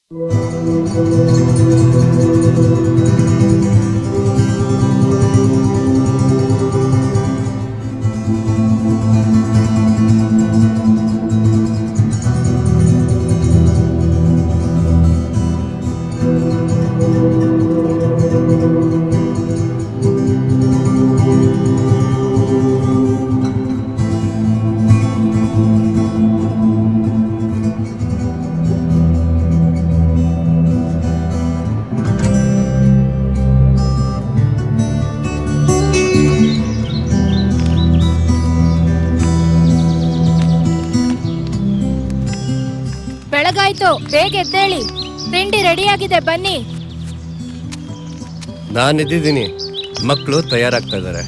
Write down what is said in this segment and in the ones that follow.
ಬೆಳಗಾಯ್ತು, ಬೇಗ ಎದ್ದೇಳಿ. ತಿಂಡಿ ರೆಡಿಯಾಗಿದೆ, ಬನ್ನಿ. ನಾನಿದ್ದೀನಿ, ಮಕ್ಕಳು ತಯಾರಾಗ್ತಾ ಇದಾರೆ.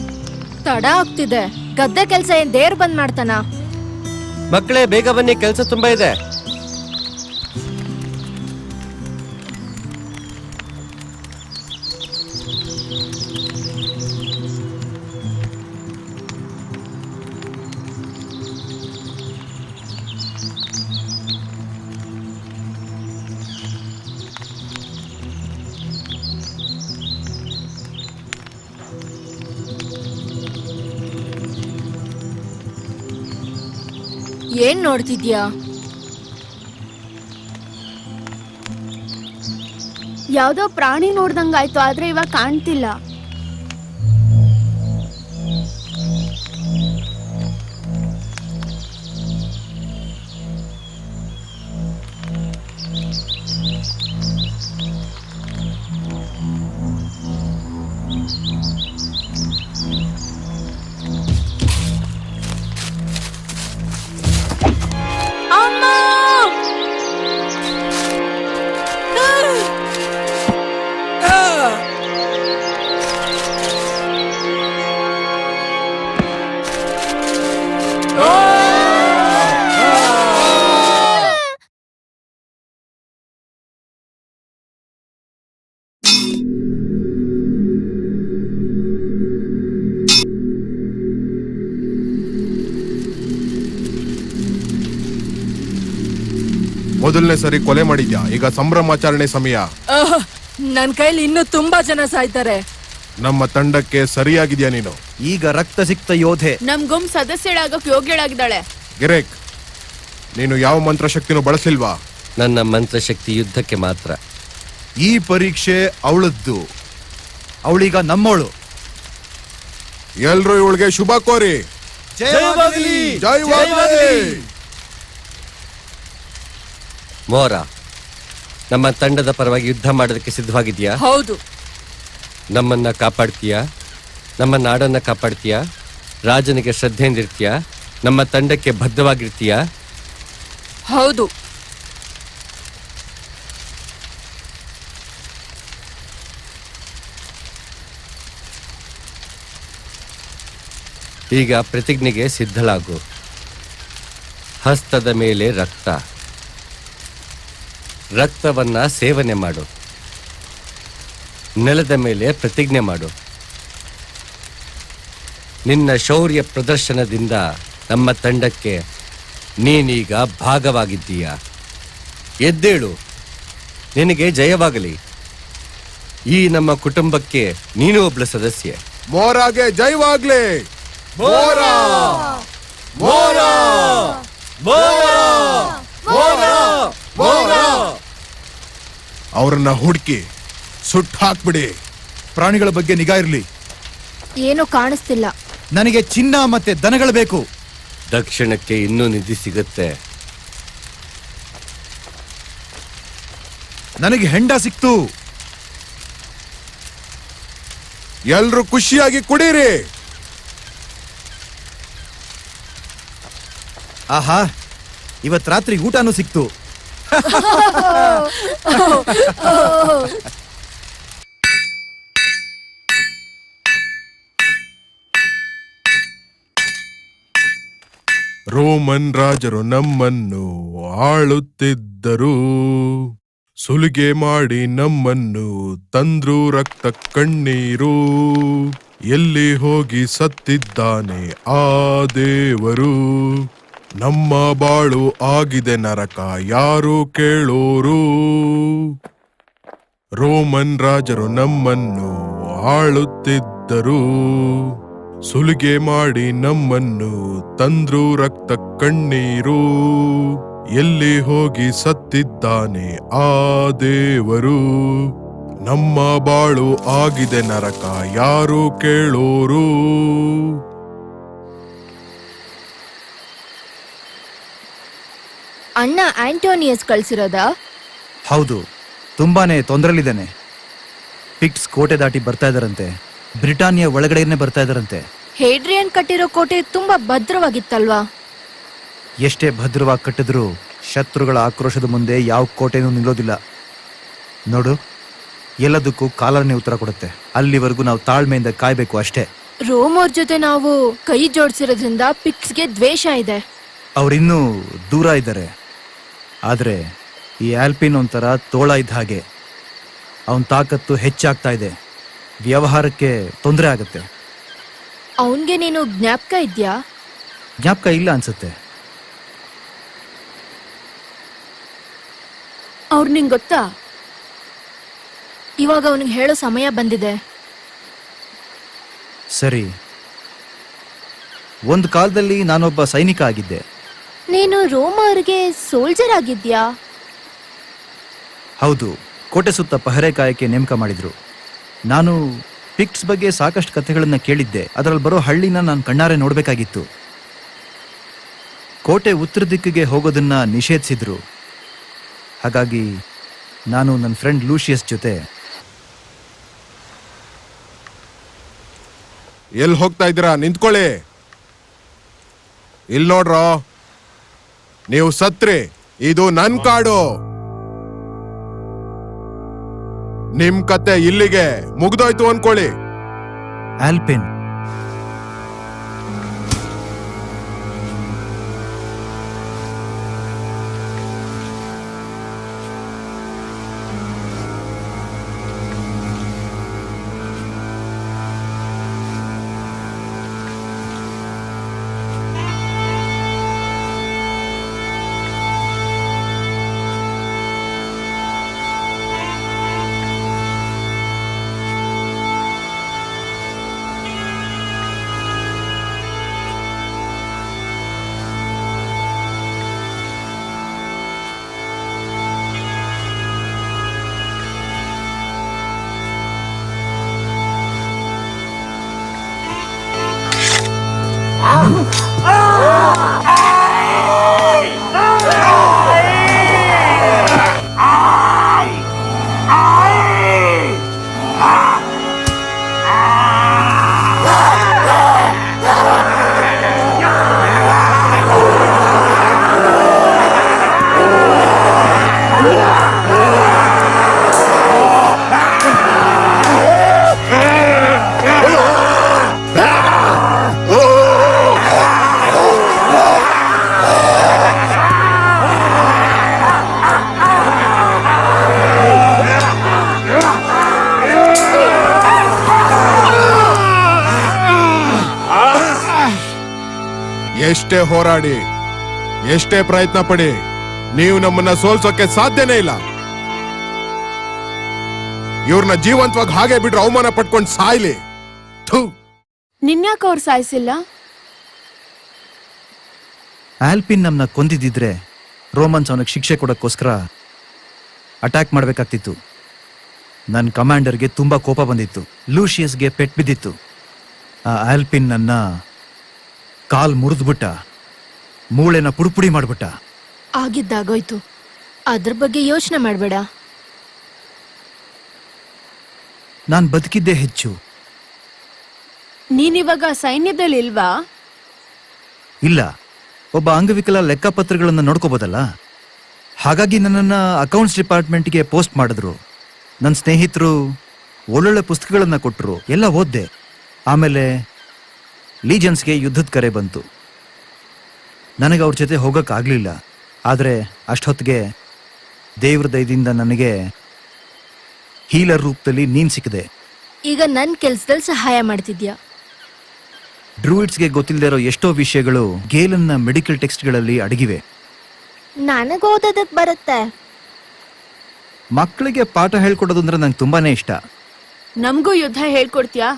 ತಡ ಆಗ್ತಿದೆ. ಗದ್ದೆ ಕೆಲ್ಸ ಏನ್ ದೇವ್ರು ಬಂದ್ ಮಾಡ್ತಾನ? ಮಕ್ಕಳೇ ಬೇಗ ಬನ್ನಿ, ಕೆಲಸ ತುಂಬಾ ಇದೆ. ಏನ್ ನೋಡ್ತಿದ್ಯಾ? ಯಾವ್ದೋ ಪ್ರಾಣಿ ನೋಡ್ದಂಗಾಯ್ತು, ಆದ್ರೆ ಇವಾಗ ಕಾಣ್ತಿಲ್ಲ. ಮೊದಲನೇ ಸರಿ ಕೊಲೆ ಮಾಡಿದ್ಯಾ, ಈಗ ಸಂಭ್ರಮಾಚರಣೆ ಸಮಯ. ನನ್ ಕೈಲಿ ಇನ್ನೂ ತುಂಬಾ ಜನ ಸಾಯ್ತಾರೆ. ನಮ್ಮ ತಂಡಕ್ಕೆ ಸರಿಯಾಗಿದ್ಯಾ ನೀನು? ಈಗ ರಕ್ತ ಸಿಕ್ತ ಯೋಧೆ. ನಮ್ ಗುಂಪ್ ಸದಸ್ಯಳಾಗಕ್ ಯೋಗ್ಯಳಾಗಿದ್ದಾಳೆ. ಗಿರೇಕ್, ನೀನು ಯಾವ ಮಂತ್ರಶಕ್ತಿನೂ ಬಳಸಿಲ್ವಾ? ನನ್ನ ಮಂತ್ರಶಕ್ತಿ ಯುದ್ಧಕ್ಕೆ ಮಾತ್ರ. ಈ ಪರೀಕ್ಷೆ ಅವಳದ್ದು, ಅವಳೀಗ ನಮ್ಮವಳು. ಎಲ್ರೂ ಇವಳಿಗೆ ಶುಭ ಕೋರಿ. ಜಯವಾಗಲಿ. ಜಯವಾಗಲಿ. ಮೋರ, ನಮ್ಮ ತಂಡದ ಪರವಾಗಿ ಯುದ್ಧ ಮಾಡೋದಕ್ಕೆ ಸಿದ್ಧವಾಗಿದ್ಯಾ? ಹೌದು. ನಮ್ಮನ್ನ ಕಾಪಾಡ್ತೀಯಾ? ನಮ್ಮ ನಾಡನ್ನ ಕಾಪಾಡ್ತೀಯಾ? ರಾಜನಿಗೆ ಶ್ರದ್ಧೆಯಿಂದಿರ್ತೀಯಾ? ನಮ್ಮ ತಂಡಕ್ಕೆ ಬದ್ಧವಾಗಿರ್ತೀಯಾ? ಹೌದು. ಈಗ ಪ್ರತಿಜ್ಞೆಗೆ ಸಿದ್ಧಳಾಗು. ಹಸ್ತದ ಮೇಲೆ ರಕ್ತ, ರಕ್ತವನ್ನ ಸೇವನೆ ಮಾಡು. ನೆಲದ ಮೇಲೆ ಪ್ರತಿಜ್ಞೆ ಮಾಡು. ನಿನ್ನ ಶೌರ್ಯ ಪ್ರದರ್ಶನದಿಂದ ನಮ್ಮ ತಂಡಕ್ಕೆ ನೀನೀಗ ಭಾಗವಾಗಿದ್ದೀಯ. ಎದ್ದೇಳು, ನಿನಗೆ ಜಯವಾಗಲಿ. ಈ ನಮ್ಮ ಕುಟುಂಬಕ್ಕೆ ನೀನು ಒಬ್ಬಳ ಸದಸ್ಯೆ. ಮೋರಾಗೆ ಜಯವಾಗ್ಲಿ. ಮೋರ ಮೋರ ಮೋರ ಮೋರ ಮೋರ. ಅವ್ರನ್ನ ಹುಡುಕಿ ಸುಟ್ಟು ಹಾಕ್ಬಿಡಿ. ಪ್ರಾಣಿಗಳ ಬಗ್ಗೆ ನಿಗಾ ಇರ್ಲಿ. ಏನು ಕಾಣಿಸ್ತಿಲ್ಲ. ನನಗೆ ಚಿನ್ನ ಮತ್ತೆ ದನಗಳು ಬೇಕು. ದಕ್ಷಿಣಕ್ಕೆ ಇನ್ನೂ ನಿಧಿ ಸಿಗುತ್ತೆ. ನನಗೆ ಹೆಂಡ ಸಿಕ್ತು. ಎಲ್ರು ಖುಷಿಯಾಗಿ ಕುಡೀರಿ. ಆಹಾ, ಇವತ್ ರಾತ್ರಿ ಊಟನೂ ಸಿಕ್ತು. ರೋಮನ್ ರಾಜರು ನಮ್ಮನ್ನು ಆಳುತ್ತಿದ್ದರು. ಸುಲಿಗೆ ಮಾಡಿ ನಮ್ಮನ್ನು ತಂದ್ರು ರಕ್ತ ಕಣ್ಣೀರು. ಎಲ್ಲಿ ಹೋಗಿ ಸತ್ತಿದ್ದಾನೆ ಆ ದೇವರು. ನಮ್ಮ ಬಾಳು ಆಗಿದೆ ನರಕ, ಯಾರು ಕೇಳೋರು. ರೋಮನ್ ರಾಜರು ನಮ್ಮನ್ನು ಆಳುತ್ತಿದ್ದರು, ಸುಲಿಗೆ ಮಾಡಿ ನಮ್ಮನ್ನು ತಂದ್ರು ರಕ್ತ ಕಣ್ಣೀರು. ಎಲ್ಲಿ ಹೋಗಿ ಸತ್ತಿದ್ದಾನೆ ಆ ದೇವರು, ನಮ್ಮ ಬಾಳು ಆಗಿದೆ ನರಕ ಯಾರು ಕೇಳೋರು. ಅಣ್ಣ ಆಂಟೋನಿಯಸ್ ಕಳ್ಸಿರೋದಾ? ಹೌದು, ತುಂಬಾನೇ ತೊಂದರೆಲಿದ್ದಾನೆ. ಪಿಕ್ಸ್ ಕೋಟೆ ದಾಟಿ ಬರ್ತಾ ಇದಾರಂತೆ, ಬ್ರಿಟಾನಿಯಾ ಒಳಗಡೆನೆ ಬರ್ತಾ ಇದಾರಂತೆ. ಹೇಡ್ರಿಯನ್ ಕಟ್ಟಿರೋ ಕೋಟೆ ತುಂಬಾ ಭದ್ರವಾಗಿತ್ತಲ್ವಾ? ಎಷ್ಟೇ ಭದ್ರವಾಗಿ ಕಟ್ಟಿದ್ರು ಶತ್ರುಗಳ ಆಕ್ರೋಶದ ಮುಂದೆ ಯಾವ ಕೋಟೆನೂ ನಿಲ್ಲೋದಿಲ್ಲ. ನೋಡು, ಎಲ್ಲದಕ್ಕೂ ಕಾಲನೇ ಉತ್ತರ ಕೊಡುತ್ತೆ. ಅಲ್ಲಿವರೆಗೂ ನಾವು ತಾಳ್ಮೆಯಿಂದ ಕಾಯ್ಬೇಕು ಅಷ್ಟೇ. ರೋಮ್ ಅವ್ರ ಜೊತೆ ನಾವು ಕೈ ಜೋಡಿಸಿರೋದ್ರಿಂದ ಪಿಕ್ಸ್ಗೆ ದ್ವೇಷ ಇದೆ. ಅವರಿನ್ನೂ ದೂರ ಇದ್ದಾರೆ. ಆದರೆ ಈ ಆಲ್ಪಿನ್ ಒಂಥರ ತೋಳ ಇದ್ದ ಹಾಗೆ, ಅವನ ತಾಕತ್ತು ಹೆಚ್ಚಾಗ್ತಾ ಇದೆ. ವ್ಯವಹಾರಕ್ಕೆ ತೊಂದರೆ ಆಗುತ್ತೆ. ಅವನ್ಗೆ ನೀನು ಜ್ಞಾಪಕ ಇದ್ಯಾ? ಜ್ಞಾಪಕ ಇಲ್ಲ ಅನ್ಸುತ್ತೆ. ಅವ್ರು ನಿಂಗೆ ಗೊತ್ತಾ? ಇವಾಗ ಅವನಿಗೆ ಹೇಳೋ ಸಮಯ ಬಂದಿದೆ. ಸರಿ, ಒಂದು ಕಾಲದಲ್ಲಿ ನಾನೊಬ್ಬ ಸೈನಿಕ ಆಗಿದ್ದೆ. ನೀನು ರೋಮ್ ಅವ್ರಿಗೆ ಸೋಲ್ಜರ್ ಆಗಿದ್ಯಾ? ಹೌದು, ಕೋಟೆ ಸುತ್ತ ಪಹರೆ ಕಾಯಕ್ಕೆ ನೇಮಕ ಮಾಡಿದ್ರು. ನಾನು ಪಿಕ್ಸ್ ಬಗ್ಗೆ ಸಾಕಷ್ಟು ಕಥೆಗಳನ್ನ ಕೇಳಿದ್ದೆ. ಅದರಲ್ಲಿ ಬರೋ ಹಳ್ಳಿನ ನಾನು ಕಣ್ಣಾರೆ ನೋಡ್ಬೇಕಾಗಿತ್ತು. ಕೋಟೆ ಉತ್ತರ ದಿಕ್ಕಿಗೆ ಹೋಗೋದನ್ನ ನಿಷೇಧಿಸಿದ್ರು. ಹಾಗಾಗಿ ನಾನು ನನ್ನ ಫ್ರೆಂಡ್ ಲೂಷಿಯಸ್ ಜೊತೆ ಎಲ್ಲಿ ಹೋಗ್ತಾ ಇದ್ದೀರಾ? ನಿಂತ್ಕೊಳ್ಳಿ. ಇಲ್ಲಿ ನೋಡ್ರೋ, ನೀವು ಸತ್ರಿ, ಇದು ನನ್ ಕಾಡು. ನಿಮ್ ಕತೆ ಇಲ್ಲಿಗೆ ಮುಗ್ದೋಯ್ತು ಅನ್ಕೊಳ್ಳಿ. ಆಲ್ಪಿನ್, ಎಷ್ಟೇ ಹೋರಾಡಿ, ಎಷ್ಟೇ ಪ್ರಯತ್ನ ಪಡಿ, ನೀವು ನಮ್ಮನ್ನ ಸೋಲ್ಸೋಕೆ ಸಾಧ್ಯನೇ ಇಲ್ಲ. ಇವ್ರನ್ನ ಜೀವಂತವಾಗಿ ಹಾಗೆ ಬಿಟ್ರೆ ಅವಮಾನ ಪಟ್ಕೊಂಡು ಸಾಯ್ಲಿ. ನಿನ್ಯಾಕ ಅವ್ರು ಸಾಯಿಸಿಲ್ಲ? ಆಲ್ಪಿನ್ ನಮ್ಮನ್ನ ಕೊಂದಿದ್ದಿದ್ರೆ ರೋಮನ್ಸ್ ಅವನಿಗೆ ಶಿಕ್ಷೆ ಕೊಡೋಕ್ಕೋಸ್ಕರ ಅಟ್ಯಾಕ್ ಮಾಡಬೇಕಾಗ್ತಿತ್ತು. ನನ್ನ ಕಮಾಂಡರ್ಗೆ ತುಂಬಾ ಕೋಪ ಬಂದಿತ್ತು. ಲೂಷಿಯಸ್ಗೆ ಪೆಟ್ಟು ಬಿದ್ದಿತ್ತು. ಆ ಆಲ್ಪಿನ್ ನನ್ನ ಕಾಲ್ ಮುರಿದ್ಬಿಟ್ಟ, ಮೂಳೆನ ಪುಡಿಪುಡಿ ಮಾಡ್ಬಿಟ್ಟ. ಆಗಿದ್ದಾಗೋಯ್ತು, ಅದ್ರ ಬಗ್ಗೆ ಯೋಚನೆ ಮಾಡಬೇಡ. ನಾನ್ ಬದುಕಿದ್ದೇ ಹೆಚ್ಚು. ನೀನಿವಾಗ ಸೈನ್ಯದಲ್ಲಿ ಇಲ್ವಾ? ಇಲ್ಲ, ಒಬ್ಬ ಅಂಗವಿಕಲ ಲೆಕ್ಕಪತ್ರಗಳನ್ನ ನೋಡ್ಕೋಬೋದಲ್ಲ. ಹಾಗಾಗಿ ನನ್ನನ್ನ ಅಕೌಂಟ್ಸ್ ಡಿಪಾರ್ಟ್ಮೆಂಟ್ಗೆ ಪೋಸ್ಟ್ ಮಾಡಿದ್ರು. ನನ್ನ ಸ್ನೇಹಿತರು ಒಳ್ಳೊಳ್ಳೆ ಪುಸ್ತಕಗಳನ್ನ ಕೊಟ್ಟರು, ಎಲ್ಲ ಓದ್ದೆ. ಆಮೇಲೆ ಲೀಜನ್ಸ್ಗೆ ಯುದ್ಧದ ಕರೆ ಬಂತು. ನನಗೆ ಅವ್ರ ಜೊತೆ ಹೋಗೋಕ್ಕಾಗಲಿಲ್ಲ. ಆದರೆ ಅಷ್ಟೊತ್ತಿಗೆ ದೇವ್ರ ದಯದಿಂದ ನನಗೆ ಹೀಲರ್ ರೂಪದಲ್ಲಿ ನೀನ್ ಸಿಕ್ಕಿದೆ. ಈಗ ನನ್ನ ಕೆಲ್ಸದಲ್ಲಿ ಸಹಾಯ ಮಾಡ್ತಿದ್ಯಾ. ಡ್ರೂಯಿಡ್ಸ್ಗೆ ಗೊತ್ತಿಲ್ಲದೆ ಇರೋ ಎಷ್ಟೋ ವಿಷಯಗಳು ಗೇಲನ್ನ ಮೆಡಿಕಲ್ ಟೆಕ್ಸ್ಟ್ಗಳಲ್ಲಿ ಅಡಗಿವೆ. ನನಗೆ ಓದೋದಕ್ ಬರುತ್ತೆ. ಮಕ್ಕಳಿಗೆ ಪಾಠ ಹೇಳ್ಕೊಡೋದು ಅಂದ್ರೆ ನಂಗೆ ತುಂಬಾನೇ ಇಷ್ಟ. ನಮಗೂ ಯುದ್ಧ ಹೇಳ್ಕೊಡ್ತೀಯಾ?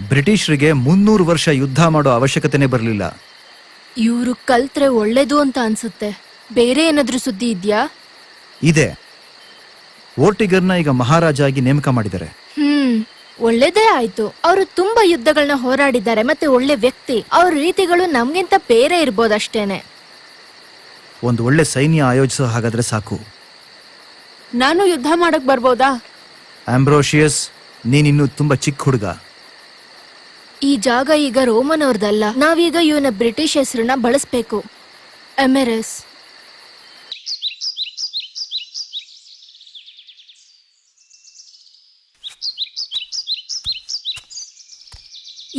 ಬ್ರಿಟಿಷರಿಗೆ 300 ವರ್ಷ ಯುದ್ಧ ಮಾಡೋ ಅವಶ್ಯಕತೆನೇ ಬರಲಿಲ್ಲ. ಇವ್ರು ಕಲ್ತ್ರೆ ಒಳ್ಳೇದು ಅಂತ ಅನ್ಸುತ್ತೆ. ಬೇರೆ ಏನಾದ್ರೂ ಸುದ್ದಿ ಇದ್ಯಾ? ಇದೆ. ವೋರ್ಟಿಗರ್ನ ಈಗ ಮಹಾರಾಜ ಆಗಿ ನೇಮಕ ಮಾಡಿದ್ದಾರೆ. ಒಳ್ಳೇದೇ ಆಯ್ತು. ಅವರು ತುಂಬಾ ಯುದ್ಧಗಳನ್ನ ಹೋರಾಡಿದ್ದಾರೆ ಮತ್ತೆ ಒಳ್ಳೆ ವ್ಯಕ್ತಿ. ಅವ್ರ ರೀತಿಗಳು ನಮ್ಗಿಂತ ಬೇರೆ ಇರ್ಬೋದಷ್ಟೇನೆ. ಒಂದು ಒಳ್ಳೆ ಸೈನ್ಯ ಆಯೋಜಿಸೋ ಹಾಗಾದ್ರೆ ಸಾಕು. ನಾನು ಯುದ್ಧ ಮಾಡಕ್ ಬರ್ಬೋದಾ? ಆಂಬ್ರೋಷಿಯಸ್, ನೀನಿನ್ನು ತುಂಬಾ ಚಿಕ್ಕ ಹುಡುಗ. ಈ ಜಾಗ ಈಗ ರೋಮನ್ ಅವ್ರದಲ್ಲ. ನಾವೀಗ ಇವನ ಬ್ರಿಟಿಷ್ ಹೆಸರನ್ನ ಬಳಸ್ಬೇಕು. ಎಮೆರಸ್.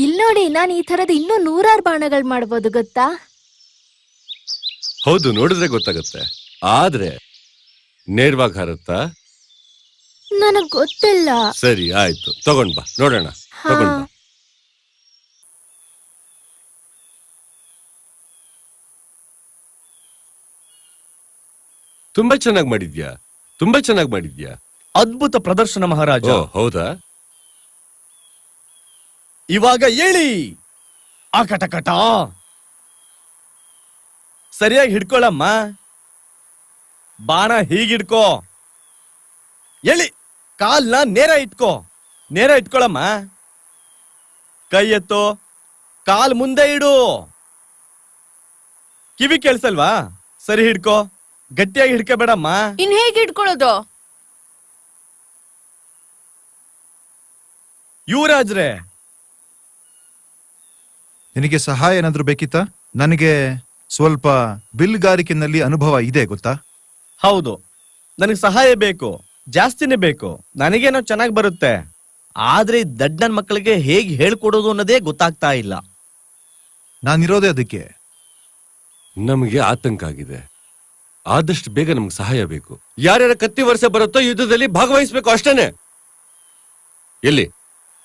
ಇಲ್ ನೋಡಿ, ನಾನು ಈ ತರದ ಇನ್ನೂ 100 ಬಾಣಗಳು ಮಾಡ್ಬೋದು, ಗೊತ್ತಾ? ಹೌದು, ನೋಡಿದ್ರೆ ಗೊತ್ತಾಗತ್ತೆ. ಆದ್ರೆ ನೇರವಾಗಿ ಹಾರುತ್ತಾ? ನನಗ್ ಗೊತ್ತಿಲ್ಲ. ಸರಿ, ಆಯ್ತು, ತಗೊಂಡ್ ಬಾ ನೋಡೋಣ. ತಗೊಂಡ್ ಬಾ. ತುಂಬಾ ಚೆನ್ನಾಗಿ ಮಾಡಿದ್ಯಾ, ತುಂಬಾ ಚೆನ್ನಾಗಿ ಮಾಡಿದ್ಯಾ. ಅದ್ಭುತ ಪ್ರದರ್ಶನ ಮಹಾರಾಜ. ಓ, ಹೌದಾ? ಇವಾಗ ಹೇಳಿ. ಆಕಟಕಟ ಸರಿಯಾಗಿ ಹಿಡ್ಕೊಳಮ್ಮ. ಬಾಣ ಹೀಗಿಡ್ಕೋ. ಎಳಿ. ಕಾಲ್ನ ನೇರ ಇಟ್ಕೋ. ನೇರ ಇಟ್ಕೊಳಮ್ಮ. ಕೈ ಎತ್ತು. ಕಾಲ್ ಮುಂದೆ ಇಡು. ಕಿವಿ ಕೇಳಿಸಲ್ವಾ? ಸರಿ ಹಿಡ್ಕೋ. ಗಟ್ಟಿಯಾಗಿ ಹಿಡ್ಕೋಬೇಡಮ್ಮ. ಇನ್ ಹೇಗೆ ಇಟ್ಕೊಳ್ಳೋದು? ಯುವರಾಜ್ರೆ, ನಿನಗೆ ಸಹಾಯ ಏನಾದ್ರೂ ಬೇಕಿತ್ತಾ? ನನಗೆ ಸ್ವಲ್ಪ ಬಿಲ್ಗಾರಿಕೆನಲ್ಲಿ ಅನುಭವ ಇದೆ, ಗೊತ್ತಾ? ಹೌದು, ನನಗೆ ಸಹಾಯ ಬೇಕು. ಜಾಸ್ತಿನೇ ಬೇಕು. ನನಗೇನೋ ಚೆನ್ನಾಗಿ ಬರುತ್ತೆ. ಆದ್ರೆ ದಡ್ ನನ್ ಮಕ್ಕಳಿಗೆ ಹೇಗೆ ಹೇಳ್ಕೊಡೋದು ಅನ್ನೋದೇ ಗೊತ್ತಾಗ್ತಾ ಇಲ್ಲ. ನಾನಿರೋದೇ ಅದಕ್ಕೆ. ನಮಗೆ ಆತಂಕ ಆಗಿದೆ. ಆದಷ್ಟು ಬೇಗ ನಮ್ಗೆ ಸಹಾಯ ಬೇಕು. ಯಾರ್ಯಾರ ಕತ್ತಿ ವರ್ಷ ಬರುತ್ತೋ ಯುದ್ಧದಲ್ಲಿ ಭಾಗವಹಿಸ್ಬೇಕು, ಅಷ್ಟೇನೆ. ಎಲ್ಲಿ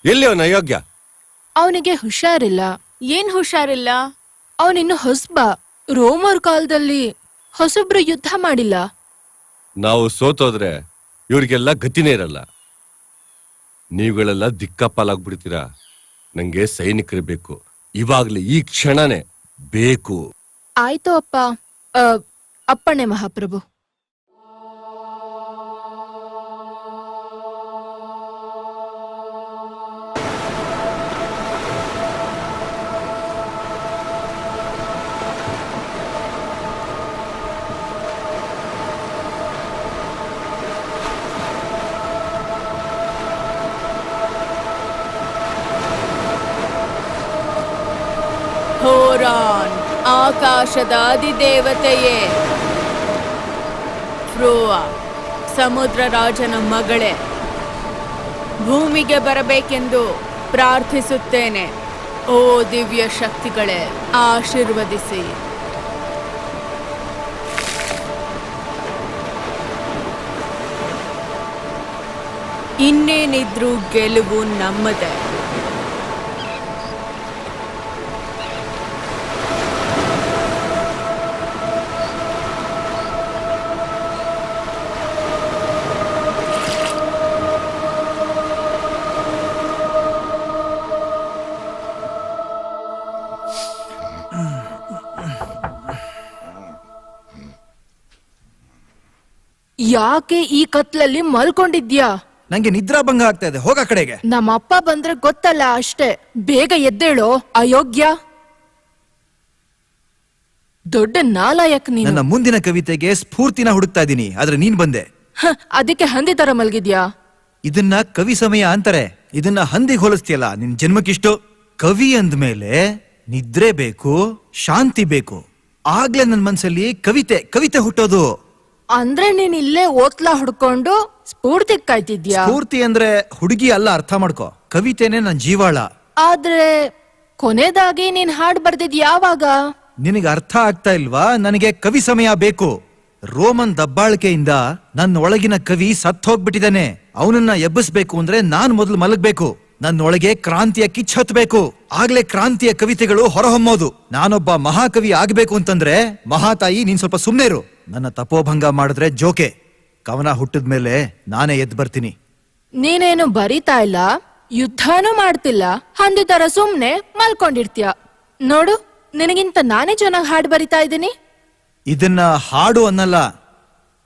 ಎಲ್ಲಿ ಅವನ ಅಯೋಗ್ಯ? ಅವನಿಗೆ ಹುಷಾರಿಲ್ಲ. ಏನ್ ಹುಷಾರಿಲ್ಲ? ಅವನಿನ್ನು ಹೊಸಬ. ರೋಮರ್ ಕಾಲದಲ್ಲಿ ಹೊಸಬ್ರು ಯುದ್ಧ ಮಾಡಿಲ್ಲ. ನಾವು ಸೋತೋದ್ರೆ ಇವ್ರಿಗೆಲ್ಲ ಗತಿನೇ ಇರಲ್ಲ. ನೀವುಗಳೆಲ್ಲ ದಿಕ್ಕಾಪಾಲಾಗ್ಬಿಡ್ತೀರಾ. ನಂಗೆ ಸೈನಿಕರು ಬೇಕು, ಇವಾಗ್ಲೇ, ಈ ಕ್ಷಣನೇ ಬೇಕು. ಆಯ್ತು ಅಪ್ಪ. ಅಪ್ಪಣೆ ಮಹಾಪ್ರಭು. ಹೋರಾನ್, ಆಕಾಶದ ಅಧಿದೇವತೆಯೇ. ಫ್ರೋವಾ, ಸಮುದ್ರ ರಾಜನ ಮಗಳೇ, ಭೂಮಿಗೆ ಬರಬೇಕೆಂದು ಪ್ರಾರ್ಥಿಸುತ್ತೇನೆ. ಓ ದಿವ್ಯ ಶಕ್ತಿಗಳೇ, ಆಶೀರ್ವದಿಸಿ. ಇನ್ನೇನಿದ್ರೂ ಗೆಲುವು ನಮ್ಮದೇ. ಯಾಕೆ ಈ ಕತ್ಲಲ್ಲಿ ಮಲ್ಕೊಂಡಿದ್ಯಾ? ನಂಗೆ ನಿದ್ರಾಭಂಗ ಆಗ್ತಾ ಇದೆ. ಹೋಗ ಕಡೆಗೆ. ನಮ್ಮ ಅಪ್ಪ ಬಂದ್ರೆ ಗೊತ್ತಲ್ಲ, ಅಷ್ಟೇ. ಬೇಗ ಎದ್ದೇಳೋ, ಅಯೋಗ್ಯ. ದೊಡ್ಡ ನಾಲಾಯಕ್ ನೀನು. ನನ್ನ ಮುಂದಿನ ಕವಿತೆಗೆ ಸ್ಫೂರ್ತಿನ ಹುಡುಕ್ತಾ ಇದ್ದೀನಿ, ಆದ್ರೆ ನೀನ್ ಬಂದೆ. ಅದಕ್ಕೆ ಹಂದಿ ತರ ಮಲ್ಗಿದ್ಯಾ? ಇದನ್ನ ಕವಿ ಸಮಯ ಅಂತಾರೆ. ಇದನ್ನ ಹಂದಿಗೆ ಹೋಲಿಸ್ತೀಯಲ್ಲ, ನಿನ್ ಜನ್ಮಕ್ಕಿಷ್ಟು. ಕವಿ ಅಂದ್ಮೇಲೆ ನಿದ್ರೆ ಬೇಕು, ಶಾಂತಿ ಬೇಕು. ಆಗ್ಲೇ ನನ್ ಮನ್ಸಲ್ಲಿ ಕವಿತೆ ಕವಿತೆ ಹುಟ್ಟೋದು. ಅಂದ್ರೆ ನೀನ್ ಇಲ್ಲೇ ಓತ್ಲಾ ಹುಡ್ಕೊಂಡು ಸ್ಫೂರ್ತಿ ಕಾಯ್ತಿದ್ಯಾ? ಸ್ಫೂರ್ತಿ ಅಂದ್ರೆ ಹುಡುಗಿ ಅಲ್ಲ, ಅರ್ಥ ಮಾಡ್ಕೋ. ಕವಿತೆನೆ ನನ್ ಜೀವಾಳ. ಆದ್ರೆ ಕೊನೆದಾಗಿ ನೀನ್ ಹಾಡ್ ಬರ್ದಿದ್ ಯಾವಾಗ? ನಿನಗೆ ಅರ್ಥ ಆಗ್ತಾ ಇಲ್ವಾ? ನನಗೆ ಕವಿ ಸಮಯ ಬೇಕು. ರೋಮನ್ ದಬ್ಬಾಳಿಕೆಯಿಂದ ನನ್ನ ಒಳಗಿನ ಕವಿ ಸತ್ ಹೋಗ್ಬಿಟ್ಟಿದ್ದಾನೆ. ಅವನನ್ನ ಎಬ್ಬಿಸ್ಬೇಕು ಅಂದ್ರೆ ನಾನ್ ಮೊದಲು ಮಲಗ್ಬೇಕು. ನನ್ನೊಳಗೆ ಕ್ರಾಂತಿಯ ಕಿಚ್ಚ ಹತ್ಬೇಕು. ಆಗ್ಲೇ ಕ್ರಾಂತಿಯ ಕವಿತೆಗಳು ಹೊರಹೊಮ್ಮೋದು. ನಾನೊಬ್ಬ ಮಹಾಕವಿ ಆಗ್ಬೇಕು ಅಂತಂದ್ರೆ, ಮಹಾತಾಯಿ ನೀನ್ ಸ್ವಲ್ಪ ಸುಮ್ನೆ ಇರು. ನನ್ನ ತಪೋಭಂಗ ಮಾಡಿದ್ರೆ ಜೋಕೆ. ಕವನ ಹುಟ್ಟಿದ ಮೇಲೆ ನಾನೇ ಎದ್ದು ಬರ್ತೀನಿ. ನೀನೇನು ಬರೀತಾ ಇಲ್ಲ, ಯುದ್ಧನೂ ಮಾಡ್ತಿಲ್ಲ, ಹಂದಿ ತರ ಸುಮ್ನೆ ಮಲ್ಕೊಂಡಿರ್ತೀಯ. ನೋಡು, ನಿನಗಿಂತ ನಾನೇ ಚೆನ್ನಾಗಿ ಹಾಡು ಬರಿತಾ ಇದ್ದೀನಿ. ಇದನ್ನ ಹಾಡು ಅನ್ನಲ್ಲ,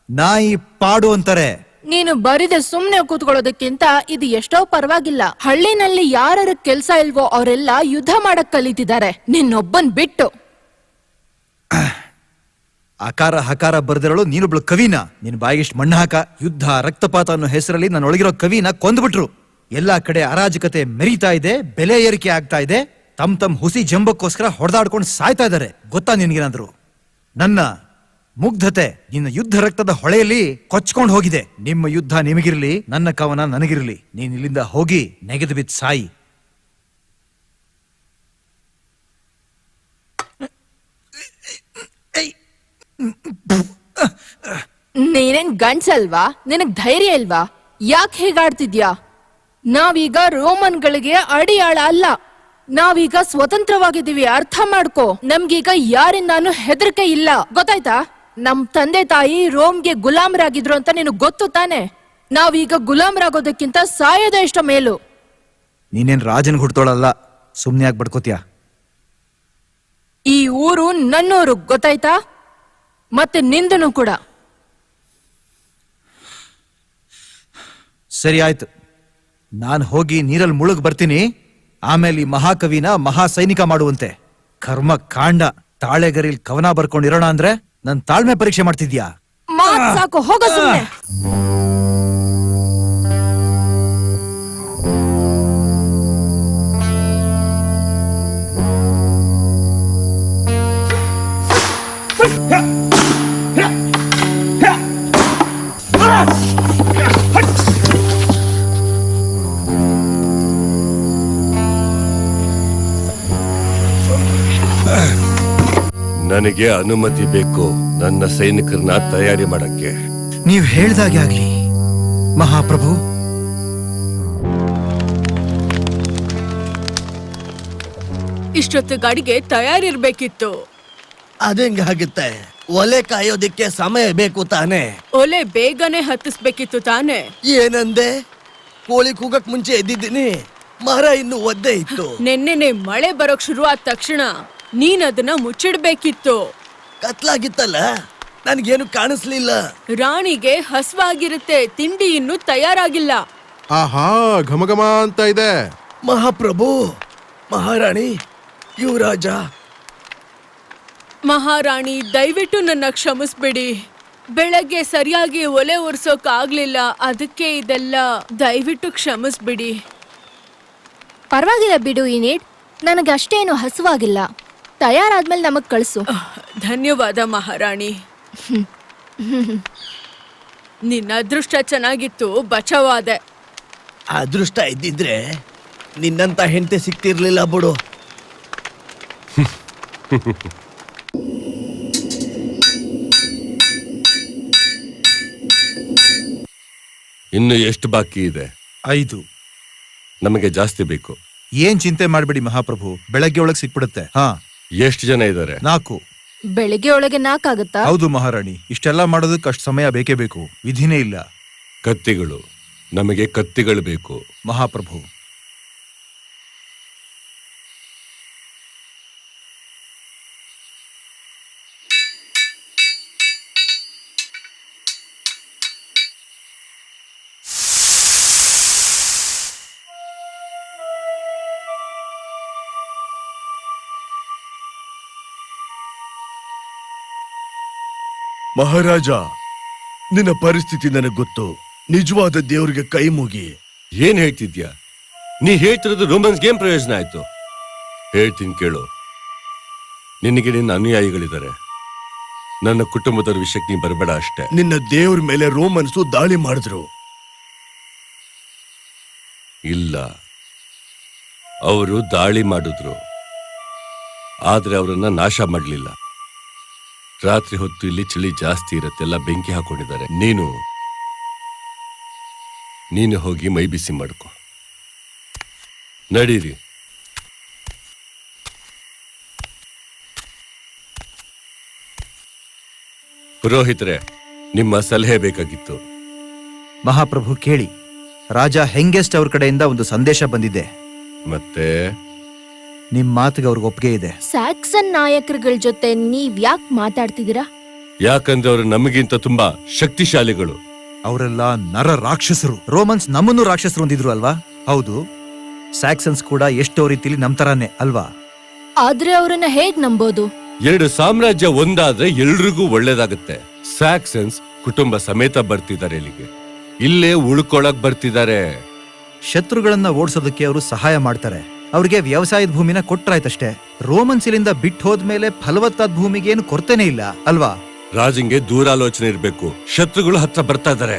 ನಾಯಿ ಪಾಡು ಅಂತಾರೆ. ನೀನು ಬರಿದೆ ಸುಮ್ನೆ ಕೂತ್ಕೊಳ್ಳೋದಕ್ಕಿಂತ ಇದು ಎಷ್ಟೋ ಪರವಾಗಿಲ್ಲ. ಹಳ್ಳಿನಲ್ಲಿ ಯಾರ ಕೆಲ್ಸ ಇಲ್ವೋ ಅವರೆಲ್ಲ ಯುದ್ಧ ಮಾಡಕ್ ಕಲಿತಿದ್ದಾರೆ, ನಿನ್ನೊಬ್ಬನ್ ಬಿಟ್ಟು. ಅಕಾರ ಹಕಾರ ಬರ್ದಿರೋಳು ನೀನೊಬ್ಳು ಕವಿನ. ನಿನ್ ಬಾಯಿಗಿಷ್ಟು ಮಣ್ಣು ಹಾಕ. ಯುದ್ಧ ರಕ್ತಪಾತ ಅನ್ನೋ ಹೆಸರಲ್ಲಿ ನಾನು ಒಳಗಿರೋ ಕವಿನ ಕೊಂದ್ಬಿಟ್ರು. ಎಲ್ಲಾ ಕಡೆ ಅರಾಜಕತೆ ಮೆರೀತಾ ಇದೆ, ಬೆಲೆ ಏರಿಕೆ ಆಗ್ತಾ ಇದೆ. ತಮ್ ಹುಸಿ ಜಂಬಕ್ಕೋಸ್ಕರ ಹೊಡೆದಾಡ್ಕೊಂಡು ಸಾಯ್ತಾ ಇದ್ದಾರೆ. ಗೊತ್ತಾ ನಿನ್ಗೇನಾದ್ರು? ನನ್ನ ಮುಗ್ಧತೆ ನಿನ್ನ ಯುದ್ಧ ರಕ್ತದ ಹೊಳೆಯಲ್ಲಿ ಕೊಚ್ಕೊಂಡು ಹೋಗಿದೆ. ನಿಮ್ಮ ಯುದ್ಧ ನಿಮಗಿರ್ಲಿ, ನನ್ನ ಕವನ ನನಗಿರ್ಲಿ. ನೀನ್ ಇಲ್ಲಿಂದ ಹೋಗಿ ನೆಗೆದು ಬಿದ್ದು ಸಾಯಿ. ನೀನೇನ್ ಗಂಡ್ಸಲ್ವಾ? ನಿನಗ್ ಧೈರ್ಯ ಇಲ್ವಾ? ಯಾಕೆ ಹೇಗಾಡ್ತಿದ್ಯಾ? ನಾವೀಗ ರೋಮನ್ಗಳಿಗೆ ಅಡಿಯಾಳ ಅಲ್ಲ, ನಾವೀಗ ಸ್ವತಂತ್ರವಾಗಿದ್ದೀವಿ. ಅರ್ಥ ಮಾಡ್ಕೋ. ನಮ್ಗೀಗ ಯಾರಿಂದಾನು ಹೆದರಿಕೆ ಇಲ್ಲ, ಗೊತ್ತಾಯ್ತಾ? ನಮ್ ತಂದೆ ತಾಯಿ ರೋಮ್ಗೆ ಗುಲಾಮರಾಗಿದ್ರು ಅಂತ ನಿನಗ್ ಗೊತ್ತು ತಾನೆ? ನಾವೀಗ ಗುಲಾಮರಾಗೋದಕ್ಕಿಂತ ಸಾಯೋದೇ ಇಷ್ಟ ಮೇಲು. ನೀನೇನ್ ರಾಜನ್ ಹುಡ್ತೋಳಲ್ಲ, ಸುಮ್ನೆ ಯಾಕೆ ಬಡ್ಕೋತೀಯ? ಈ ಊರು ನನ್ನೂರು, ಗೊತ್ತಾಯ್ತಾ? ಮತ್ತೆ ನಿಂದನು ಕೂಡ. ಸರಿ ಆಯ್ತು, ನಾನು ಹೋಗಿ ನೀರಲ್ಲಿ ಮುಳುಗ್ ಬರ್ತೀನಿ. ಆಮೇಲೆ ಈ ಮಹಾಕವಿನ ಮಹಾ ಸೈನಿಕ ಮಾಡುವಂತೆ. ಕರ್ಮ ಕಾಂಡ. ತಾಳೆಗರಿಲ್ ಕವನ ಬರ್ಕೊಂಡಿರೋಣ ಅಂದ್ರೆ ನನ್ ತಾಳ್ಮೆ ಪರೀಕ್ಷೆ ಮಾಡ್ತಿದ್ಯಾ? ಮಾತ್ ಸಾಕು, ಹೋಗ ಸುಮ್ನೆ. ನನಗೆ ಅನುಮತಿ ಬೇಕು ನನ್ನ ಸೈನಿಕರನ್ನ ತಯಾರಿ ಮಾಡಕ್ಕೆ. ನೀವ್ ಹೇಳ್ದಾಗೆ ಆಗ್ಲಿ ಮಹಾಪ್ರಭು. ಇಷ್ಟೊತ್ತು ಗಾಡಿಗೆ ತಯಾರಿರ್ಬೇಕಿತ್ತು. ಅದಂಗಾಗುತ್ತೆ? ಒಲೆ ಕಾಯೋದಿಕ್ಕೆ ಸಮಯ ಬೇಕು ತಾನೆ? ಒಲೆ ಬೇಗನೆ ಹತ್ತಿಸ್ಬೇಕಿತ್ತು ತಾನೆ? ಏನಂದೆ? ಕೋಳಿ ಕೂಗಕ್ ಮುಂಚೆ ಎದ್ದಿದ್ದೀನಿ, ಮರ ಇನ್ನು ಒದ್ದೆ ಇತ್ತು. ನೆನ್ನೆನೆ ಮಳೆ ಬರೋಕ್ ಶುರು ಆದ ತಕ್ಷಣ ನೀನ್ ಅದನ್ನ ಮುಚ್ಚಿಡ್ಬೇಕಿತ್ತು. ಕತ್ಲಾಗಿತ್ತಲ್ಲ, ನನ್ಗೇನು ಕಾಣಿಸ್ಲಿಲ್ಲ. ರಾಣಿಗೆ ಹಸ್ವಾಗಿರುತ್ತೆ, ತಿಂಡಿ ಇನ್ನು ತಯಾರಾಗಿಲ್ಲ. ಆಹಾ, ಘಮಘಮ ಅಂತ ಇದೆ. ಮಹಾಪ್ರಭು, ಮಹಾರಾಣಿ, ಯುವರಾಜ. ಮಹಾರಾಣಿ, ದಯವಿಟ್ಟು ನನ್ನ ಕ್ಷಮಿಸ್ಬಿಡಿ. ಬೆಳಗ್ಗೆ ಸರಿಯಾಗಿ ಒಲೆ ಒರ್ಸೋಕ್ ಆಗ್ಲಿಲ್ಲ, ಅದಕ್ಕೆ ಇದೆಲ್ಲ. ದಯವಿಟ್ಟು ಕ್ಷಮಿಸ್ಬಿಡಿ. ಪರವಾಗಿಲ್ಲ ಬಿಡು ಇನಿಡ್, ನನಗಷ್ಟೇನು ಹಸುವಾಗಿಲ್ಲ. ತಯಾರಾದ್ಮೇಲೆ ನಮಗ್ ಕಳ್ಸು. ಧನ್ಯವಾದ ಮಹಾರಾಣಿ. ನಿನ್ನ ಅದೃಷ್ಟ ಚೆನ್ನಾಗಿತ್ತು, ಬಚಾವಾದೆ. ಅದೃಷ್ಟ ಇದ್ದಿದ್ರೆ ನಿನ್ನಂತ ಹೆಂಡತಿ ಸಿಕ್ತಿರ್ಲಿಲ್ಲ ಬಿಡು. ಇನ್ನು ಎಷ್ಟು ಬಾಕಿ ಇದೆ? 5. ನಮಗೆ ಜಾಸ್ತಿ ಬೇಕು. ಏನ್ ಚಿಂತೆ ಮಾಡ್ಬೇಡಿ ಮಹಾಪ್ರಭು, ಬೆಳಗ್ಗೆ ಒಳಗ್ ಸಿಕ್ಬಿಡುತ್ತೆ. ಹಾ. ಎಷ್ಟು ಜನ ಇದ್ದಾರೆ? 4. ಬೆಳಿಗ್ಗೆ ಒಳಗೆ 4 ಆಗುತ್ತಾ? ಹೌದು ಮಹಾರಾಣಿ, ಇಷ್ಟೆಲ್ಲ ಮಾಡೋದಕ್ಕೆ ಅಷ್ಟು ಸಮಯ ಬೇಕೇ ಬೇಕು, ವಿಧಿನೇ ಇಲ್ಲ. ಕತ್ತಿಗಳು, ನಮಗೆ ಕತ್ತಿಗಳು ಬೇಕು. ಮಹಾಪ್ರಭು, ಮಹಾರಾಜ, ನಿನ್ನ ಪರಿಸ್ಥಿತಿ ನನಗೆ ಗೊತ್ತು. ನಿಜವಾದ ದೇವರಿಗೆ ಕೈ ಮುಗಿ. ಏನ್ ಹೇಳ್ತಿದ್ಯಾ? ನೀ ಹೇಳ್ತಿರೋದು ರೋಮನ್ಸ್ಗೆ ಏನ್ ಪ್ರಯೋಜನ ಆಯ್ತು? ಹೇಳ್ತೀನಿ ಕೇಳು. ನಿನಗೆ ನಿನ್ನ ಅನುಯಾಯಿಗಳಿದ್ದಾರೆ, ನನ್ನ ಕುಟುಂಬದವ್ರ ವಿಷಯಕ್ಕೆ ನೀ ಬರಬೇಡ ಅಷ್ಟೇ. ನಿನ್ನ ದೇವ್ರ ಮೇಲೆ ರೋಮನ್ಸು ದಾಳಿ ಮಾಡಿದ್ರು. ಇಲ್ಲ, ಅವರು ದಾಳಿ ಮಾಡಿದ್ರು, ಆದ್ರೆ ಅವರನ್ನ ನಾಶ ಮಾಡಲಿಲ್ಲ. ರಾತ್ರಿ ಹೊತ್ತು ಇಲ್ಲಿ ಚಳಿ ಜಾಸ್ತಿ ಇರತ್ತೆ, ಎಲ್ಲ ಬೆಂಕಿ ಹಾಕೊಂಡಿದ್ದಾರೆ. ನೀನು ಹೋಗಿ ಮೈ ಬಿಸಿ ಮಾಡ್ಕೊ. ನಡೀರಿ. ಪುರೋಹಿತರೆ, ನಿಮ್ಮ ಸಲಹೆ ಬೇಕಾಗಿತ್ತು. ಮಹಾಪ್ರಭು ಕೇಳಿ, ರಾಜ ಹೆಂಗೆಸ್ಟ್ ಅವ್ರ ಕಡೆಯಿಂದ ಒಂದು ಸಂದೇಶ ಬಂದಿದೆ. ಮತ್ತೆ ನಿಮ್ ಮಾತಿಗೆ ಅವ್ರಿಗೆ ಒಪ್ಪಿಗೆ ಇದೆ. ಸ್ಯಾಕ್ಸನ್ ನಾಯಕರುಗಳ ಜೊತೆ ನೀವ್ ಯಾಕೆ ಮಾತಾಡ್ತಿದ್ದೀರಾ? ಯಾಕಂದ್ರೆ ಅವರು ನಮಗಿಂತ ತುಂಬಾ ಶಕ್ತಿಶಾಲಿಗಳು. ಅವರೆಲ್ಲ ನರ ರಾಕ್ಷಸರು. ರೋಮನ್ಸ್ ನಮ್ಮನ್ನು ರಾಕ್ಷಸರು ಅಂದಿದ್ರು ಅಲ್ವಾ? ಹೌದು. ಸ್ಯಾಕ್ಸನ್ಸ್ ಕೂಡ ಎಷ್ಟೋ ರೀತಿಲಿ ನಮ್ ತರಾನೇ ಅಲ್ವಾ? ಆದ್ರೆ ಅವರನ್ನ ಹೇಗ್ ನಂಬೋದು? 2 ಸಾಮ್ರಾಜ್ಯ ಒಂದಾದ್ರೆ ಎಲ್ರಿಗೂ ಒಳ್ಳೇದಾಗುತ್ತೆ. ಸ್ಯಾಕ್ಸನ್ಸ್ ಕುಟುಂಬ ಸಮೇತ ಬರ್ತಿದ್ದಾರೆ ಇಲ್ಲಿಗೆ. ಇಲ್ಲೇ ಉಳ್ಕೊಳಕ್ ಬರ್ತಿದ್ದಾರೆ. ಶತ್ರುಗಳನ್ನ ಓಡಿಸೋದಕ್ಕೆ ಅವರು ಸಹಾಯ ಮಾಡ್ತಾರೆ. ಅವ್ರಿಗೆ ವ್ಯವಸಾಯದ ಭೂಮಿನ ಕೊಟ್ರಾಯ್ತಷ್ಟೇ. ರೋಮನ್ಸ್ ಇಲ್ಲಿಂದ ಬಿಟ್ಟು ಹೋದ್ಮೇಲೆ ಫಲವತ್ತಾದ ಭೂಮಿಗೆ ಏನು ಕೊರತೆನೇ ಇಲ್ಲ ಅಲ್ವಾ? ರಾಜಂಗೆ ದೂರಾಲೋಚನೆ ಇರ್ಬೇಕು. ಶತ್ರುಗಳು ಹತ್ರ ಬರ್ತಾ ಇದಾರೆ.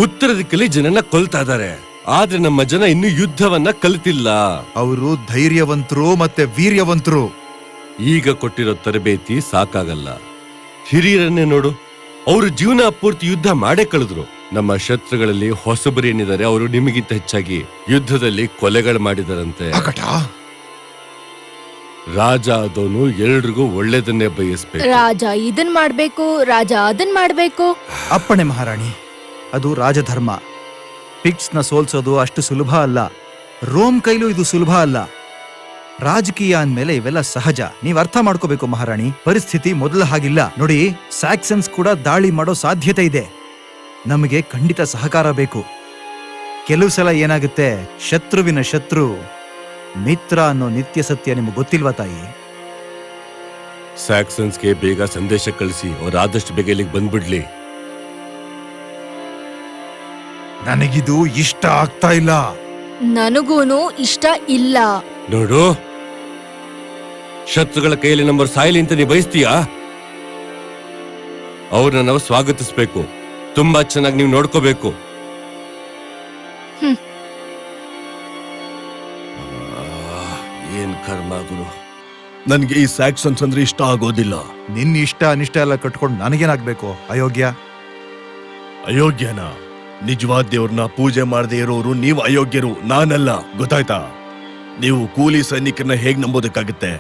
ಉತ್ತರ ದಿಕ್ಕಲ್ಲಿ ಜನನ ಕೊಲ್ತಾ ಇದಾರೆ. ಆದ್ರೆ ನಮ್ಮ ಜನ ಇನ್ನು ಯುದ್ಧವನ್ನ ಕಲಿತಿಲ್ಲ. ಅವರು ಧೈರ್ಯವಂತರು ಮತ್ತೆ ವೀರ್ಯವಂತರು. ಈಗ ಕೊಟ್ಟಿರೋ ತರಬೇತಿ ಸಾಕಾಗಲ್ಲ. ಹಿರಿಯರನ್ನೇ ನೋಡು, ಅವರು ಜೀವನ ಪೂರ್ತಿ ಯುದ್ಧ ಮಾಡೇ ಕಳೆದ್ರು. ನಮ್ಮ ಶತ್ರುಗಳಲ್ಲಿ ಹೊಸಬರು ಏನಿದ್ದಾರೆ, ಅವರು ನಿಮಗಿಂತ ಹೆಚ್ಚಾಗಿ ಯುದ್ಧದಲ್ಲಿ ಕೊಲೆಗಳು ಮಾಡಿದಾರಂತೆ. ರಾಜ ಆದವನು ಎಲ್ರಿಗೂ ಒಳ್ಳೇದನ್ನೇ ಬಯಸ್ಬೇಕು. ರಾಜ ಇದನ್ ಮಾಡ್ಬೇಕು, ರಾಜ ಅದನ್ ಮಾಡ್ಬೇಕು. ಅಪ್ಪಣೆ ಮಹಾರಾಣಿ, ಅದು ರಾಜಧರ್ಮ. ಪಿಕ್ಸ್ ನ ಸೋಲ್ಸೋದು ಅಷ್ಟು ಸುಲಭ ಅಲ್ಲ. ರೋಮ್ ಕೈಲೂ ಇದು ಸುಲಭ ಅಲ್ಲ. ರಾಜಕೀಯ ಅಂದ್ಮೇಲೆ ಇವೆಲ್ಲ ಸಹಜ. ನೀವ್ ಅರ್ಥ ಮಾಡ್ಕೋಬೇಕು ಮಹಾರಾಣಿ. ಪರಿಸ್ಥಿತಿ ಮೊದಲ ಹಾಗಿಲ್ಲ ನೋಡಿ. ಸ್ಯಾಕ್ಸನ್ಸ್ ಕೂಡ ದಾಳಿ ಮಾಡೋ ಸಾಧ್ಯತೆ ಇದೆ. ನಮಗೆ ಖಂಡಿತ ಸಹಕಾರ ಬೇಕು. ಕೆಲವು ಸಲ ಏನಾಗುತ್ತೆ, ಶತ್ರುವಿನ ಶತ್ರು ಮಿತ್ರ ಅನ್ನೋ ನಿತ್ಯ ಸತ್ಯ ನಿಮ್ಗೆ ಗೊತ್ತಿಲ್ವಾ ತಾಯಿ? ಸ್ಯಾಕ್ಸನ್ಸ್ಗೆ ಬೇಗ ಸಂದೇಶ ಕಳಿಸಿ, ಅವ್ರು ಆದಷ್ಟು ಬೇಗ ಇಲ್ಲಿಗೆ ಬಂದ್ಬಿಡ್ಲಿ. ನನಗಿದು ಇಷ್ಟ ಆಗ್ತಾ ಇಲ್ಲ. ನನಗೂನು ಇಷ್ಟ ಇಲ್ಲ. ನೋಡು, ಶತ್ರುಗಳ ಕೈಯಲ್ಲಿ ನಂಬರ್ ಸಾಯಲಿ ಅಂತ ನೀ ಬಯಸ್ತೀಯಾ? ಅವ್ರನ್ನ ನಾವು ಸ್ವಾಗತಿಸ್ಬೇಕು. ತುಂಬಾ ಚೆನ್ನಾಗಿ ನೀವು ನೋಡ್ಕೋಬೇಕು. ಏನ್ ಕರ್ಮ ಗುರು. ನನ್ಗೆ ಈ ಸ್ಯಾಕ್ಸನ್ಸ್ ಅಂದ್ರೆ ಇಷ್ಟ ಆಗೋದಿಲ್ಲ. ನಿನ್ನ ಇಷ್ಟ ಅನಿಷ್ಟ ಎಲ್ಲ ಕಟ್ಕೊಂಡು ನನಗೇನಾಗ್ಬೇಕು? ಅಯೋಗ್ಯ. ಅಯೋಗ್ಯನ? ನಿಜವಾದ ದೇವ್ರನ್ನ ಪೂಜೆ ಮಾಡದೇ ಇರೋರು ನೀವು ಅಯೋಗ್ಯರು, ನಾನಲ್ಲ. ಗೊತ್ತಾಯ್ತಾ? ನೀವು ಕೂಲಿ ಸೈನಿಕರನ್ನ ಹೇಗ್ ನಂಬೋದಕ್ಕಾಗುತ್ತೆ?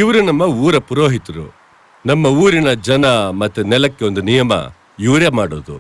ಇವರು ನಮ್ಮ ಊರ ಪುರೋಹಿತರು. ನಮ್ಮ ಊರಿನ ಜನ ಮತ್ತೆ ನೆಲಕ್ಕೆ ಒಂದು ನಿಯಮ ಇವರೇ ಮಾಡೋದು.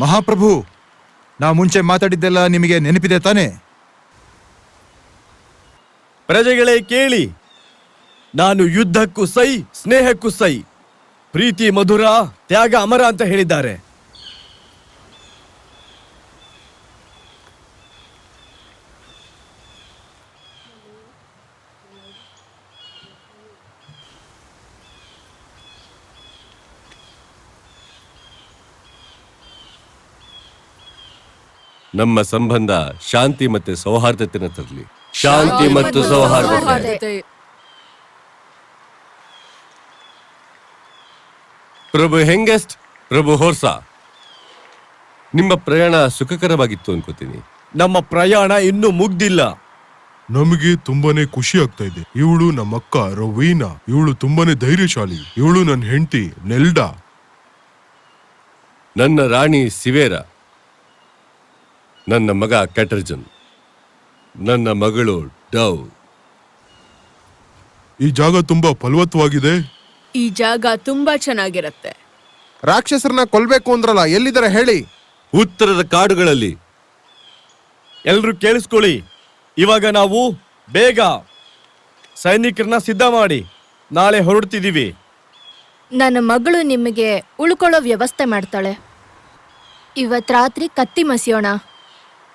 ಮಹಾಪ್ರಭು, ನಾ ಮುಂಚೆ ಮಾತಾಡಿದ್ದೆಲ್ಲ ನಿಮಗೆ ನೆನಪಿದೆ ತಾನೇ? ಪ್ರಜೆಗಳೇ ಕೇಳಿ, ನಾನು ಯುದ್ಧಕ್ಕೂ ಸೈ, ಸ್ನೇಹಕ್ಕೂ ಸೈ. ಪ್ರೀತಿ ಮಧುರ, ತ್ಯಾಗ ಅಮರ ಅಂತ ಹೇಳಿದ್ದಾರೆ. ನಮ್ಮ ಸಂಬಂಧ ಶಾಂತಿ ಮತ್ತೆ ಸೌಹಾರ್ದತೆನ ತರಲಿ. ಶಾಂತಿ ಮತ್ತು ಸೌಹಾರ್ದತೆ. ಪ್ರಭು ಹೆಂಗೆಸ್ಟ್, ಪ್ರಭು ಹೋರ್ಸಾ, ನಿಮ್ಮ ಪ್ರಯಾಣ ಸುಖಕರವಾಗಿತ್ತು ಅನ್ಕೋತೀನಿ. ನಮ್ಮ ಪ್ರಯಾಣ ಇನ್ನೂ ಮುಗ್ದಿಲ್ಲ. ನಮಗೆ ತುಂಬಾನೇ ಖುಷಿ ಆಗ್ತಾ ಇದೆ. ಇವಳು ನಮ್ಮಕ್ಕ ರವೀನಾ. ಇವಳು ತುಂಬಾನೇ ಧೈರ್ಯಶಾಲಿ. ಇವಳು ನನ್ನ ಹೆಂಡತಿ ನೆಲ್ಡಾ. ನನ್ನ ರಾಣಿ ಸಿವೇರಾ, ನನ್ನ ಮಗ ಕ್ಯಾಟರ್ಜನ್, ನನ್ನ ಮಗಳು ಡವ್. ಈ ಜಾಗ ತುಂಬಾ ಫಲವತ್ತವಾಗಿದೆ. ಈ ಜಾಗ ತುಂಬಾ ಚೆನ್ನಾಗಿರತ್ತೆ. ರಾಕ್ಷಸರನ್ನ ಕೊಲ್ಬೇಕು ಅಂದ್ರಲ್ಲ, ಎಲ್ಲಿದ್ದಾರೆ ಹೇಳಿ? ಉತ್ತರದ ಕಾಡುಗಳಲ್ಲಿ. ಎಲ್ರು ಕೇಳಿಸ್ಕೊಳ್ಳಿ, ಇವಾಗ ನಾವು ಬೇಗ ಸೈನಿಕರನ್ನ ಸಿದ್ಧ ಮಾಡಿ ನಾಳೆ ಹೊರಡ್ತಿದೀವಿ. ನನ್ನ ಮಗಳು ನಿಮಗೆ ಉಳ್ಕೊಳ್ಳೋ ವ್ಯವಸ್ಥೆ ಮಾಡ್ತಾಳೆ. ಇವತ್ ರಾತ್ರಿ ಕತ್ತಿ ಮಸಿಯೋಣ.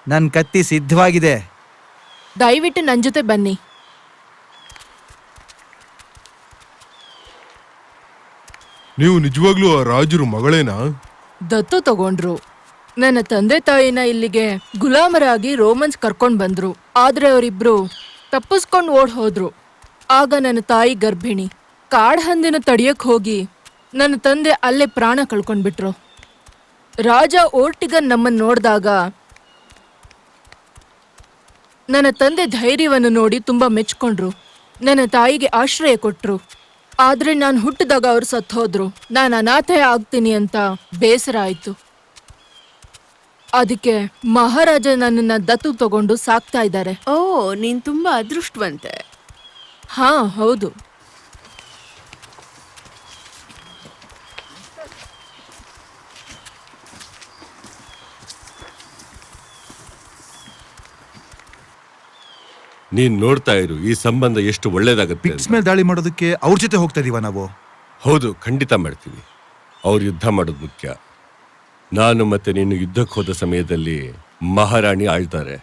ನನ್ ಕತ್ತಿ ಸಿದ್ಧವಾಗಿದೆ. ದಯವಿಟ್ಟು ನನ್ ಜೊತೆ ಬನ್ನಿ. ನೀವು ನಿಜವಾಗ್ಲೂ ಆ ರಾಜರು ಮಗಳೇನಾ? ದತ್ತು ತಗೊಂಡ್ರು. ನನ್ನ ತಂದೆ ತಾಯಿನ ಇಲ್ಲಿಗೆ ಗುಲಾಮರಾಗಿ ರೋಮನ್ಸ್ ಕರ್ಕೊಂಡ್ ಬಂದ್ರು. ಆದ್ರೆ ಅವರಿಬ್ರು ತಪ್ಪಿಸ್ಕೊಂಡ್ ಓಡ್ ಹೋದ್ರು. ಆಗ ನನ್ನ ತಾಯಿ ಗರ್ಭಿಣಿ. ಕಾಡ್ ಹಂದಿನ ತಡಿಯಕ್ ಹೋಗಿ ನನ್ನ ತಂದೆ ಅಲ್ಲೇ ಪ್ರಾಣ ಕಳ್ಕೊಂಡ್ಬಿಟ್ರು. ರಾಜ ಓರ್ಟಿಗನ್ ನಮ್ಮನ್ನ ನೋಡ್ದಾಗ ನನ್ನ ತಂದೆ ಧೈರ್ಯವನ್ನು ನೋಡಿ ತುಂಬಾ ಮೆಚ್ಕೊಂಡ್ರು. ನನ್ನ ತಾಯಿಗೆ ಆಶ್ರಯ ಕೊಟ್ರು. ಆದ್ರೆ ನಾನು ಹುಟ್ಟಿದಾಗ ಅವ್ರು ಸತ್ತೋದ್ರು. ನಾನು ಅನಾಥೆ ಆಗ್ತೀನಿ ಅಂತ ಬೇಸರ ಆಯ್ತು. ಅದಕ್ಕೆ ಮಹಾರಾಜ ನನ್ನನ್ನ ದತ್ತು ತಗೊಂಡು ಸಾಕ್ತಾ ಇದ್ದಾರೆ. ಓ, ನೀನ್ ತುಂಬಾ ಅದೃಷ್ಟವಂತೆ. ಹಾ, ಹೌದು. ನೀನ್ ನೋಡ್ತಾ ಇರು, ಈ ಸಂಬಂಧ ಎಷ್ಟು ಒಳ್ಳೇದಾಗತ್ತೆ ಪಿಕ್ಸ್ ಅಂತ. ಮೇಲೆ ದಾಳಿ ಮಾಡೋದಕ್ಕೆ ಅವ್ರ ಜೊತೆ ಹೋಗ್ತಾ ಇದೀವ ನಾವು. ಹೌದು, ಖಂಡಿತ ಮಾಡ್ತೀವಿ. ಅವ್ರು ಯುದ್ಧ ಮಾಡೋದು ಮುಖ್ಯ. ನಾನು ಮತ್ತೆ ನೀನು ಯುದ್ಧಕ್ಕೆ ಹೋದ ಸಮಯದಲ್ಲಿ ಮಹಾರಾಣಿ ಆಳ್ತಾರೆ.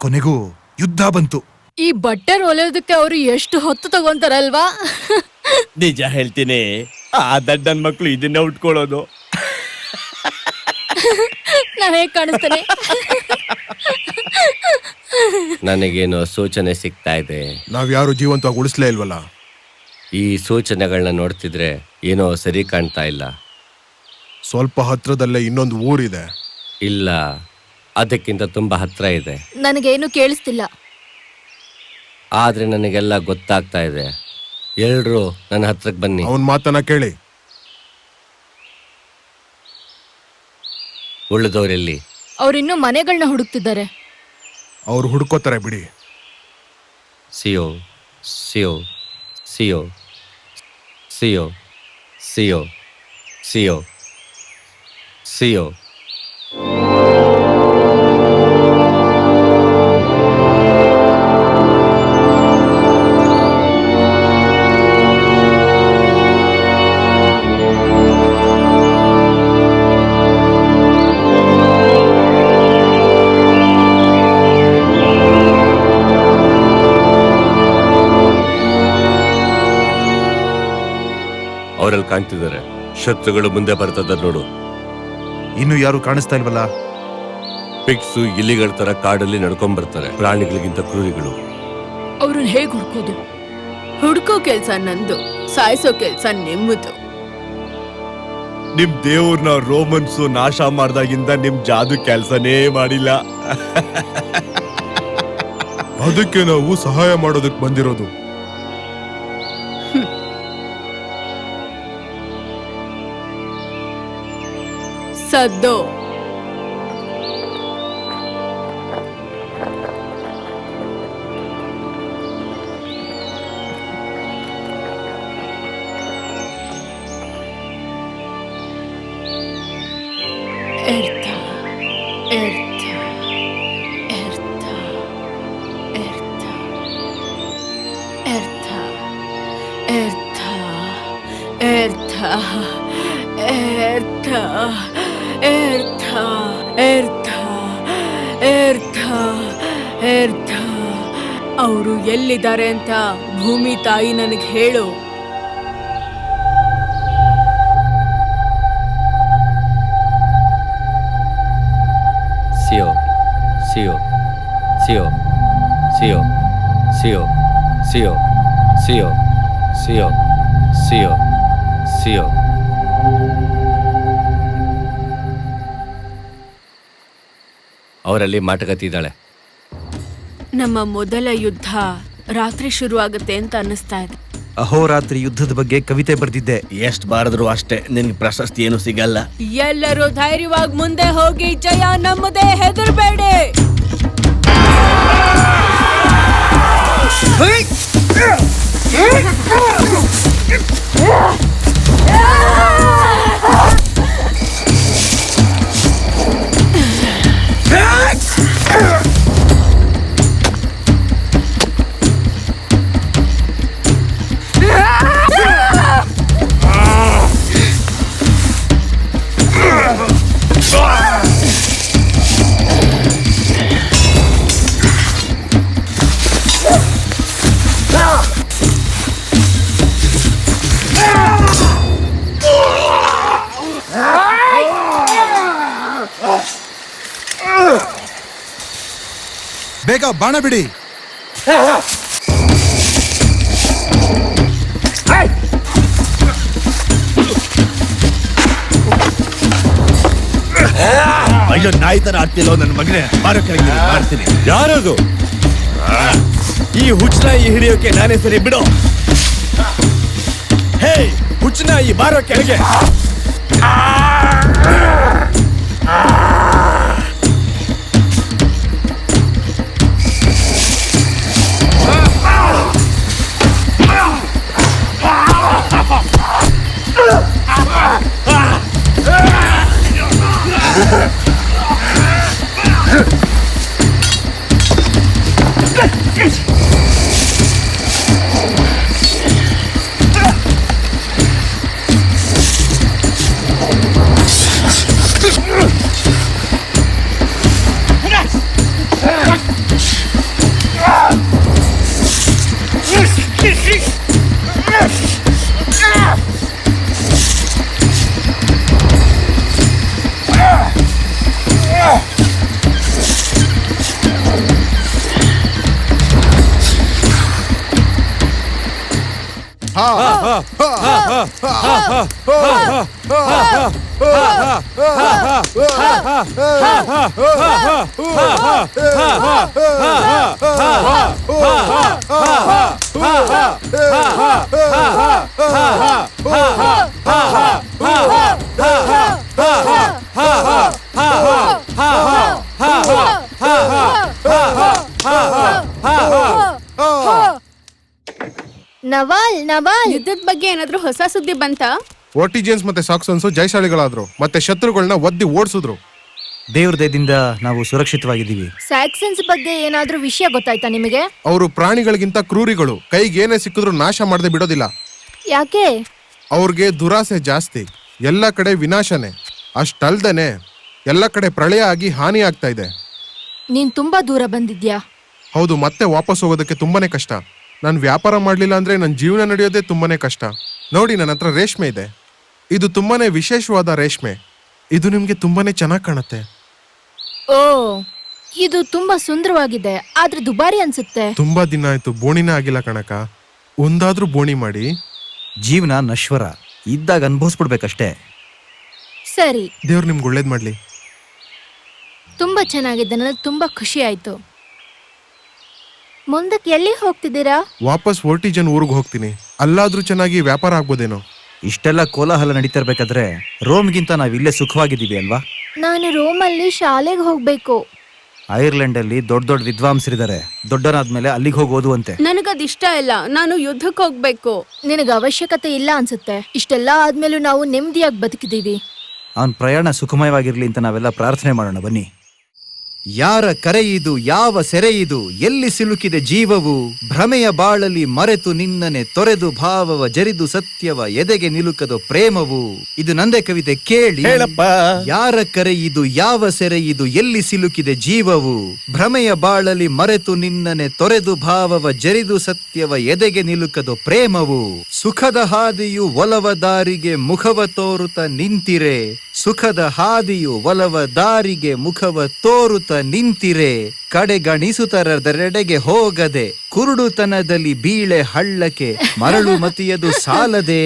ಕೊನೆಗೂ ಯುದ್ಧ ಬಂತು. ಈ ಬಟ್ಟೆ ಹೊಲಿಯೋದಕ್ಕೆ ಅವರು ಎಷ್ಟು ಹೊತ್ತು ತಗೊಂತಾರಲ್ವಾ? ನಿಜ ಹೇಳ್ತೀನಿ, ಆ ದಡ್ಡನ್ ಮಕ್ಳು ಇದನ್ನೇ ಉಟ್ಕೊಳ್ಳೋದು. ನಾನು ಹೇಗ್ ಕಾಣಿಸ್ತೇನೆ? ನನಗೇನೋ ಸೂಚನೆ ಸಿಗ್ತಾ ಇದೆ. ನಾವ್ಯಾರು ಜೀವಂತವಾಗಿ ಉಳಿಸ್ಲೇ ಇಲ್ವಲ್ಲ. ಈ ಸೂಚನೆಗಳನ್ನ ನೋಡ್ತಿದ್ರೆ ಏನೋ ಸರಿ ಕಾಣ್ತಾ ಇಲ್ಲ. ಸ್ವಲ್ಪ ಹತ್ರದಲ್ಲೇ ಇನ್ನೊಂದು ಊರಿದೆ. ಇಲ್ಲ, ಅದಕ್ಕಿಂತ ತುಂಬಾ ಹತ್ರ ಇದೆ. ನನಗೇನು ಕೇಳಿಸ್ತಿಲ್ಲ. ಆದ್ರೆ ನನಗೆಲ್ಲ ಗೊತ್ತಾಗ್ತಾ ಇದೆ. ಎಲ್ರು ನನ್ನ ಹತ್ರಕ್ಕೆ ಬನ್ನಿ. ಅವನ್ ಮಾತನ್ನ ಕೇಳಿ. ಉಳಿದವರೆಲ್ಲಿ? ಅವ್ರಿನ್ನೂ ಮನೆಗಳನ್ನ ಹುಡುಕ್ತಿದ್ದಾರೆ. ಅವ್ರು ಹುಡ್ಕೋತಾರೆ ಬಿಡಿ. ಸಿಯೋ ಸಿಯೋ ಸಿಯೋ ಸಿಯೋ ಸಿಯೋ ಸಿಯೋ ಸಿಯೋ. ಅವರಲ್ಲಿ ಕಾಣ್ತಿದ್ದಾರೆ. ಶತ್ರುಗಳು ಮುಂದೆ ಬರ್ತದ ನೋಡು. ಇನ್ನು ಯಾರು ಕಾಣಿಸ್ತಾ ಇಲ್ವಲ್ಲ. ಪಿಕ್ಸು ಇಲಿಗಳ ತರ ಕಾಡಲ್ಲಿ ನಡ್ಕೊಂಡ್ ಬರ್ತಾರೆ. ಪ್ರಾಣಿಗಳಿಗಿಂತ ಕ್ರೂರಿಗಳು. ಅವ್ರನ್ನ ಹೇಗ್ ಹುಡ್ಕೋದು? ಹುಡ್ಕೋ ಕೆಲ್ಸ ನಂದು, ಸಾಯಿಸೋ ಕೆಲ್ಸ ನಿಮ್ಮದು. ನಿಮ್ ದೇವ್ರನ್ನ ರೋಮನ್ಸು ನಾಶ ಮಾಡ್ದಾಗಿಂದ ನಿಮ್ ಜಾದು ಕೆಲ್ಸನೇ ಮಾಡಿಲ್ಲ. ಅದಕ್ಕೆ ನಾವು ಸಹಾಯ ಮಾಡೋದಕ್ಕೆ ಬಂದಿರೋದು. ಸದ್ದೋ Erta, Erta, Erta, Erta, Erta, Erta, Erta, Erta, Erta, Erta, Erta, Erta. ಅವರು ಎಲ್ಲಿದ್ದಾರೆ ಅಂತ ಭೂಮಿ ತಾಯಿ ನನಗೆ ಹೇಳು. ಸಿಯೋ ಸಿಯೋ ಸಿಯೋ ಸಿಯೋ ಸಿಯೋ ಸಿಯೋ ಸಿಯೋ ಸಿಯೋ ಸಿಯೋ ಸಿಯೋ. ಅವರಲ್ಲಿ ಮಾಟುಕತೆ ಇದ್ದಾಳೆ. ನಮ್ಮ ಮೊದಲ ಯುದ್ಧ ರಾತ್ರಿ ಶುರು ಆಗುತ್ತೆ ಅಂತ ಅನ್ನಿಸ್ತಾ ಇದೆ. ಅಹೋರಾತ್ರಿ ಯುದ್ಧದ ಬಗ್ಗೆ ಕವಿತೆ ಬರೆದಿದ್ದೆ. ಎಷ್ಟ್ ಬಾರದ್ರು ಅಷ್ಟೇ, ನಿನ್ಗೆ ಪ್ರಶಸ್ತಿ ಏನು ಸಿಗಲ್ಲ. ಎಲ್ಲರೂ ಧೈರ್ಯವಾಗಿ ಮುಂದೆ ಹೋಗಿ, ಜಯ ನಮ್ಮದೇ, ಹೆದರ್ಬೇಡಿ. ಬೇಗ ಬಾಣ ಬಿಡಿ. ಅಯ್ಯೋ, ನಾಯಿ ತರ ಆಡ್ತಿಲ್ಲೋ ನನ್ನ ಮಗನೇ. ಬಾರೋ ಕೆಳಗೆ, ಮಾಡ್ತೀನಿ. ಯಾರದು? ಈ ಹುಚ್ಚನಾಯಿ ಹಿಡಿಯೋಕೆ ನಾನೇ ಸರಿ, ಬಿಡು. ಹೇ ಹುಚ್ಚನಾಯಿ, ಬಾರೋ ಕೆಳಗೆ. ನವಾಲ್ ಯುದ್ಧದ ಬಗ್ಗೆ ಏನಾದ್ರೂ ಹೊಸ ಸುದ್ದಿ ಬಂತಾ? ಓಟಿಜಿಯನ್ಸ್ ಮತ್ತೆ ಸಾಕ್ಸನ್ಸು ಜಯಶಾಲಿಗಳಾದ್ರು, ಮತ್ತೆ ಶತ್ರುಗಳನ್ನ ಒದ್ದಿ ಓಡಿಸಿದ್ರು. ದೇವ್ರ ದಯದಿಂದ ನಾವು ಸುರಕ್ಷಿತವಾಗಿದ್ದೀವಿ. ಸ್ಯಾಕ್ಸನ್ಸ್ ಬಗ್ಗೆ ಏನಾದ್ರೂ ವಿಷಯ ಗೊತ್ತಾಯ್ತಾ ನಿಮಗೆ? ಅವರು ಪ್ರಾಣಿಗಳಿಗಿಂತ ಕ್ರೂರಿಗಳು, ಕೈಗೆ ಏನೇ ಸಿಕ್ಕಿದ್ರು ನಾಶ ಮಾಡದೆ ಬಿಡೋದಿಲ್ಲ. ಯಾಕೆ? ಅವ್ರಿಗೆ ದುರಾಸೆ ಜಾಸ್ತಿ, ಎಲ್ಲ ಕಡೆ ವಿನಾಶನೇ. ಅಷ್ಟಲ್ದೇನೆ ಎಲ್ಲ ಕಡೆ ಪ್ರಳಯ ಆಗಿ ಹಾನಿ ಆಗ್ತಾ ಇದೆ. ನೀನ್ ತುಂಬಾ ದೂರ ಬಂದಿದ್ಯಾ. ಹೌದು, ಮತ್ತೆ ವಾಪಸ್ ಹೋಗೋದಕ್ಕೆ ತುಂಬಾನೇ ಕಷ್ಟ. ನಾನು ವ್ಯಾಪಾರ ಮಾಡ್ಲಿಲ್ಲ ಅಂದ್ರೆ ನನ್ನ ಜೀವನ ನಡೆಯೋದೇ ತುಂಬಾನೇ ಕಷ್ಟ. ನೋಡಿ, ನನ್ನ ಹತ್ರ ರೇಷ್ಮೆ ಇದೆ. ಇದು ತುಂಬಾನೇ ವಿಶೇಷವಾದ ರೇಷ್ಮೆ. ಇದು ನಿಮ್ಗೆ ತುಂಬಾನೇ ಚೆನ್ನಾಗಿ ಕಾಣುತ್ತೆ. ಓ, ಇದು ತುಂಬಾ ಸುಂದರವಾಗಿದೆ, ಆದ್ರೆ ದುಬಾರಿ ಅನ್ಸುತ್ತೆ. ತುಂಬಾ ದಿನ ಆಯ್ತು ಬೋಣಿನೇ ಆಗಿಲ್ಲ ಕಣಕ. ಒಂದಾದ್ರೂ ಬೋಣಿ ಮಾಡಿ. ಜೀವನ ನಶ್ವರ, ಇದ್ದಾಗ ಅನುಭವಿಸ್ಬಿಡ್ಬೇಕಷ್ಟೇ. ಸರಿ, ದೇವ್ರು ನಿಮ್ಗೆ ಒಳ್ಳೇದ್ ಮಾಡ್ಲಿ. ತುಂಬಾ ಚೆನ್ನಾಗಿದೆ, ನನಗೆ ತುಂಬಾ ಖುಷಿ ಆಯ್ತು. ಮುಂದಕ್ಕೆ ಎಲ್ಲಿ ಹೋಗ್ತಿದ್ದೀರಾ? ವಾಪಸ್ ಓಟಿಜನ್ ಊರಿಗೆ ಹೋಗ್ತೀನಿ. ಅಲ್ಲಾದ್ರೂ ಚೆನ್ನಾಗಿ ವ್ಯಾಪಾರ ಆಗ್ಬೋದೇನೋ. ಇಷ್ಟೆಲ್ಲ ಕೋಲಾಹಲ ನಡೀತಿರ್ಬೇಕಾದ್ರೆ ರೋಮ್ಗಿಂತ ನಾವಿಲ್ಲೇ ಸುಖವಾಗಿದ್ದೀವಿ ಅಲ್ವಾ? ನಾನು ರೋಮಲ್ಲಿ ಶಾಲೆಗೆ ಹೋಗ್ಬೇಕು. ಐರ್ಲೆಂಡ್ ಅಲ್ಲಿ ದೊಡ್ಡ ದೊಡ್ಡ ವಿದ್ವಾಂಸರಿದ್ದಾರೆ. ದೊಡ್ಡನಾದ್ಮೇಲೆ ಅಲ್ಲಿಗೆ ಹೋಗಿ ಓದುವಂತೆ. ನನಗದಿಷ್ಟ ಇಲ್ಲ, ನಾನು ಯುದ್ಧಕ್ಕೆ ಹೋಗ್ಬೇಕು. ನಿನಗೆ ಅವಶ್ಯಕತೆ ಇಲ್ಲ ಅನ್ಸುತ್ತೆ. ಇಷ್ಟೆಲ್ಲ ಆದ್ಮೇಲೂ ನಾವು ನೆಮ್ಮದಿಯಾಗಿ ಬದುಕಿದೀವಿ. ಅವನ ಪ್ರಯಾಣ ಸುಖಮಯವಾಗಿರ್ಲಿ ಅಂತ ನಾವೆಲ್ಲ ಪ್ರಾರ್ಥನೆ ಮಾಡೋಣ ಬನ್ನಿ. ಯಾರ ಕರೆಯಿದು, ಯಾವ ಸೆರೆಯಿದು, ಎಲ್ಲಿ ಸಿಲುಕಿದೆ ಜೀವವು, ಭ್ರಮೆಯ ಬಾಳಲಿ ಮರೆತು ನಿನ್ನನೆ ತೊರೆದು ಭಾವವ ಜರಿದು ಸತ್ಯವ ಎದೆಗೆ ನಿಲುಕದು ಪ್ರೇಮವು. ಇದು ನಂದೇ ಕವಿತೆ, ಕೇಳಿ. ಹೇಳಪ್ಪ. ಯಾರ ಕರೆಯಿದು, ಯಾವ ಸೆರೆಯಿದು, ಎಲ್ಲಿ ಸಿಲುಕಿದೆ ಜೀವವು, ಭ್ರಮೆಯ ಬಾಳಲಿ ಮರೆತು ನಿನ್ನನೆ ತೊರೆದು ಭಾವವ ಜರಿದು ಸತ್ಯವ ಎದೆಗೆ ನಿಲುಕದು ಪ್ರೇಮವು. ಸುಖದ ಹಾದಿಯು ಒಲವ ದಾರಿಗೆ ಮುಖವ ತೋರುತ್ತ ನಿಂತಿರೆ, ಸುಖದ ಹಾದಿಯು ಒಲವ ದಾರಿಗೆ ಮುಖವ ತೋರುತ್ತ ನಿಂತಿರೆ ಕಡೆಗಣಿಸುತ್ತರದರೆಡೆಗೆ ಹೋಗದೆ ಕುರುಡುತನದಲ್ಲಿ ಬೀಳೆ ಹಳ್ಳಕ್ಕೆ ಮರಳು ಮತಿಯದು ಸಾಲದೆ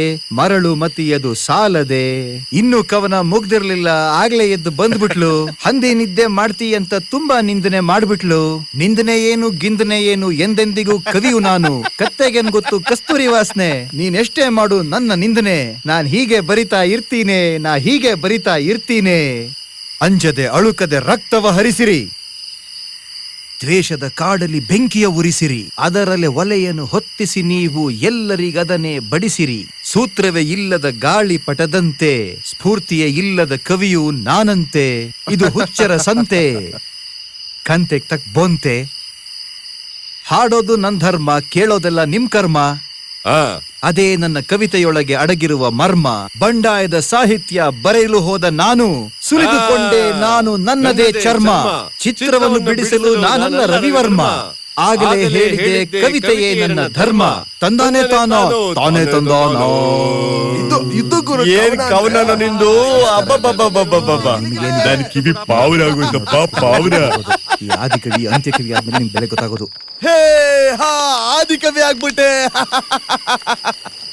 ಇನ್ನು ಕವನ ಮುಗ್ದಿರ್ಲಿಲ್ಲ ಆಗ್ಲೇ ಎದ್ದು ಬಂದ್ಬಿಟ್ಲು. ಹಂದಿ ನಿದ್ದೆ ಮಾಡ್ತಿ ಅಂತ ತುಂಬಾ ನಿಂದನೆ ಮಾಡ್ಬಿಟ್ಲು. ನಿಂದನೆ ಏನು ಗಿಂದನೆ ಏನು ಎಂದೆಂದಿಗೂ ಕವಿಯು ನಾನು, ಕತ್ತೆಗೆನ್ ಗೊತ್ತು ಕಸ್ತೂರಿ ವಾಸನೆ. ನೀನೆಷ್ಟೇ ಮಾಡು ನನ್ನ ನಿಂದನೆ, ನಾನ್ ಹೀಗೆ ಬರಿತಾ ಇರ್ತೀನಿ. ಅಂಜದೆ ಅಳುಕದೆ ರಕ್ತವ ಹರಿಸಿರಿ, ದ್ವೇಷದ ಕಾಡಲಿ ಬೆಂಕಿಯ ಉರಿಸಿರಿ, ಅದರಲ್ಲಿ ಒಲೆಯನ್ನು ಹೊತ್ತಿಸಿ ನೀವು ಎಲ್ಲರಿಗದನ್ನೇ ಬಡಿಸಿರಿ. ಸೂತ್ರವೇ ಇಲ್ಲದ ಗಾಳಿ ಪಟದಂತೆ ಸ್ಫೂರ್ತಿಯೇ ಇಲ್ಲದ ಕವಿಯು ನಾನಂತೆ. ಇದು ಹುಚ್ಚರ ಸಂತೆ, ಕಂತೆ ತಕ್ ಬೋಂತೆ. ಹಾಡೋದು ನನ್ ಧರ್ಮ, ಕೇಳೋದೆಲ್ಲ ನಿಮ್ ಕರ್ಮ. ಆ ಅದೇ ನನ್ನ ಕವಿತೆಯೊಳಗೆ ಅಡಗಿರುವ ಮರ್ಮ. ಬಂಡಾಯದ ಸಾಹಿತ್ಯ ಬರೆಯಲು ಹೋದ ನಾನು ಸುಲಿದುಕೊಂಡೆ ನಾನು ನನ್ನದೇ ಚರ್ಮ. ಚಿತ್ರವನ್ನು ಬಿಡಿಸಲು ನಾನಲ್ಲ ರವಿವರ್ಮ. ಆಗಲೇ ಹೇಳಿದೆ ಕವಿತೆಯೇ ನನ್ನ ಧರ್ಮ. ತಂದಾನೆ ತಾನೋ ತಾನೇ ತಂದಾನೋ. ಇದು ಗುರು ಏನ್ ಕವನ ನಿಂದು, ಅಬ್ಬಬ್ಬಬ್ಬಬ್ಬಬ್ಬಬ್ಬ. ನನ್ ಕಿವಿ ಪಾವನ ಆಗೋಯ್ತಪ್ಪ, ಪಾವನ. ಈ ಆದಿಕವಿ ಅಂತ್ಯಕವಿ ಆದ್ಮೇಲೆ ನಿಮ್ ಬೆಲೆ ಗೊತ್ತಾಗೋದು. ಹೇ ಹಾ, ಆದಿಕವಿ ಆಗ್ಬಿಟ್ಟೆ.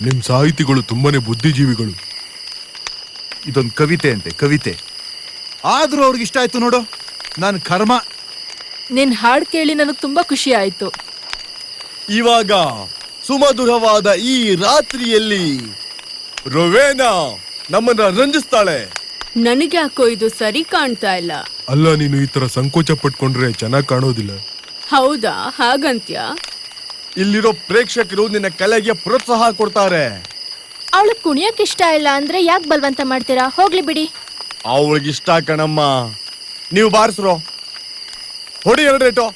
ನಿಮ್ ಸಾಹಿತಿಗಳು ತುಂಬಾನೇ ಬುದ್ಧಿಜೀವಿಗಳು. ಇದೊಂದು ಕವಿತೆ ಅಂತೆ, ಕವಿತೆ. ಆದ್ರೂ ಅವ್ರಿಗೆ ಇಷ್ಟ ಆಯ್ತು ನೋಡು. ನಾನು ಕರ್ಮ. ನಿನ್ ಹಾಡ್ ಕೇಳಿ ನನಗ್ ತುಂಬಾ ಖುಷಿ ಆಯ್ತು. ಇವಾಗ ಸುಮಧುರವಾದ ಈ ರಾತ್ರಿಯಲ್ಲಿ ರೊವೇನಾ ನಮ್ಮನ್ನ ರಂಜಿಸ್ತಾಳೆ. ನನಗೆ ಯಾಕೋ ಇದು ಸರಿ ಕಾಣ್ತಾ ಇಲ್ಲ. ಅಲ್ಲ, ನೀನು ಈ ತರ ಸಂಕೋಚ ಪಟ್ಕೊಂಡ್ರೆ ಚೆನ್ನಾಗಿ ಕಾಣೋದಿಲ್ಲ. ಹೌದಾ, ಹಾಗಂತ್ಯ? ಇಲ್ಲಿರೋ ಪ್ರೇಕ್ಷಕರು ನಿನ್ನ ಕಲೆಗೆ ಪ್ರೋತ್ಸಾಹ ಕೊಡ್ತಾರೆ. ಅವಳು ಕುಣಿಯಕ್ ಇಷ್ಟ ಇಲ್ಲ ಅಂದ್ರೆ ಯಾಕೆ ಬಲವಂತ ಮಾಡ್ತೀರಾ? ಹೋಗ್ಲಿ ಬಿಡಿ. ಅವಳಿಗಿಷ್ಟ ಕಣಮ್ಮ. ನೀವು ಬಾರಿಸ್ರೋ, ಹೊಡಿ 2 ರೇಟು.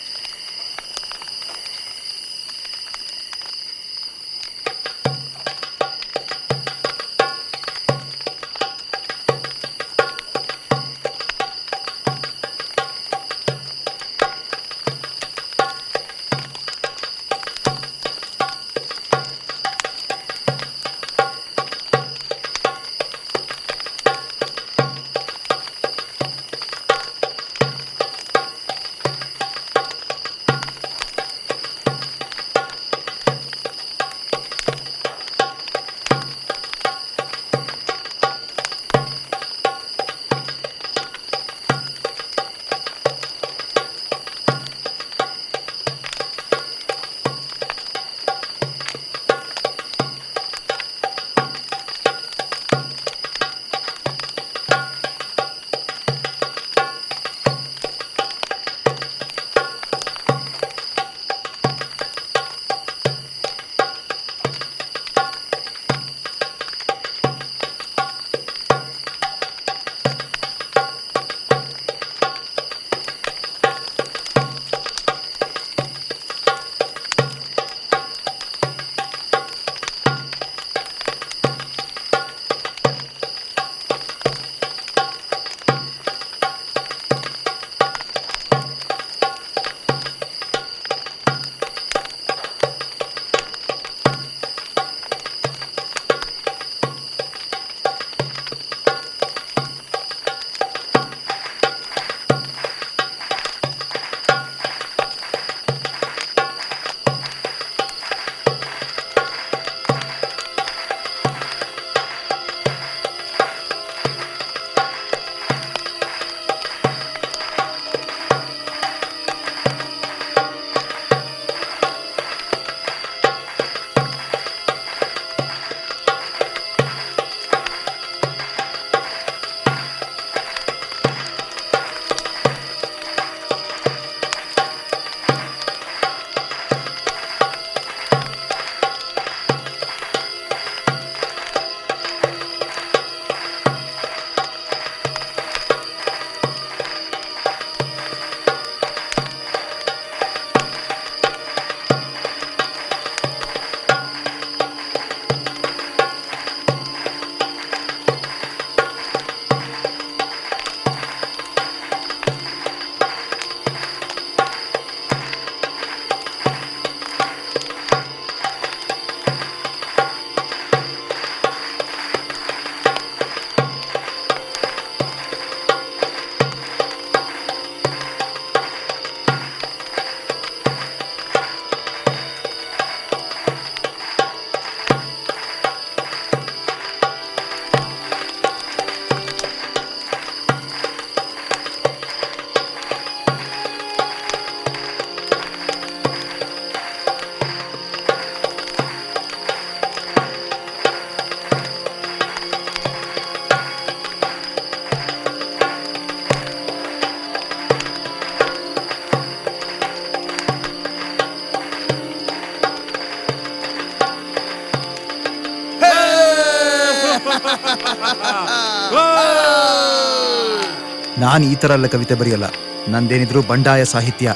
ನಾನು ಈ ಥರ ಎಲ್ಲ ಕವಿತೆ ಬರೆಯಲ್ಲ. ನಂದೇನಿದ್ರು ಬಂಡಾಯ ಸಾಹಿತ್ಯ.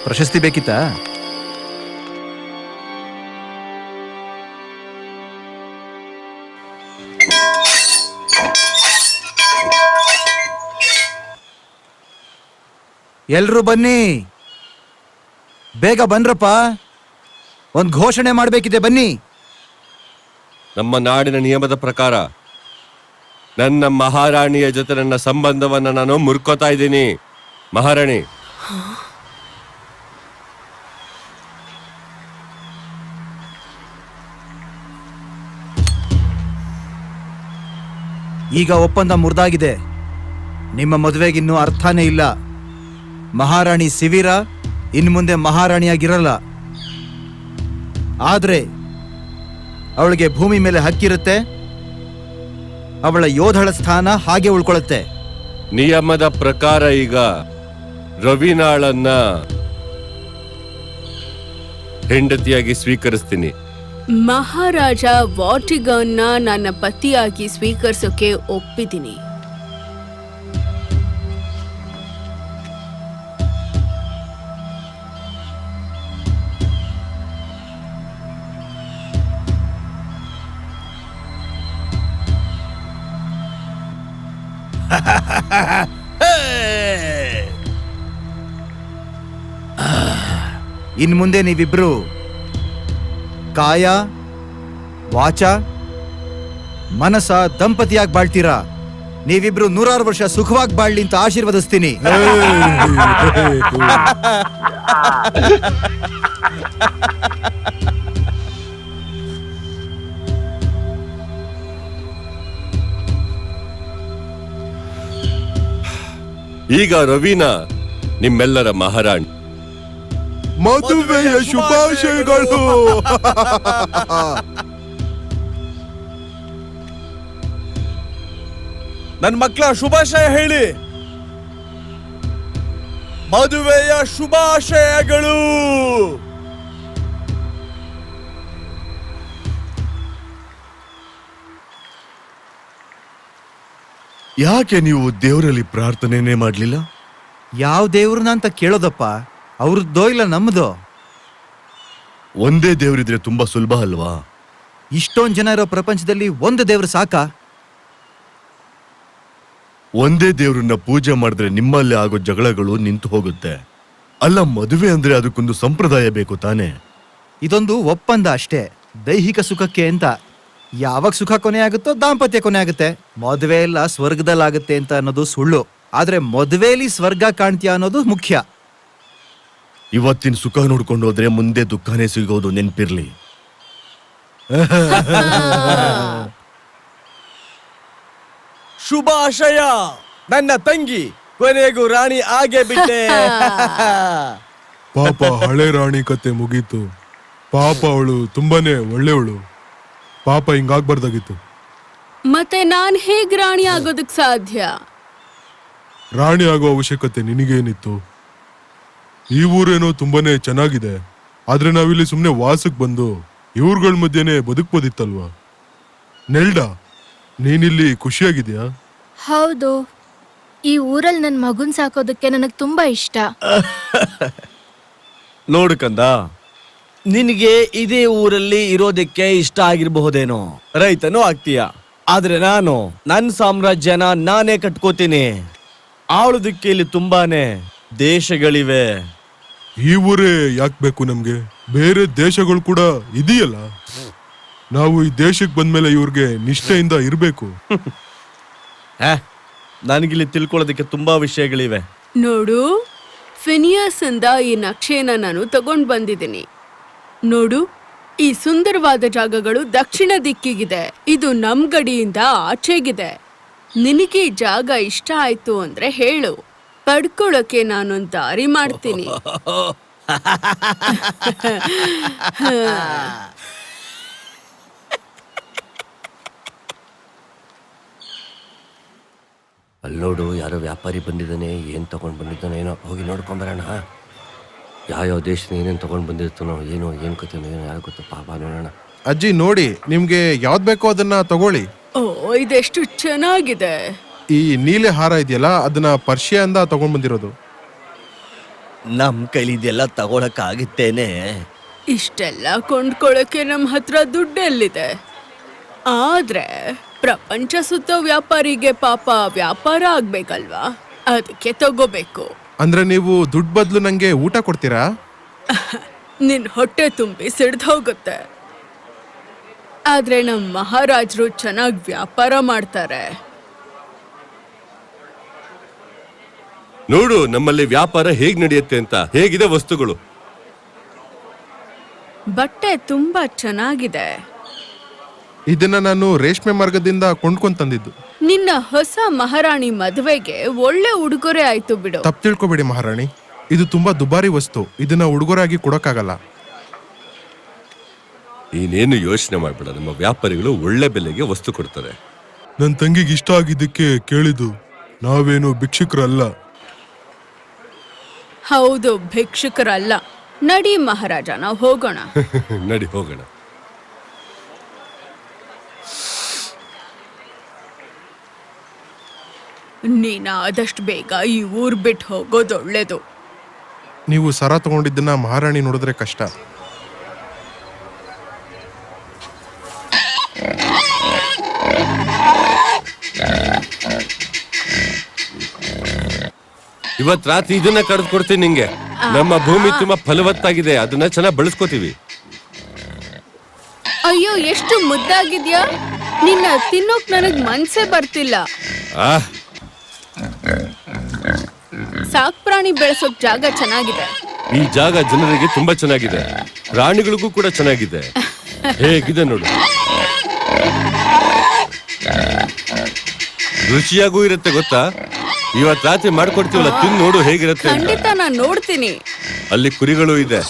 ಪ್ರಶಸ್ತಿ ಬೇಕಿತ್ತಾ? ಎಲ್ರು ಬನ್ನಿ, ಬೇಗ ಬನ್ರಪ್ಪ. ಒಂದ್ ಘೋಷಣೆ ಮಾಡ್ಬೇಕಿದೆ, ಬನ್ನಿ. ನಮ್ಮ ನಾಡಿನ ನಿಯಮದ ಪ್ರಕಾರ ನನ್ನ ಮಹಾರಾಣಿಯ ಜೊತೆ ನನ್ನ ಸಂಬಂಧವನ್ನ ನಾನು ಮುರ್ಕೋತಾ ಇದ್ದೀನಿ. ಮಹಾರಾಣಿ, ಈಗ ಒಪ್ಪಂದ ಮುರಿದಾಗಿದೆ. ನಿಮ್ಮ ಮದುವೆಗಿನ್ನೂ ಅರ್ಥನೇ ಇಲ್ಲ. ಮಹಾರಾಣಿ ಸಿವಿರ ಇನ್ನು ಮುಂದೆ ಮಹಾರಾಣಿಯಾಗಿರಲ್ಲ. ಆದ್ರೆ ಅವಳಿಗೆ ಭೂಮಿ ಮೇಲೆ ಹಕ್ಕಿರುತ್ತೆ. ಅವಳ ಯೋಧಳ ಸ್ಥಾನ ಹಾಗೆ ಉಳ್ಕೊಳ್ಳುತ್ತೆ. ನಿಯಮದ ಪ್ರಕಾರ ಈಗ ರವೀನಾಳನ್ನ ಹೆಂಡತಿಯಾಗಿ ಸ್ವೀಕರಿಸ್ತೀನಿ. ಮಹಾರಾಜ ವಾಟಿಗನ್ನ ನನ್ನ ಪತಿಯಾಗಿ ಸ್ವೀಕರಿಸೋಕೆ ಒಪ್ಪಿದ್ದೀನಿ. ಇನ್ ಮುಂದೆ ನೀವಿಬ್ರು ಕಾಯ ವಾಚ ಮನಸ ದಂಪತಿಯಾಗಿ ಬಾಳ್ತೀರಾ. ನೀವಿಬ್ರು 100 ವರ್ಷ ಸುಖವಾಗಿ ಬಾಳ್ಲಿ ಅಂತ ಆಶೀರ್ವದಿಸ್ತೀನಿ. ಈಗ ರವೀನಾ ನಿಮ್ಮೆಲ್ಲರ ಮಹಾರಾಣಿ. ಮದುವೆಯ ಶುಭಾಶಯಗಳು. ನನ್ ಮಕ್ಕಳ ಶುಭಾಶಯ ಹೇಳಿ. ಮದುವೆಯ ಶುಭಾಶಯಗಳು. ಯಾಕೆ ನೀವು ದೇವರಲ್ಲಿ ಪ್ರಾರ್ಥನೆನೇ ಮಾಡ್ಲಿಲ್ಲ? ಯಾವ ದೇವ್ರನ್ನ ಅಂತ ಕೇಳೋದಪ್ಪ, ಅವ್ರದ್ದೋ ಇಲ್ಲ ನಮ್ದೋ? ಒಂದೇ ದೇವರಿದ್ರೆ ತುಂಬಾ ಸುಲಭ ಅಲ್ವಾ? ಇಷ್ಟೊಂದ್ ಜನ ಇರೋ ಪ್ರಪಂಚದಲ್ಲಿ ಒಂದು ದೇವ್ರು ಸಾಕಾ? ಒಂದೇ ದೇವ್ರನ್ನ ಪೂಜೆ ಮಾಡಿದ್ರೆ ನಿಮ್ಮಲ್ಲಿ ಆಗೋ ಜಗಳಗಳು ನಿಂತು ಹೋಗುತ್ತೆ. ಅಲ್ಲ, ಮದುವೆ ಅಂದ್ರೆ ಅದಕ್ಕೊಂದು ಸಂಪ್ರದಾಯ ಬೇಕು ತಾನೆ? ಇದೊಂದು ಒಪ್ಪಂದ ಅಷ್ಟೇ, ದೈಹಿಕ ಸುಖಕ್ಕೆ ಅಂತ. ಯಾವಾಗ ಸುಖ ಕೊನೆ ಆಗುತ್ತೋ ದಾಂಪತ್ಯ ಕೊನೆ ಆಗುತ್ತೆ. ಮದುವೆ ಎಲ್ಲ ಸ್ವರ್ಗದಲ್ಲಾಗುತ್ತೆ ಅಂತ ಅನ್ನೋದು ಸುಳ್ಳು. ಆದ್ರೆ ಮದುವೆಯಲ್ಲಿ ಸ್ವರ್ಗ ಕಾಣ್ತೀಯ ಅನ್ನೋದು ಮುಖ್ಯ. ಇವತ್ತಿನ ಸುಖ ನೋಡ್ಕೊಂಡು ಹೋದ್ರೆ ಮುಂದೆ ದುಃಖನೇ ಸಿಗೋದು ನೆನ್ಪಿರ್ಲಿ. ಶುಭಾಶಯ ನನ್ನ ತಂಗಿ, ಕೊನೆಗೂ ರಾಣಿ ಆಗೇ ಬಿಟ್ಟೆ. ಪಾಪ ಹಳೆ ರಾಣಿ ಕತೆ ಮುಗೀತು. ಪಾಪ ಅವಳು ತುಂಬಾನೇ ಒಳ್ಳೆಯವಳು. ಪಾಪ ಹಿಂಗಾಗ್ಬಾರ್ದಾಗಿತ್ತು. ಮತ್ತೆ ನಾನ್ ಹೇಗ್ ರಾಣಿ ಆಗೋದಕ್ ಸಾಧ್ಯ? ರಾಣಿ ಆಗೋ ಅವಶ್ಯಕತೆ ನಿನಗೇನಿತ್ತು? ಈ ಊರೇನೋ ತುಂಬಾನೇ ಚೆನ್ನಾಗಿದೆ, ಆದ್ರೆ ನಾವಿಲ್ಲಿ ಸುಮ್ನೆ ವಾಸಕ್ ಬಂದು ಇವ್ರಗಳ ಮಧ್ಯೆನೆ ಬದುಕ್ಬೋದಿತ್ತಲ್ವಾ? ನೆಲ್ಡಾ, ನೀನಿಲ್ಲಿ ಖುಷಿಯಾಗಿದ್ಯಾ? ಹೌದು, ಈ ಊರಲ್ಲಿ ನನ್ನ ಮಗುನ್ ಸಾಕೋದಕ್ಕೆ ನನಗೆ ತುಂಬಾ ಇಷ್ಟ. ನೋಡು ಕಂದ, ನಿನಗೆ ಇದೇ ಊರಲ್ಲಿ ಇರೋದಕ್ಕೆ ಇಷ್ಟ ಆಗಿರಬಹುದೇನೋ, ರೈತನೂ ಆಗ್ತೀಯ. ಆದ್ರೆ ನಾನು ನನ್ನ ಸಾಮ್ರಾಜ್ಯನ ನಾನೇ ಕಟ್ಕೋತೀನಿ. ಆಳೋದಕ್ಕೆ ಇಲ್ಲಿ ತುಂಬಾನೇ ದೇಶಗಳಿವೆ. ಈ ಊರೇ ಯಾಕೆ ಬೇಕು ನಮ್ಗೆ? ಬೇರೆ ದೇಶಗಳು ಕೂಡ ಇದೆಯಲ್ಲ. ನಾವು ಈ ದೇಶಕ್ಕೆ ಬಂದ್ಮೇಲೆ ಇವ್ರಿಗೆ ನಿಷ್ಠೆಯಿಂದ ಇರ್ಬೇಕು. ನನಗಿಲ್ಲಿ ತಿಳ್ಕೊಳ್ಳೋದಕ್ಕೆ ತುಂಬಾ ವಿಷಯಗಳಿವೆ. ನೋಡು, ಫಿನಿಯಸ್ ಇಂದ ಈ ನಕ್ಷೆನ ನಾನು ತಗೊಂಡ್ ಬಂದಿದ್ದೀನಿ. ನೋಡು, ಈ ಸುಂದರವಾದ ಜಾಗಗಳು ದಕ್ಷಿಣ ದಿಕ್ಕಿಗಿದೆ. ಇದು ನಮ್ ಗಡಿಯಿಂದ ಆಚೆಗಿದೆ. ನಿನಗೆ ಈ ಜಾಗ ಇಷ್ಟ ಆಯ್ತು ಅಂದ್ರೆ ಹೇಳು, ಪಡ್ಕೊಳ್ಳೋಕೆ ನಾನೊಂದ್ ದಾರಿ ಮಾಡ್ತೀನಿ. ಅಲ್ಲಿ ನೋಡು, ಯಾರೋ ವ್ಯಾಪಾರಿ ಬಂದಿದ್ದಾನೆ. ಏನ್ ತಗೊಂಡ್ ಬಂದಿದ್ದಾನೆ ಏನೋ, ಹೋಗಿ ನೋಡ್ಕೊಂಬರೋಣ. ಯಾವ್ಯಾವ ದೇಶದ ಏನೇನು ತಗೊಂಡ್ ಬಂದಿರ್ತಾನೋ ಏನೋ, ಏನ್ ಕಥೆನೋ ಏನೋ, ಯಾರು ಗೊತ್ತು. ಪಾಪ ನೋಡೋಣ. ಅಜ್ಜಿ ನೋಡಿ, ನಿಮ್ಗೆ ಯಾವ್ದು ಬೇಕೋ ಅದನ್ನ ತಗೊಳ್ಳಿ. ಓ, ಇದೆಷ್ಟು ಚೆನ್ನಾಗಿದೆ. ಈ ನೀಲಿ ಹಾರ ಇದೆಯಲ್ಲ ಅದನ್ನ ಪರ್ಷಿಯಿಂದ ತಗೊಂಡ್ ಬಂದಿರೋದು. ನಮ್ ಕೈಲಿದೆಲ್ಲ ತಗೊಳಕ್ ಆಗುತ್ತೇನೆ? ಇಷ್ಟೆಲ್ಲ ಕೊಂಡ್ಕೊಳಕ್ಕೆ ನಮ್ ಹತ್ರ ದುಡ್ಡೆಲ್ಲಿದೆ? ಆದ್ರೆ ಪ್ರಪಂಚ ಸುತ್ತ ವ್ಯಾಪಾರಿಗೆ ಪಾಪ ವ್ಯಾಪಾರ ಆಗ್ಬೇಕಲ್ವಾ, ಅದಕ್ಕೆ ತಗೋಬೇಕು. ಅಂದ್ರೆ ನೀವು ದುಡ್ಡು ಬದಲು ನಂಗೆ ಊಟ ಕೊಡ್ತೀರಾ? ನಿನ್ ಹೊಟ್ಟೆ ತುಂಬಿ ಸಿಡ್ದು ಹೋಗುತ್ತೆ. ಆದ್ರೆ ನಮ್ ಮಹಾರಾಜರು ಚೆನ್ನಾಗಿ ವ್ಯಾಪಾರ ಮಾಡ್ತಾರೆ. ನೋಡು ನಮ್ಮಲ್ಲಿ ವ್ಯಾಪಾರ ಹೇಗ್ ನಡೆಯುತ್ತೆ ಅಂತ. ಹೇಗಿದೆ ವಸ್ತುಗಳು? ಬಟ್ಟೆ ತುಂಬಾ ಚೆನ್ನಾಗಿದೆ. ಇದನ್ನ ನಾನು ರೇಷ್ಮೆ ಮಾರ್ಗದಿಂದ ಕೊಂಡ್ಕೊಂಡ್ ತಂದಿದ್ದು. ನಿನ್ನ ಹೊಸ ಮಹಾರಾಣಿ ಮದುವೆಗೆ ಒಳ್ಳೆ ಉಡುಗೊರೆ ಆಯ್ತು ಬಿಡು. ತಪ್ಪು ತಿಳ್ಕೊಬೇಡಿ ಮಹಾರಾಣಿ, ಇದು ತುಂಬಾ ದುಬಾರಿ ವಸ್ತು. ಇದನ್ನ ಉಡುಗೊರೆಯಾಗಿ ಕೊಡಕ್ಕಾಗಲ್ಲ. ನೀನೇನು ಯೋಚನೆ ಮಾಡ್ಬೇಡ, ನಮ್ಮ ವ್ಯಾಪಾರಿಗಳು ಒಳ್ಳೆ ಬೆಲೆಗೆ ವಸ್ತು ಕೊಡ್ತಾರೆ. ನನ್ನ ತಂಗಿಗೆ ಇಷ್ಟ ಆಗಿದ್ದಕ್ಕೆ ಕೇಳಿದ್ದು. ನಾವೇನು ಭಿಕ್ಷುಕರಲ್ಲ. ಹೌದು, ಭಿಕ್ಷುಕರಲ್ಲ. ನಡಿ ಮಹಾರಾಜ, ನಾವು ಹೋಗೋಣ. ನಡಿ ಹೋಗೋಣ. ನೀನ ಆದಷ್ಟು ಬೇಗ ಈ ಊರ್ ಬಿಟ್ಟು ಹೋಗೋದು ಒಳ್ಳೇದು. ನೀವು ಸರ ತಗೊಂಡಿದ್ದನ್ನ ಮಹಾರಾಣಿ ನೋಡಿದ್ರೆ ಕಷ್ಟ. ಇವತ್ ರಾತ್ರಿ ಇದನ್ನ ಕಡ್ದು ಕೊಡ್ತೀನಿ ನಿಂಗೆ. ನಮ್ಮ ಭೂಮಿ ತುಂಬಾ ಫಲವತ್ತಾಗಿದೆ, ಅದನ್ನ ಚೆನ್ನಾಗಿ ಬಳಸ್ಕೋತೀವಿ. ಅಯ್ಯೋ, ಎಷ್ಟು ಮುದ್ದಾಗಿದ್ಯಾ. ನಿನ್ನ ತಿನ್ನೋಕ್ ನನಗ್ ಮನ್ಸೇ ಬರ್ತಿಲ್ಲ. ಆಹ್, ಸಾಕ್ ಪ್ರಾಣಿ ಬೆಳೆಸೋಕ್ ಜಾಗ ಚೆನ್ನಾಗಿದೆ. ಈ ಜಾಗ ಜನರಿಗೆ ತುಂಬಾ ಚೆನ್ನಾಗಿದೆ, ಪ್ರಾಣಿಗಳಿಗೂ ಕೂಡ ಚೆನ್ನಾಗಿದೆ. ಹೇಗಿದೆ ನೋಡು, ರುಚಿಯಾಗೂ ಇರುತ್ತೆ ಗೊತ್ತಾ. ಇವತ್ ರಾತ್ರಿ ಮಾಡ್ಕೊಡ್ತೀವಲ್ಲ, ತಿಂದು ನೋಡು ಹೇಗಿರುತ್ತೆ ಅಂತ. ಖಂಡಿತ ನಾನ್ ನೋಡ್ತೀನಿ. ಅಲ್ಲಿ ಕುರಿಗಳು ಇದೆ,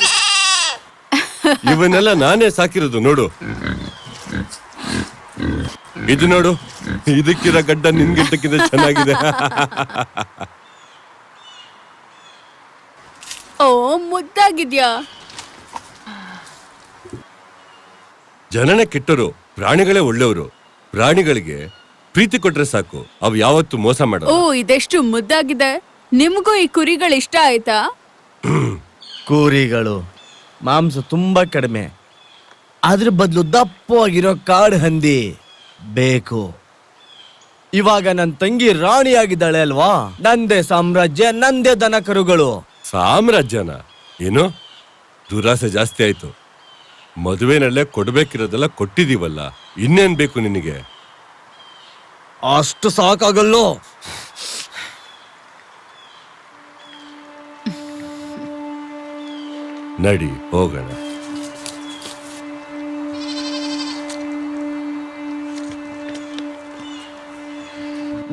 ಇವನ್ನೆಲ್ಲ ನಾನೇ ಸಾಕಿರೋದು. ನೋಡು, ಇದು ನೋಡು, ಇದಕ್ಕಿರೋ ಗಡ್ಡ ನಿನ್ಗಿದ್ದಕ್ಕಿಂತ ಚೆನ್ನಾಗಿದೆ. ಓ, ಮುದ್ದಾಗಿದ್ಯಾ. ಜನನೇ ಕೆಟ್ಟರು, ಪ್ರಾಣಿಗಳೇ ಒಳ್ಳೆಯವರು. ಪ್ರಾಣಿಗಳಿಗೆ ಪ್ರೀತಿ ಕೊಟ್ರೆ ಸಾಕು, ಅವು ಯಾವತ್ತು ಮೋಸ ಓ, ಮಾಡಲ್ಲ. ಇದೆಷ್ಟು ಮುದ್ದಾಗಿದೆ. ನಿಮಗೂ ಈ ಕುರಿಗಳು ಇಷ್ಟ ಆಯ್ತಾ? ಕುರಿಗಳು ಮಾಂಸ ತುಂಬಾ ಕಡಿಮೆ, ಅದ್ರ ಬದಲು ದಪ್ಪವಾಗಿರೋ ಕಾಡು ಹಂದಿ ಬೇಕು. ಇವಾಗ ನನ್ನ ತಂಗಿ ರಾಣಿಯಾಗಿದ್ದಾಳೆ ಅಲ್ವಾ, ನಂದೇ ಸಾಮ್ರಾಜ್ಯ, ನಂದೇ ದನ ಕರುಗಳು. ಸಾಮ್ರಾಜ್ಯನ ಏನು? ದುರಾಸೆ ಜಾಸ್ತಿ ಆಯ್ತು. ಮದುವೆನಲ್ಲೇ ಕೊಡ್ಬೇಕಿರೋದೆಲ್ಲ ಕೊಟ್ಟಿದೀವಲ್ಲ, ಇನ್ನೇನ್ ಬೇಕು ನಿನಗೆ? ಅಷ್ಟು ಸಾಕಾಗಲ್ಲೋ? ನಡಿ ಹೋಗೋಣ.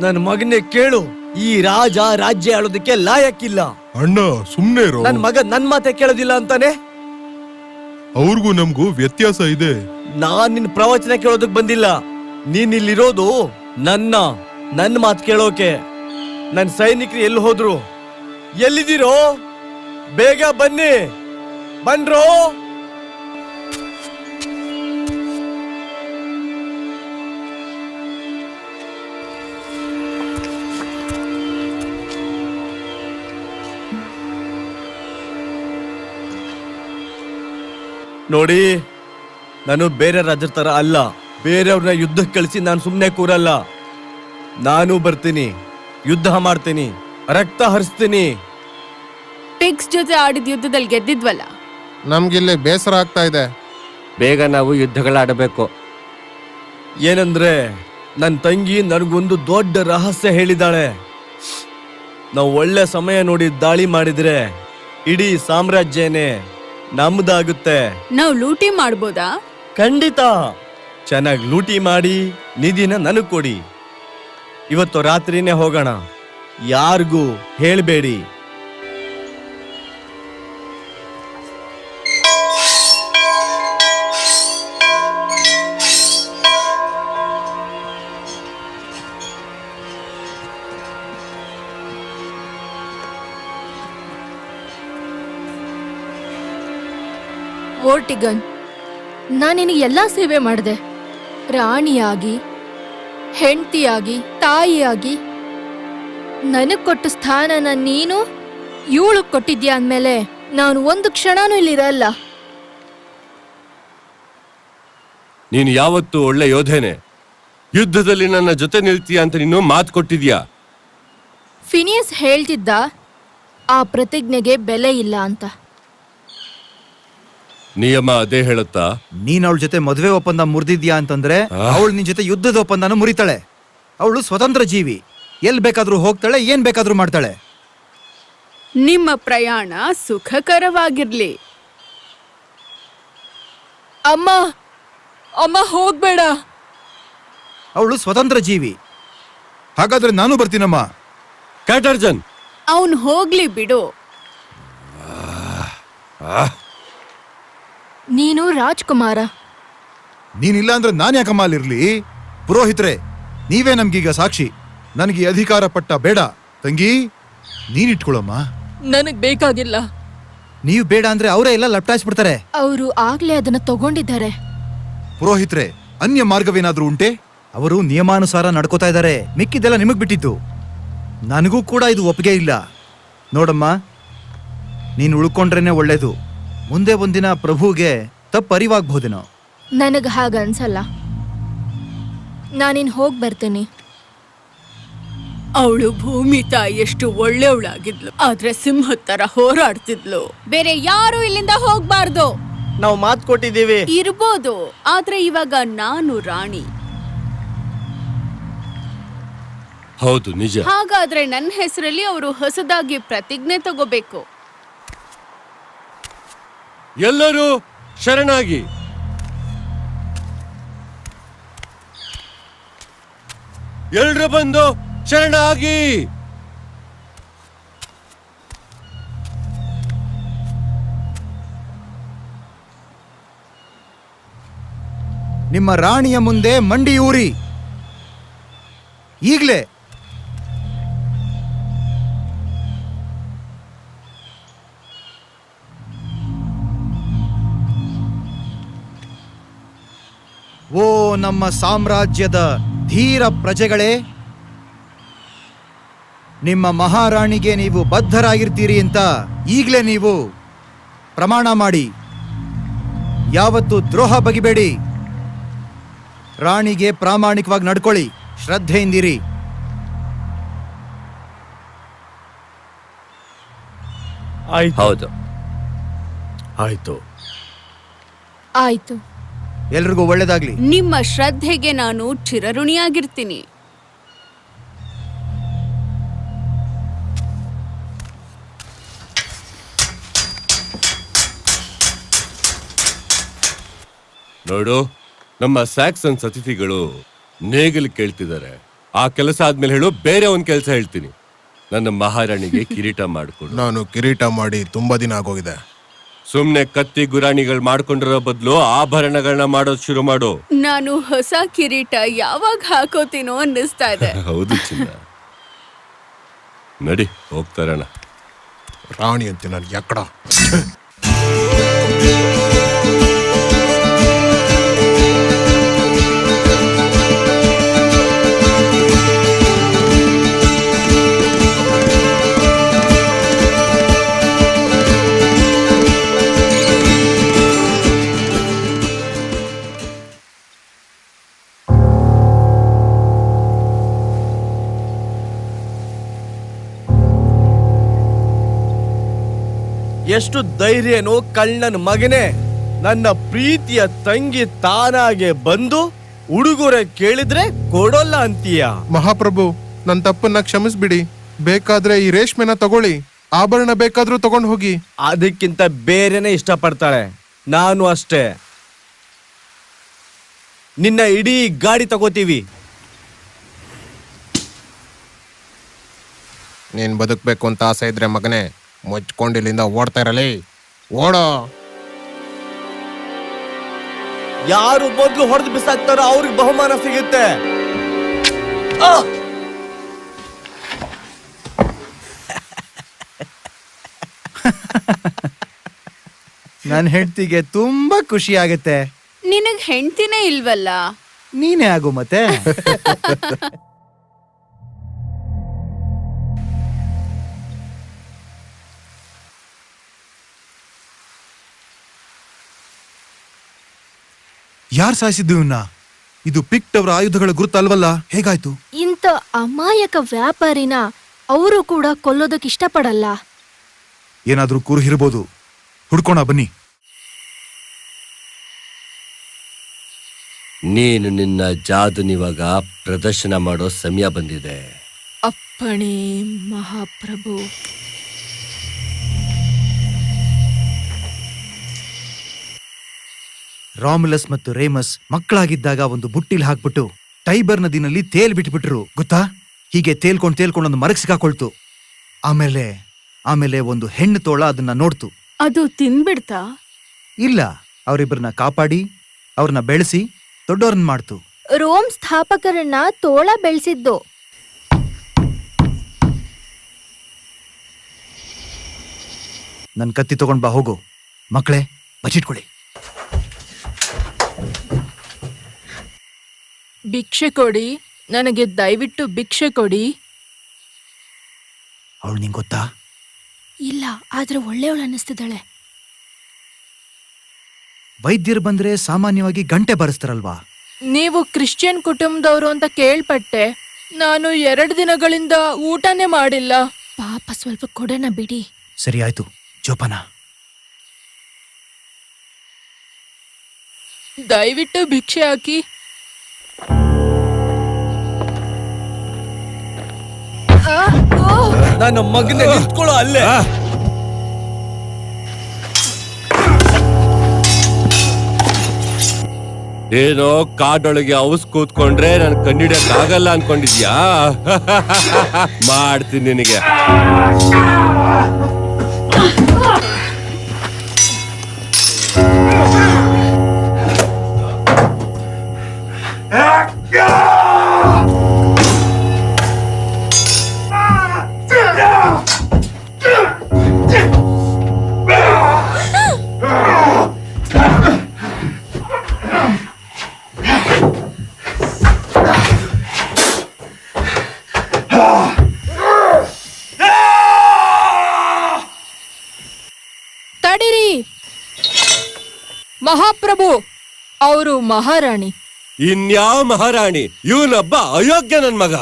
ನನ್ನ ಮಗನೇ ಕೇಳು, ಈ ರಾಜ ರಾಜ್ಯ ಆಳೋದಕ್ಕೆ ಲಾಯಕ್ಕಿಲ್ಲ. ಅಣ್ಣ ಸುಮ್ನೆ ಇರೋ. ನನ್ ಮಗ ನನ್ ಮಾತೆ ಕೇಳೋದಿಲ್ಲ ಅಂತಾನೆ. ಅವ್ರಿಗೂ ನಮ್ಗೂ ವ್ಯತ್ಯಾಸ ಇದೆ. ನಾನ್ ನಿನ್ ಪ್ರವಚನ ಕೇಳೋದಕ್ ಬಂದಿಲ್ಲ. ನೀನ್ ಇಲ್ಲಿರೋದು ನನ್ನ ಮಾತು ಕೇಳೋಕೆ. ನನ್ ಸೈನಿಕರು ಎಲ್ಲಿ ಹೋದ್ರು? ಎಲ್ಲಿದ್ದೀರೋ? ಬೇಗ ಬನ್ನಿ, ಬನ್ರೋ. ನೋಡಿ, ನಾನು ಬೇರೆ ರಾಜರ ತರ ಅಲ್ಲ. ಬೇರೆಯವ್ರನ್ನ ಯುದ್ಧಕ್ಕೆ ಕಳಿಸಿ ನಾನು ಸುಮ್ಮನೆ ಕೂರಲ್ಲ. ನಾನು ಬರ್ತೀನಿ, ಯುದ್ಧ ಮಾಡ್ತೀನಿ, ರಕ್ತ ಹರಿಸ್ತೀನಿ. ಪಿಗ್ಸ್ ಜೊತೆ ಆಡಿದ ಯುದ್ಧದಲ್ಲಿ ಗೆದ್ದಿದ್ವಲ್ಲ. ನಮ್ಗಿಲ್ಲಿ ಬೇಸರ ಆಗ್ತಾ ಇದೆ. ಬೇಗ ನಾವು ಯುದ್ಧಗಳಾಡಬೇಕು. ಏನಂದ್ರೆ ನನ್ನ ತಂಗಿ ನನಗೊಂದು ದೊಡ್ಡ ರಹಸ್ಯ ಹೇಳಿದಾಳೆ. ನಾವು ಒಳ್ಳೆ ಸಮಯ ನೋಡಿ ದಾಳಿ ಮಾಡಿದ್ರೆ ಇಡೀ ಸಾಮ್ರಾಜ್ಯನೇ ನಮ್ದಾಗುತ್ತೆ. ನಾವು ಲೂಟಿ ಮಾಡ್ಬೋದಾ? ಖಂಡಿತ. ಚೆನ್ನಾಗಿ ಲೂಟಿ ಮಾಡಿ ನಿಧಿನ ನನಗ್ ಕೊಡಿ. ಇವತ್ತು ರಾತ್ರಿನೇ ಹೋಗೋಣ, ಯಾರಿಗೂ ಹೇಳ್ಬೇಡಿ. ಓರ್ಟಿಗನ್, ನಾನು ನಿನಗೆ ಎಲ್ಲಾ ಸೇವೆ ಮಾಡಿದೆ. ರಾಣಿಯಾಗಿ, ಹೆಂಡತಿಯಾಗಿ ತಾಯಿಯಾಗಿ ನನಗ್ ಕೊಟ್ಟ ಸ್ಥಾನನ ನೀನು ಇವಳು ಕೊಟ್ಟಿದ್ಯಾ ಅಂದ್ಮೇಲೆ ನಾನು ಒಂದು ಕ್ಷಣನೂ ಇಲ್ಲಿರಲ್ಲ. ನೀನು ಯಾವತ್ತೂ ಒಳ್ಳೆ ಯೋಧೇನೆ. ಯುದ್ಧದಲ್ಲಿ ನನ್ನ ಜೊತೆ ನಿಲ್ತೀಯ ಅಂತ ನೀನು ಮಾತು ಕೊಟ್ಟಿದ್ಯಾ. ಫಿನಿಯಸ್ ಹೇಳ್ತಿದ್ದ ಆ ಪ್ರತಿಜ್ಞೆಗೆ ಬೆಲೆ ಇಲ್ಲ ಅಂತ. ನಿಯಮ ಅದೇ ಹೇಳುತ್ತಾ? ನೀನ್ ಅವಳ ಜೊತೆ ಮದುವೆ ಒಪ್ಪಂದ ಮುರಿದಿದ್ಯಾ ಅಂತಂದ್ರೆ ಅವಳು ನಿನ್ ಜೊತೆ ಯುದ್ಧದ ಒಪ್ಪಂದನ ಮುರಿತಾಳೆ. ಅವಳು ಸ್ವತಂತ್ರ ಜೀವಿ, ಎಲ್ ಬೇಕಾದ್ರೂ ಹೋಗ್ತಾಳೆ, ಏನ್ ಬೇಕಾದ್ರೂ ಮಾಡ್ತಾಳೆ. ನಿಮ್ಮ ಪ್ರಯಾಣ ಸುಖಕರವಾಗಿರ್ಲಿ. ಅಮ್ಮ ಅಮ್ಮ ಹೋಗ್ಬೇಡ. ಅವಳು ಸ್ವತಂತ್ರ ಜೀವಿ. ಹಾಗಾದ್ರೆ ನಾನು ಬರ್ತೀನಮ್ಮ. ಕ್ಯಾಟರ್ಜನ್, ಅವನ್ ಹೋಗ್ಲಿ ಬಿಡು. ನೀನು ರಾಜ್ಕುಮಾರ. ನೀನಿಲ್ಲ ಅಂದ್ರೆ ನಾನ್ ಯಾಕಮ್ಮ ಅಲ್ಲಿರ್ಲಿ? ಪುರೋಹಿತ್ರೆ, ನೀವೇ ನಮ್ಗೀಗ ಸಾಕ್ಷಿ. ನನಗೆ ಈ ಅಧಿಕಾರ ಪಟ್ಟ ಬೇಡ. ತಂಗಿ, ನೀನಿಟ್ಕೊಳಮ್ಮ. ನನಗ್ ಬೇಕಾಗಿಲ್ಲ. ನೀವು ಬೇಡ ಅಂದ್ರೆ ಅವರೇ ಎಲ್ಲ ಲಪ್ಟಾಯಿಸ್ಬಿಡ್ತಾರೆ. ಅವರು ಆಗ್ಲೇ ಅದನ್ನ ತಗೊಂಡಿದ್ದಾರೆ. ಪುರೋಹಿತ್ರೆ, ಅನ್ಯ ಮಾರ್ಗವೇನಾದ್ರೂ ಉಂಟೆ? ಅವರು ನಿಯಮಾನುಸಾರ ನಡ್ಕೋತಾ ಇದ್ದಾರೆ. ಮಿಕ್ಕಿದೆಲ್ಲ ನಿಮಗ್ ಬಿಟ್ಟಿದ್ದು. ನನಗೂ ಕೂಡ ಇದು ಒಪ್ಪಿಗೆ ಇಲ್ಲ. ನೋಡಮ್ಮ, ನೀನು ಉಳ್ಕೊಂಡ್ರೇನೆ ಒಳ್ಳೇದು. ಮುಂದೆ ಒಂದಿನ ಪ್ರಭುಗೆ ತಪ್ಪು ಅರಿವಾಗ್ಬಹುದೇನೋ. ನನಗ್ ಹಾಗ ಅನ್ಸಲ್ಲ. ನಾನಿನ್ ಹೋಗ್ ಬರ್ತೀನಿ. ಅವಳು ಭೂಮಿ ತಾಯಿ ಎಷ್ಟು ಒಳ್ಳೆಯವಳಾಗಿದ್ಲು, ಆದ್ರೆ ಸಿಂಹದ ತರ ಹೋರಾಡ್ತಿದ್ಲು. ಬೇರೆ ಯಾರು ಇಲ್ಲಿಂದ ಹೋಗ್ಬಾರ್ದು. ನಾವು ಮಾತು ಕೊಟ್ಟಿದ್ದೀವಿ. ಇರ್ಬೋದು, ಆದ್ರೆ ಇವಾಗ ನಾನು ರಾಣಿ. ಹೌದು ನಿಜ. ಹಾಗಾದ್ರೆ ನನ್ನ ಹೆಸರಲ್ಲಿ ಅವರು ಹೊಸದಾಗಿ ಪ್ರತಿಜ್ಞೆ ತಗೋಬೇಕು. ಎಲ್ಲರೂ ಶರಣಾಗಿ. ಎಲ್ರು ಬಂದು ಶರಣಾಗಿ. ನಿಮ್ಮ ರಾಣಿಯ ಮುಂದೆ ಮಂಡಿಯೂರಿ ಈಗ್ಲೇ. ಓ ನಮ್ಮ ಸಾಮ್ರಾಜ್ಯದ ಧೀರ ಪ್ರಜೆಗಳೇ, ನಿಮ್ಮ ಮಹಾರಾಣಿಗೆ ನೀವು ಬದ್ಧರಾಗಿರ್ತೀರಿ ಅಂತ ಈಗಲೇ ನೀವು ಪ್ರಮಾಣ ಮಾಡಿ. ಯಾವತ್ತೂ ದ್ರೋಹ ಬಗೆಬೇಡಿ. ರಾಣಿಗೆ ಪ್ರಾಮಾಣಿಕವಾಗಿ ನಡ್ಕೊಳ್ಳಿ, ಶ್ರದ್ಧೆಯಿಂದಿರಿ. ಹೌದು. ಆಯ್ತು. ಆಯ್ತು. ಎಲ್ರಿಗೂ ಒಳ್ಳೇದಾಗ್ಲಿ. ನಿಮ್ಮ ಶ್ರದ್ಧೆಗೆ ನಾನು ಚಿರಋಣಿಯಾಗಿರ್ತೀನಿ. ನೋಡು, ನಮ್ಮ ಸ್ಯಾಕ್ಸನ್ಸ್ ಅತಿಥಿಗಳು ನೇಗಿಲು ಕೇಳ್ತಿದ್ದಾರೆ. ಆ ಕೆಲಸ ಆದ್ಮೇಲೆ ಹೇಳು, ಬೇರೆ ಒಂದ್ ಕೆಲಸ ಹೇಳ್ತೀನಿ. ನನ್ನ ಮಹಾರಾಣಿಗೆ ಕಿರೀಟ ಮಾಡಿಕೊಡು. ನಾನು ಕಿರೀಟ ಮಾಡಿ ತುಂಬಾ ದಿನ ಆಗೋಗಿದೆ. ಸುಮ್ನೆ ಕತ್ತಿ ಗುರಾಣಿಗಳು ಮಾಡ್ಕೊಂಡಿರೋ ಬದಲು ಆಭರಣಗಳನ್ನ ಮಾಡೋದ್ ಶುರು ಮಾಡು. ನಾನು ಹೊಸ ಕಿರೀಟ ಯಾವಾಗ ಹಾಕೋತೀನೋ ಅನ್ನಿಸ್ತಾ ಇದೆ. ಹೌದು ಚಿನ್ನ. ನಡಿ ಹೋಗ್ತಾರಣ. ರಾಣಿ ಅಂತೆ ನಾನು ಯಾಕಡ. ಎಷ್ಟು ಧೈರ್ಯನೋ ಕಳ್ಳನ ಮಗನೇ. ನನ್ನ ಪ್ರೀತಿಯ ತಂಗಿ ತಾನಾಗೆ ಬಂದು ಉಡುಗೊರೆ ಕೇಳಿದ್ರೆ ಕೊಡೋಲ್ಲ ಅಂತೀಯ? ಮಹಾಪ್ರಭು, ನನ್ನ ತಪ್ಪನ್ನ ಕ್ಷಮಿಸ್ಬಿಡಿ. ಬೇಕಾದ್ರೆ ಈ ರೇಷ್ಮೆನ ತಗೊಳ್ಳಿ, ಆಭರಣ ಬೇಕಾದ್ರೂ ತಗೊಂಡು ಹೋಗಿ. ಅದಕ್ಕಿಂತ ಬೇರೆನೆ ಇಷ್ಟಪಡ್ತಾಳೆ. ನಾನು ಅಷ್ಟೇ. ನಿನ್ನ ಇಡೀ ಗಾಡಿ ತಗೋತೀವಿ. ನೀನ್ ಬದುಕ್ಬೇಕು ಅಂತ ಆಸೆ ಇದ್ರೆ ಮಗನೇ, ಮುಚ್ಕೊಂಡು ಇಲ್ಲಿಂದ ಓಡ್ತಾ ಇರಲಿ. ಓಡೋ. ಯಾರು ಮೊದಲು ಹೊಡೆದು ಬಿಸಾಕ್ತಾರೋ ಅವ್ರಿಗೆ ಬಹುಮಾನ ಸಿಗುತ್ತೆ. ನನ್ನ ಹೆಂಡತಿಗೆ ತುಂಬಾ ಖುಷಿ ಆಗುತ್ತೆ. ನಿನಗ್ ಹೆಂಡ್ತಿನೇ ಇಲ್ವಲ್ಲ? ನೀನೇ ಆಗು ಮತ್ತೆ. ಯಾರ್ ಸಾಯಿಸಿದ್ದು ಇವನ್ನ? ಇದು ಪಿಕ್ಟ್ ಅವರ ಆಯುಧಗಳ ಗುರುತಲ್ವಲ್ಲ, ಹೇಗಾಯ್ತು? ಇಂಥ ಅಮಾಯಕ ವ್ಯಾಪಾರಿನ ಅವರು ಕೂಡ ಕೊಲ್ಲೋದಕ್ಕೆ ಇಷ್ಟಪಡಲ್ಲ. ಏನಾದ್ರೂ ಕುರುಹಿರ್ಬೋದು, ಹುಡ್ಕೋಣ ಬನ್ನಿ. ನೀನು ನಿನ್ನ ಜಾದುನಿವಾಗ ಪ್ರದರ್ಶನ ಮಾಡೋ ಸಮಯ ಬಂದಿದೆ. ಅಪ್ಪಣೆ ಮಹಾಪ್ರಭು. ರಾಮುಲಸ್ ಮತ್ತು ರೇಮಸ್ ಮಕ್ಕಳಾಗಿದ್ದಾಗ ಒಂದು ಬುಟ್ಟಿಲ್ ಹಾಕ್ಬಿಟ್ಟು ಟೈಬರ್ ನದಿನಲ್ಲಿ ತೇಲ್ ಬಿಟ್ಬಿಟ್ರು ಗೊತ್ತಾ. ಹೀಗೆ ತೇಲ್ಕೊಂಡು ಒಂದು ಮರಕ್ ಸಿಕ್ಕಾಕೊಳ್ತು. ಆಮೇಲೆ ಒಂದು ಹೆಣ್ಣು ತೋಳ ಅದನ್ನ ನೋಡ್ತು. ಅದು ತಿನ್ಬಿಡ್ತಾ? ಇಲ್ಲ, ಅವರಿಬ್ಬರನ್ನ ಕಾಪಾಡಿ ಅವ್ರನ್ನ ಬೆಳೆಸಿ ದೊಡ್ಡವ್ರನ್ನ ಮಾಡ್ತು. ರೋಮ್ ಸ್ಥಾಪಕರನ್ನ ತೋಳ ಬೆಳೆಸಿದ್ದು. ನನ್ ಕತ್ತಿ ತಗೊಂಡ್ ಬಾ, ಹೋಗು. ಮಕ್ಕಳೇ, ಬಚ್ಚಿಟ್ಕೊಳ್ಳಿ. ಭಿಕ್ಷೆ ಕೊಡಿ, ನನಗೆ ದಯವಿಟ್ಟು ಭಿಕ್ಷೆ ಕೊಡಿ. ಅವಳು ನಿಂಗ್ ಗೊತ್ತಾ? ಇಲ್ಲ, ಆದ್ರೆ ಒಳ್ಳೆಯವಳು ಅನ್ನಿಸ್ತಿದ್ದಾಳೆ. ವೈದ್ಯರು ಬಂದ್ರೆ ಸಾಮಾನ್ಯವಾಗಿ ಗಂಟೆ ಬಾರಿಸ್ತಾರಲ್ವಾ? ನೀವು ಕ್ರಿಶ್ಚಿಯನ್ ಕುಟುಂಬದವರು ಅಂತ ಕೇಳ್ಪಟ್ಟೆ. ನಾನು 2 ದಿನಗಳಿಂದ ಊಟನೇ ಮಾಡಿಲ್ಲ. ಪಾಪ, ಸ್ವಲ್ಪ ಕೊಡೋಣ ಬಿಡಿ. ಸರಿ ಆಯ್ತು, ಜೋಪಾನ. ದಯವಿಟ್ಟು ಭಿಕ್ಷೆ ಹಾಕಿ. ನನ್ನ ಮಗನೇ ನಿಂತ್ಕೊಳ್ಳೋ ಅಲ್ಲೇ. ಏನೋ ಕಾಡೊಳಗೆ ಔಸ್ ಕೂತ್ಕೊಂಡ್ರೆ ನನ್ ಕಂಡಿಡಿಯಕ್ ಆಗಲ್ಲ ಅನ್ಕೊಂಡಿದ್ಯಾ? ಮಾಡ್ತೀನಿ ನಿನಗೆ. ತಡಿರಿ ಮಹಾಪ್ರಭು, ಅವರು ಮಹಾರಾಣಿ. ಇನ್ಯಾವ ಮಹಾರಾಣಿ? ಇವನೊಬ್ಬ ಅಯೋಗ್ಯ ನನ್ ಮಗ.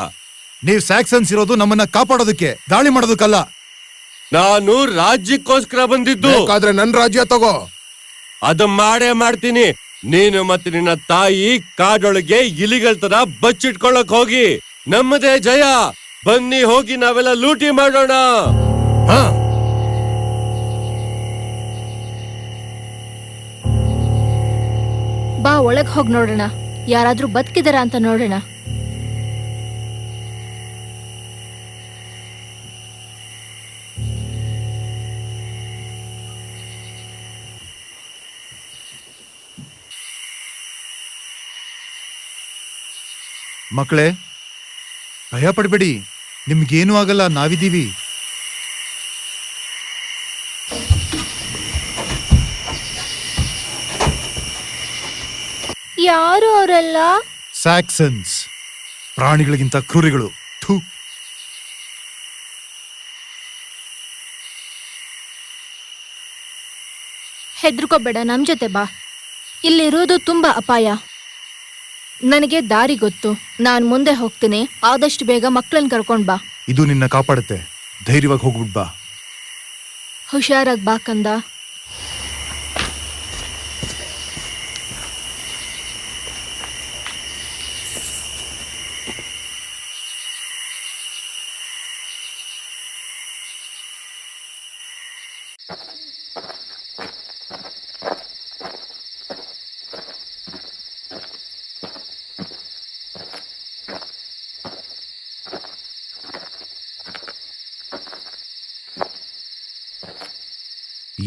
ನೀವ್ ಸ್ಯಾಕ್ಸನ್ಸ್ ಇರೋದು ನಮ್ಮನ್ನ ಕಾಪಾಡೋದಕ್ಕೆ, ದಾಳಿ ಮಾಡೋದಕ್ಕಲ್ಲ. ನಾನು ರಾಜ್ಯಕ್ಕೋಸ್ಕರ ಬಂದಿದ್ದು. ಬೇಕಾದ್ರೆ ನನ್ ರಾಜ್ಯ ತಗೋ. ಅದು ಮಾಡೇ ಮಾಡ್ತೀನಿ. ನೀನು ಮತ್ತೆ ನಿನ್ನ ತಾಯಿ ಕಾಡೊಳಗೆ ಇಲಿಗಳ ತರ ಬಚ್ಚಿಟ್ಕೊಳ್ಳಕ್ ಹೋಗಿ. ನಮ್ಮದೇ ಜಯ. ಬನ್ನಿ, ಹೋಗಿ ನಾವೆಲ್ಲ ಲೂಟಿ ಮಾಡೋಣ. ಹಾ, ಬಾ, ಒಳಗ್ ಹೋಗ್ ನೋಡೋಣ, ಯಾರಾದ್ರೂ ಬದುಕಿದಾರ ಅಂತ ನೋಡೋಣ. ಮಕ್ಕಳೇ, ಭಯ ಪಡ್ಬೇಡಿ, ನಿಮ್ಗೇನೂ ಆಗಲ್ಲ, ನಾವಿದ್ದೀವಿ. ಯಾರು ಅವರೆಲ್ಲ? ಸ್ಯಾಕ್ಸನ್ಸ್, ಪ್ರಾಣಿಗಳಿಗಿಂತ ಕ್ರೂರಿಗಳು. ಥು. ಹೆದ್ರುಕೋಬೇಡ, ನಮ್ ಜೊತೆ ಬಾ. ಇಲ್ಲಿರೋದು ತುಂಬಾ ಅಪಾಯ. ನನಗೆ ದಾರಿ ಗೊತ್ತು, ನಾನ್ ಮುಂದೆ ಹೋಗ್ತೀನಿ. ಆದಷ್ಟು ಬೇಗ ಮಕ್ಕಳನ್ನ ಕರ್ಕೊಂಡ್ ಬಾ. ಇದು ನಿನ್ನ ಕಾಪಾಡುತ್ತೆ. ಧೈರ್ಯವಾಗಿ ಹೋಗ್ಬಿಟ್ ಬಾ. ಹುಷಾರಾಗ್ ಬಾ ಕಂದ.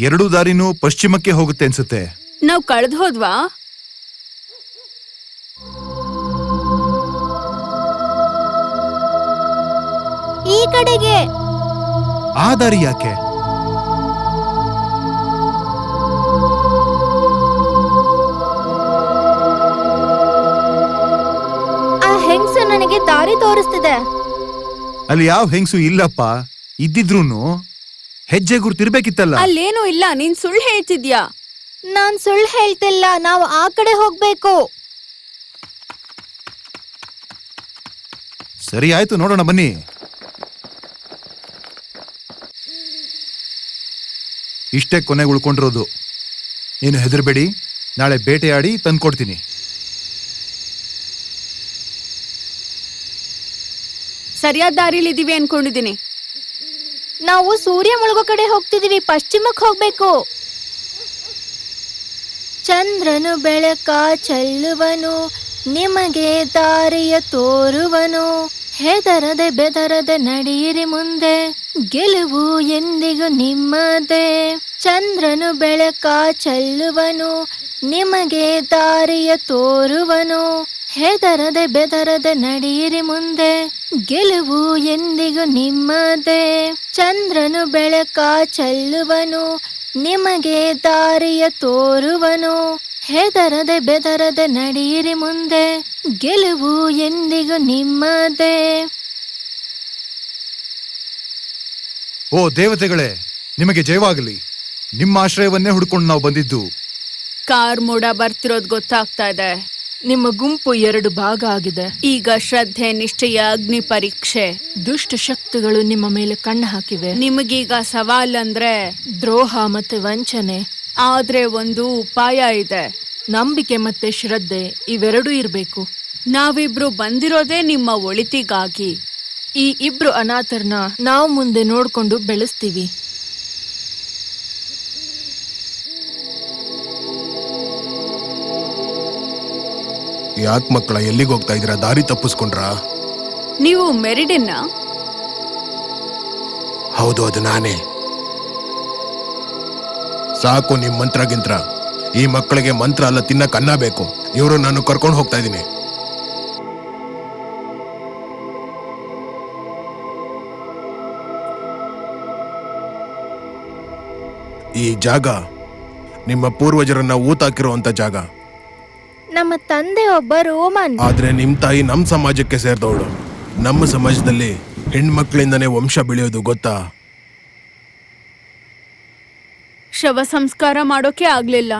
ಎರಡೂ ದಾರಿನೂ ಪಶ್ಚಿಮಕ್ಕೆ ಹೋಗುತ್ತೆ ಅನ್ಸುತ್ತೆ. ನಾವ್ ಕಳೆದ್ ಹೋದ್ವಾ? ಈ ಕಡೆಗೆ. ಆ ದಾರಿ ಯಾಕೆ? ನನಗೆ ದಾರಿ ತೋರಿಸ್ತಿದೆ. ಅಲ್ಲಿ ಯಾವ ಹೆಂಗಸು ಇಲ್ಲಪ್ಪ. ಇದ್ದಿದ್ರೂನು ಹೆಜ್ಜೆ ಗುರ್ತಿರ್ಬೇಕಿತ್ತಲ್ಲ. ಅಲ್ಲೇನೂ ಇಲ್ಲ, ನೀನ್ ಸುಳ್ಳು ಹೇಳ್ತಿದ್ಯಾ. ನಾನ್ ಸುಳ್ಳು ಹೇಳ್ತಿಲ್ಲ, ನಾವು ಆ ಕಡೆ ಹೋಗ್ಬೇಕು. ಸರಿ ಆಯ್ತು, ನೋಡೋಣ ಬನ್ನಿ. ಇಷ್ಟೇ ಕೊನೆಗೆ ಉಳ್ಕೊಂಡಿರೋದು. ನೀನು ಹೆದರ್ಬೇಡಿ, ನಾಳೆ ಬೇಟೆಯಾಡಿ ತಂದ್ಕೊಡ್ತೀನಿ. ಸರಿಯಾದ ದಾರಿಲಿದೀವಿ ಅನ್ಕೊಂಡಿದೀನಿ. ನಾವು ಸೂರ್ಯ ಮುಳುಗೋ ಕಡೆ ಹೋಗ್ತಿದೀವಿ, ಪಶ್ಚಿಮಕ್ಕೆ ಹೋಗ್ಬೇಕು. ಚಂದ್ರನು ಬೆಳಕ ಚೆಲ್ಲುವನು, ನಿಮಗೆ ದಾರಿಯ ತೋರುವನು. ಹೆದರದೆ ಬೆದರದೆ ನಡೆಯಿರಿ ಮುಂದೆ, ಗೆಲುವು ಎಂದಿಗೂ ನಿಮ್ಮದೇ. ಚಂದ್ರನು ಬೆಳಕ ಚೆಲ್ಲುವನು, ನಿಮಗೆ ದಾರಿಯ ತೋರುವನು. ಹೆದರದೆ ಬೆದರದೆ ನಡೆಯಿರಿ ಮುಂದೆ, ಗೆಲುವು ಎಂದಿಗೂ ನಿಮ್ಮದೇ. ಚಂದ್ರನು ಬೆಳಕ ಚೆಲ್ಲುವನು, ನಿಮಗೆ ದಾರಿಯ ತೋರುವನು. ಹೆದರದೆ ಬೆದರದೆ ನಡೆಯಿರಿ ಮುಂದೆ, ಗೆಲುವು ಎಂದಿಗೂ ನಿಮ್ಮದೇ. ಓ ದೇವತೆಗಳೇ, ನಿಮಗೆ ಜಯವಾಗಲಿ. ನಿಮ್ಮ ಆಶ್ರಯವನ್ನೇ ಹುಡ್ಕೊಂಡು ನಾವು ಬಂದಿದ್ದು. ಕಾರ್ ಮೋಡ ಬರ್ತಿರೋದ್ ಗೊತ್ತಾಗ್ತಾ ಇದೆ. ನಿಮ್ಮ ಗುಂಪು 2 ಭಾಗ ಆಗಿದೆ. ಈಗ ಶ್ರದ್ಧೆ, ನಿಷ್ಠೆಯ ಅಗ್ನಿ ಪರೀಕ್ಷೆ. ದುಷ್ಟ ಶಕ್ತಿಗಳು ನಿಮ್ಮ ಮೇಲೆ ಕಣ್ಣು ಹಾಕಿವೆ. ನಿಮಗೀಗ ಸವಾಲಂದ್ರೆ ದ್ರೋಹ ಮತ್ತೆ ವಂಚನೆ. ಆದ್ರೆ ಒಂದು ಉಪಾಯ ಇದೆ. ನಂಬಿಕೆ ಮತ್ತೆ ಶ್ರದ್ಧೆ ಇವೆರಡೂ ಇರ್ಬೇಕು. ನಾವಿಬ್ರು ಬಂದಿರೋದೇ ನಿಮ್ಮ ಒಳಿತಿಗಾಗಿ. ಈ 2 ಅನಾಥರನ್ನ ನಾವು ಮುಂದೆ ನೋಡ್ಕೊಂಡು ಬೆಳೆಸ್ತೀವಿ. ಯಾಕೆ ಮಕ್ಕಳ ಎಲ್ಲಿಗೆ ಹೋಗ್ತಾ ಇದ್ದೀರಾ? ದಾರಿ ತಪ್ಪಿಸ್ಕೊಂಡ್ರಾ? ನೀವು ಮೆರಿಡಿನ್ನ? ಹೌದು, ಅದು ನಾನೇ. ಸಾಕು ನಿಮ್ ಮಂತ್ರ ಗಿಂತ್ರ. ಈ ಮಕ್ಕಳಿಗೆ ಮಂತ್ರ ಅಲ್ಲ, ತಿನ್ನಕ್ ಅನ್ನ ಬೇಕು. ಇವರು ನಾನು ಕರ್ಕೊಂಡು ಹೋಗ್ತಾ ಇದ್ದೀನಿ. ಈ ಜಾಗ ನಿಮ್ಮ ಪೂರ್ವಜರನ್ನ ಊತಾಕಿರುವಂತ ಜಾಗ. ನಮ್ಮ ತಂದೆ ಒಬ್ಬ ರೋಮನ್. ಆದ್ರೆ ನಿಮ್ ತಾಯಿ ನಮ್ ಸಮಾಜಕ್ಕೆ ಸೇರಿದವಳು. ನಮ್ಮ ಸಮಾಜದಲ್ಲಿ ಹೆಣ್ಮಕ್ಳಿಂದನೇ ವಂಶ ಬೆಳೆಯೋದು, ಗೊತ್ತಾ? ಶವ ಸಂಸ್ಕಾರ ಮಾಡೋಕೆ ಆಗ್ಲಿಲ್ಲ.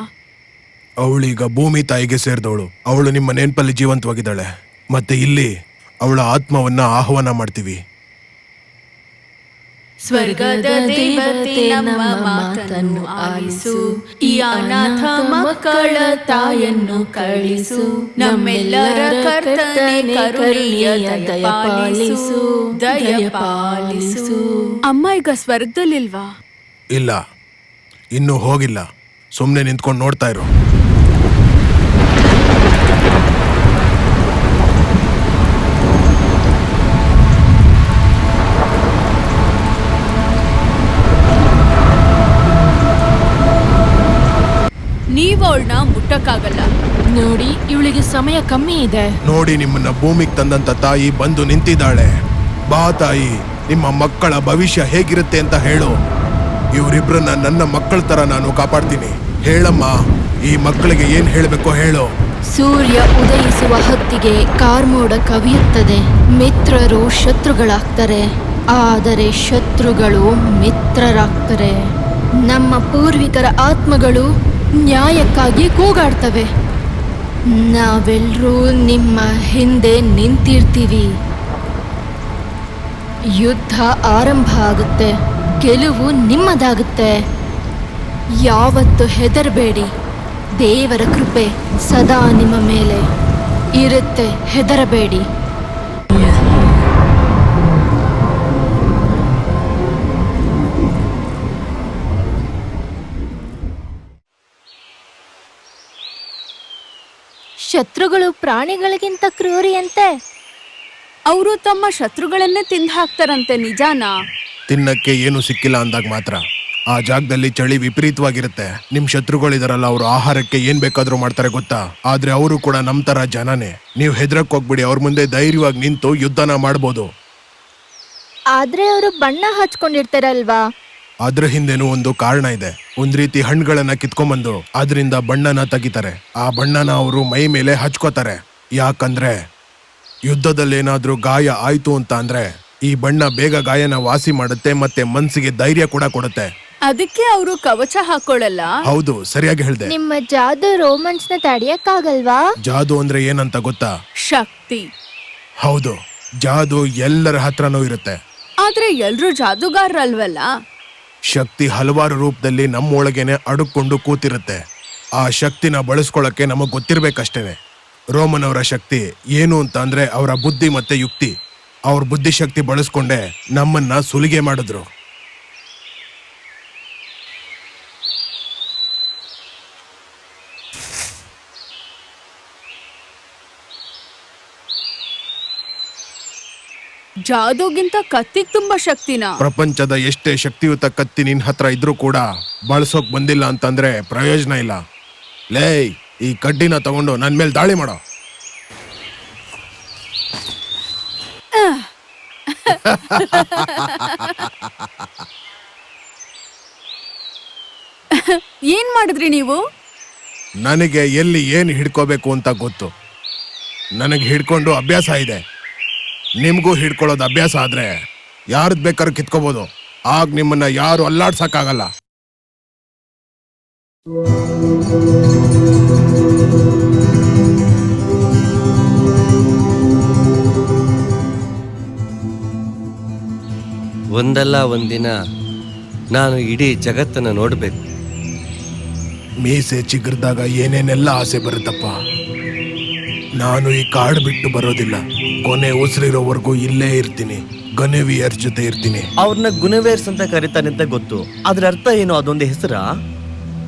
ಅವಳೀಗ ಭೂಮಿ ತಾಯಿಗೆ ಸೇರಿದವಳು. ಅವಳು ನಿಮ್ಮ ನೆನಪಲ್ಲಿ ಜೀವಂತವಾಗಿದ್ದಾಳೆ. ಮತ್ತೆ ಇಲ್ಲಿ ಅವಳ ಆತ್ಮವನ್ನ ಆಹ್ವಾನ ಮಾಡ್ತೀವಿ. ಸ್ವರ್ಗದ ದೇವತೆ ನಮ್ಮ ಮಾತನ್ನು ಆಲಿಸು, ಈ ಅನಾಥ ಮಕ್ಕಳ ತಾಯನ್ನು ಕಳಿಸು. ನಮ್ಮೆಲ್ಲರ ಕರ್ತನೆ ಕರುಣೆಯ ದಯಪಾಲಿಸು, ದಯಪಾಲಿಸು. ಅಮ್ಮ ಈಗ ಸ್ವರ್ಗದಲ್ಲಿಲ್ವಾ? ಇಲ್ಲ, ಇನ್ನೂ ಹೋಗಿಲ್ಲ. ಸುಮ್ಮನೆ ನಿಂತ್ಕೊಂಡು ನೋಡ್ತಾ ಇರು. ನೀವು ಅವಳನ್ನ ಮುಟ್ಟಕ್ಕಾಗಲ್ಲ. ನೋಡಿ, ಇವಳಿಗೆ ಸಮಯ ಕಮ್ಮಿ ಇದೆ. ನೋಡಿ, ನಿಮ್ಮನ್ನ ಭೂಮಿಗೆ ತಂದಂತ ತಾಯಿ ಬಂದು ನಿಂತಿದ್ದಾಳೆ. ಬಾ ತಾಯಿ, ನಿಮ್ಮ ಮಕ್ಕಳ ಭವಿಷ್ಯ ಹೇಗಿರುತ್ತೆ ಅಂತ ಹೇಳು. ಇವರಿಬ್ರನ್ನ ನನ್ನ ಮಕ್ಕಳ ತರ ನಾನು ಕಾಪಾಡ್ತೀನಿ. ಹೇಳಮ್ಮ, ಈ ಮಕ್ಕಳಿಗೆ ಏನ್ ಹೇಳ್ಬೇಕೋ ಹೇಳು. ಸೂರ್ಯ ಉದಯಿಸುವ ಹೊತ್ತಿಗೆ ಕಾರ್ಮೋಡ ಕವಿಯುತ್ತದೆ. ಮಿತ್ರರು ಶತ್ರುಗಳಾಗ್ತಾರೆ, ಆದರೆ ಶತ್ರುಗಳು ಮಿತ್ರರಾಗ್ತಾರೆ. ನಮ್ಮ ಪೂರ್ವಿಕರ ಆತ್ಮಗಳು ನ್ಯಾಯಕ್ಕಾಗಿ ಕೂಗಾಡ್ತವೆ. ನಾವೆಲ್ಲರೂ ನಿಮ್ಮ ಹಿಂದೆ ನಿಂತಿರ್ತೀವಿ. ಯುದ್ಧ ಆರಂಭ ಆಗುತ್ತೆ, ಗೆಲುವು ನಿಮ್ಮದಾಗುತ್ತೆ. ಯಾವತ್ತು ಹೆದರಬೇಡಿ, ದೇವರ ಕೃಪೆ ಸದಾ ನಿಮ್ಮ ಮೇಲೆ ಇರುತ್ತೆ. ಹೆದರಬೇಡಿ. ಶತ್ರುಗಳು ಪ್ರಾಣಿಗಳಿಗಿಂತ ಕ್ರೂರಿಯಂತೆ. ಅವರು ತಮ್ಮ ಶತ್ರುಗಳನ್ನೇ ತಿಂದು ಹಾಕ್ತಾರಂತೆ, ನಿಜಾನಾ? ತಿನ್ನಕ್ಕೆ ಏನು ಸಿಕ್ಕಿಲ್ಲ ಅಂದಾಗ ಮಾತ್ರ. ಆ ಜಾಗದಲ್ಲಿ ಚಳಿ ವಿಪರೀತವಾಗಿರುತ್ತೆ. ನಿಮ್ ಶತ್ರುಗಳಿದಾರಲ್ಲ, ಅವರು ಆಹಾರಕ್ಕೆ ಏನ್ ಬೇಕಾದ್ರೂ ಮಾಡ್ತಾರೆ, ಗೊತ್ತಾ? ಆದ್ರೆ ಅವರು ಕೂಡ ನಮ್ ತರ ಜನನೇ. ನೀವು ಹೆದರಕ್ ಹೋಗ್ಬಿಡಿ. ಅವ್ರ ಮುಂದೆ ಧೈರ್ಯವಾಗಿ ನಿಂತು ಯುದ್ಧನ ಮಾಡ್ಬೋದು. ಆದ್ರೆ ಅವರು ಬಣ್ಣ ಹಚ್ಕೊಂಡಿರ್ತಾರಲ್ವಾ? ಅದ್ರ ಹಿಂದೆನೂ ಒಂದು ಕಾರಣ ಇದೆ. ಒಂದ್ ರೀತಿ ಹಣ್ಣುಗಳನ್ನ ಕಿತ್ಕೊಂಡ್ಬಂದು ಅದರಿಂದ ಬಣ್ಣನ ತೆಗಿತಾರೆ. ಆ ಬಣ್ಣನ ಅವರು ಮೈ ಮೇಲೆ ಹಚ್ಕೋತಾರೆ. ಯಾಕಂದ್ರೆ ಯುದ್ಧದಲ್ಲೇನಾದ್ರೂ ಗಾಯ ಆಯ್ತು ಅಂತ ಅಂದ್ರೆ ಈ ಬಣ್ಣ ಬೇಗ ಗಾಯನ ವಾಸಿ ಮಾಡುತ್ತೆ ಮತ್ತೆ ಮನ್ಸಿಗೆ ಧೈರ್ಯ ಕೂಡ ಕೊಡುತ್ತೆ. ಅದಕ್ಕೆ ಅವರು ಕವಚ ಹಾಕೊಳ್ಳಲ್ಲ. ಹೌದು, ಸರಿಯಾಗಿ ಹೇಳ್ದೆ. ನಿಮ್ಮ ಜಾದು ರೋಮನ್ಸ್ನ ತಡೆಯಕ್ಕಾಗಲ್ವಾ? ಜಾದು ಅಂದ್ರೆ ಏನಂತ ಗೊತ್ತಾ? ಶಕ್ತಿ. ಹೌದು, ಜಾದು ಎಲ್ಲರ ಹತ್ರನೂ ಇರುತ್ತೆ. ಆದ್ರೆ ಎಲ್ರು ಜಾದುಗಾರರಲ್ವಲ್ಲ. ಶಕ್ತಿ ಹಲವಾರು ರೂಪದಲ್ಲಿ ನಮ್ಮೊಳಗೇನೆ ಅಡುಕೊಂಡು ಕೂತಿರುತ್ತೆ. ಆ ಶಕ್ತಿನ ಬಳಸ್ಕೊಳಕ್ಕೆ ನಮಗ್ ಗೊತ್ತಿರ್ಬೇಕಷ್ಟೇನೆ. ರೋಮನ್ ಅವರ ಶಕ್ತಿ ಏನು ಅಂತ ಅಂದ್ರೆ ಅವರ ಬುದ್ಧಿ ಮತ್ತೆ ಯುಕ್ತಿ. ಅವ್ರ ಬುದ್ಧಿಶಕ್ತಿ ಬಳಸ್ಕೊಂಡೆ ನಮ್ಮನ್ನ ಸುಲಿಗೆ ಮಾಡಿದ್ರು. ಜಾದುಗಿಂತ ಕತ್ತಿಗ್ ತುಂಬಾ ಶಕ್ತಿನಾ? ಪ್ರಪಂಚದ ಎಷ್ಟೇ ಶಕ್ತಿಯುತ ಕತ್ತಿ ನಿನ್ ಹತ್ರ ಇದ್ರೂ ಕೂಡ ಬಳಸೋಕ್ ಬಂದಿಲ್ಲ ಅಂತಂದ್ರೆ ಪ್ರಯೋಜನ ಇಲ್ಲ. ಲೇ, ಈ ಕಡ್ಡಿನ ತಗೊಂಡು ನನ್ ಮೇಲೆ ದಾಳಿ ಮಾಡೋ. ಏನ್ ಮಾಡಿದ್ರಿ ನೀವು? ನನಗೆ ಎಲ್ಲಿ ಏನ್ ಹಿಡ್ಕೋಬೇಕು ಅಂತ ಗೊತ್ತು. ನನಗೆ ಹಿಡ್ಕೊಂಡು ಅಭ್ಯಾಸ ಇದೆ. ನಿಮ್ಗೂ ಹಿಡ್ಕೊಳ್ಳೋದು ಅಭ್ಯಾಸ ಆದ್ರೆ ಯಾರದ್ ಬೇಕಾದ್ರೂ ಕಿತ್ಕೋಬಹುದು. ಆಗ ನಿಮ್ಮನ್ನ ಯಾರು ಅಲ್ಲಾಡ್ಸಕ್ಕಾಗಲ್ಲ. ಒಂದಲ್ಲ ಒಂದಿನ ನಾನು ಇಡೀ ಜಗತ್ತನ್ನ ನೋಡ್ಬೇಕು. ಮೀಸೆ ಚಿಗುರ್ದಾಗ ಏನೇನೆಲ್ಲ ಆಸೆ ಬರುತ್ತಪ್ಪ. ನಾನು ಈ ಕಾಡು ಬಿಟ್ಟು ಬರೋದಿಲ್ಲ. ಕೊನೆ ಉಸಿರಿರೋವರೆಗೂ ಇಲ್ಲೇ ಇರ್ತೀನಿ. ಗನೆವಿಯರ್ ಜೊತೆ ಇರ್ತೀನಿ. ಅವ್ರನ್ನ ಗುಣವೇರ್ಸ್ ಅಂತ ಕರೀತಾನೆ ಅಂತ ಗೊತ್ತು. ಅದ್ರ ಅರ್ಥ ಏನು? ಅದೊಂದು ಹೆಸರಾ?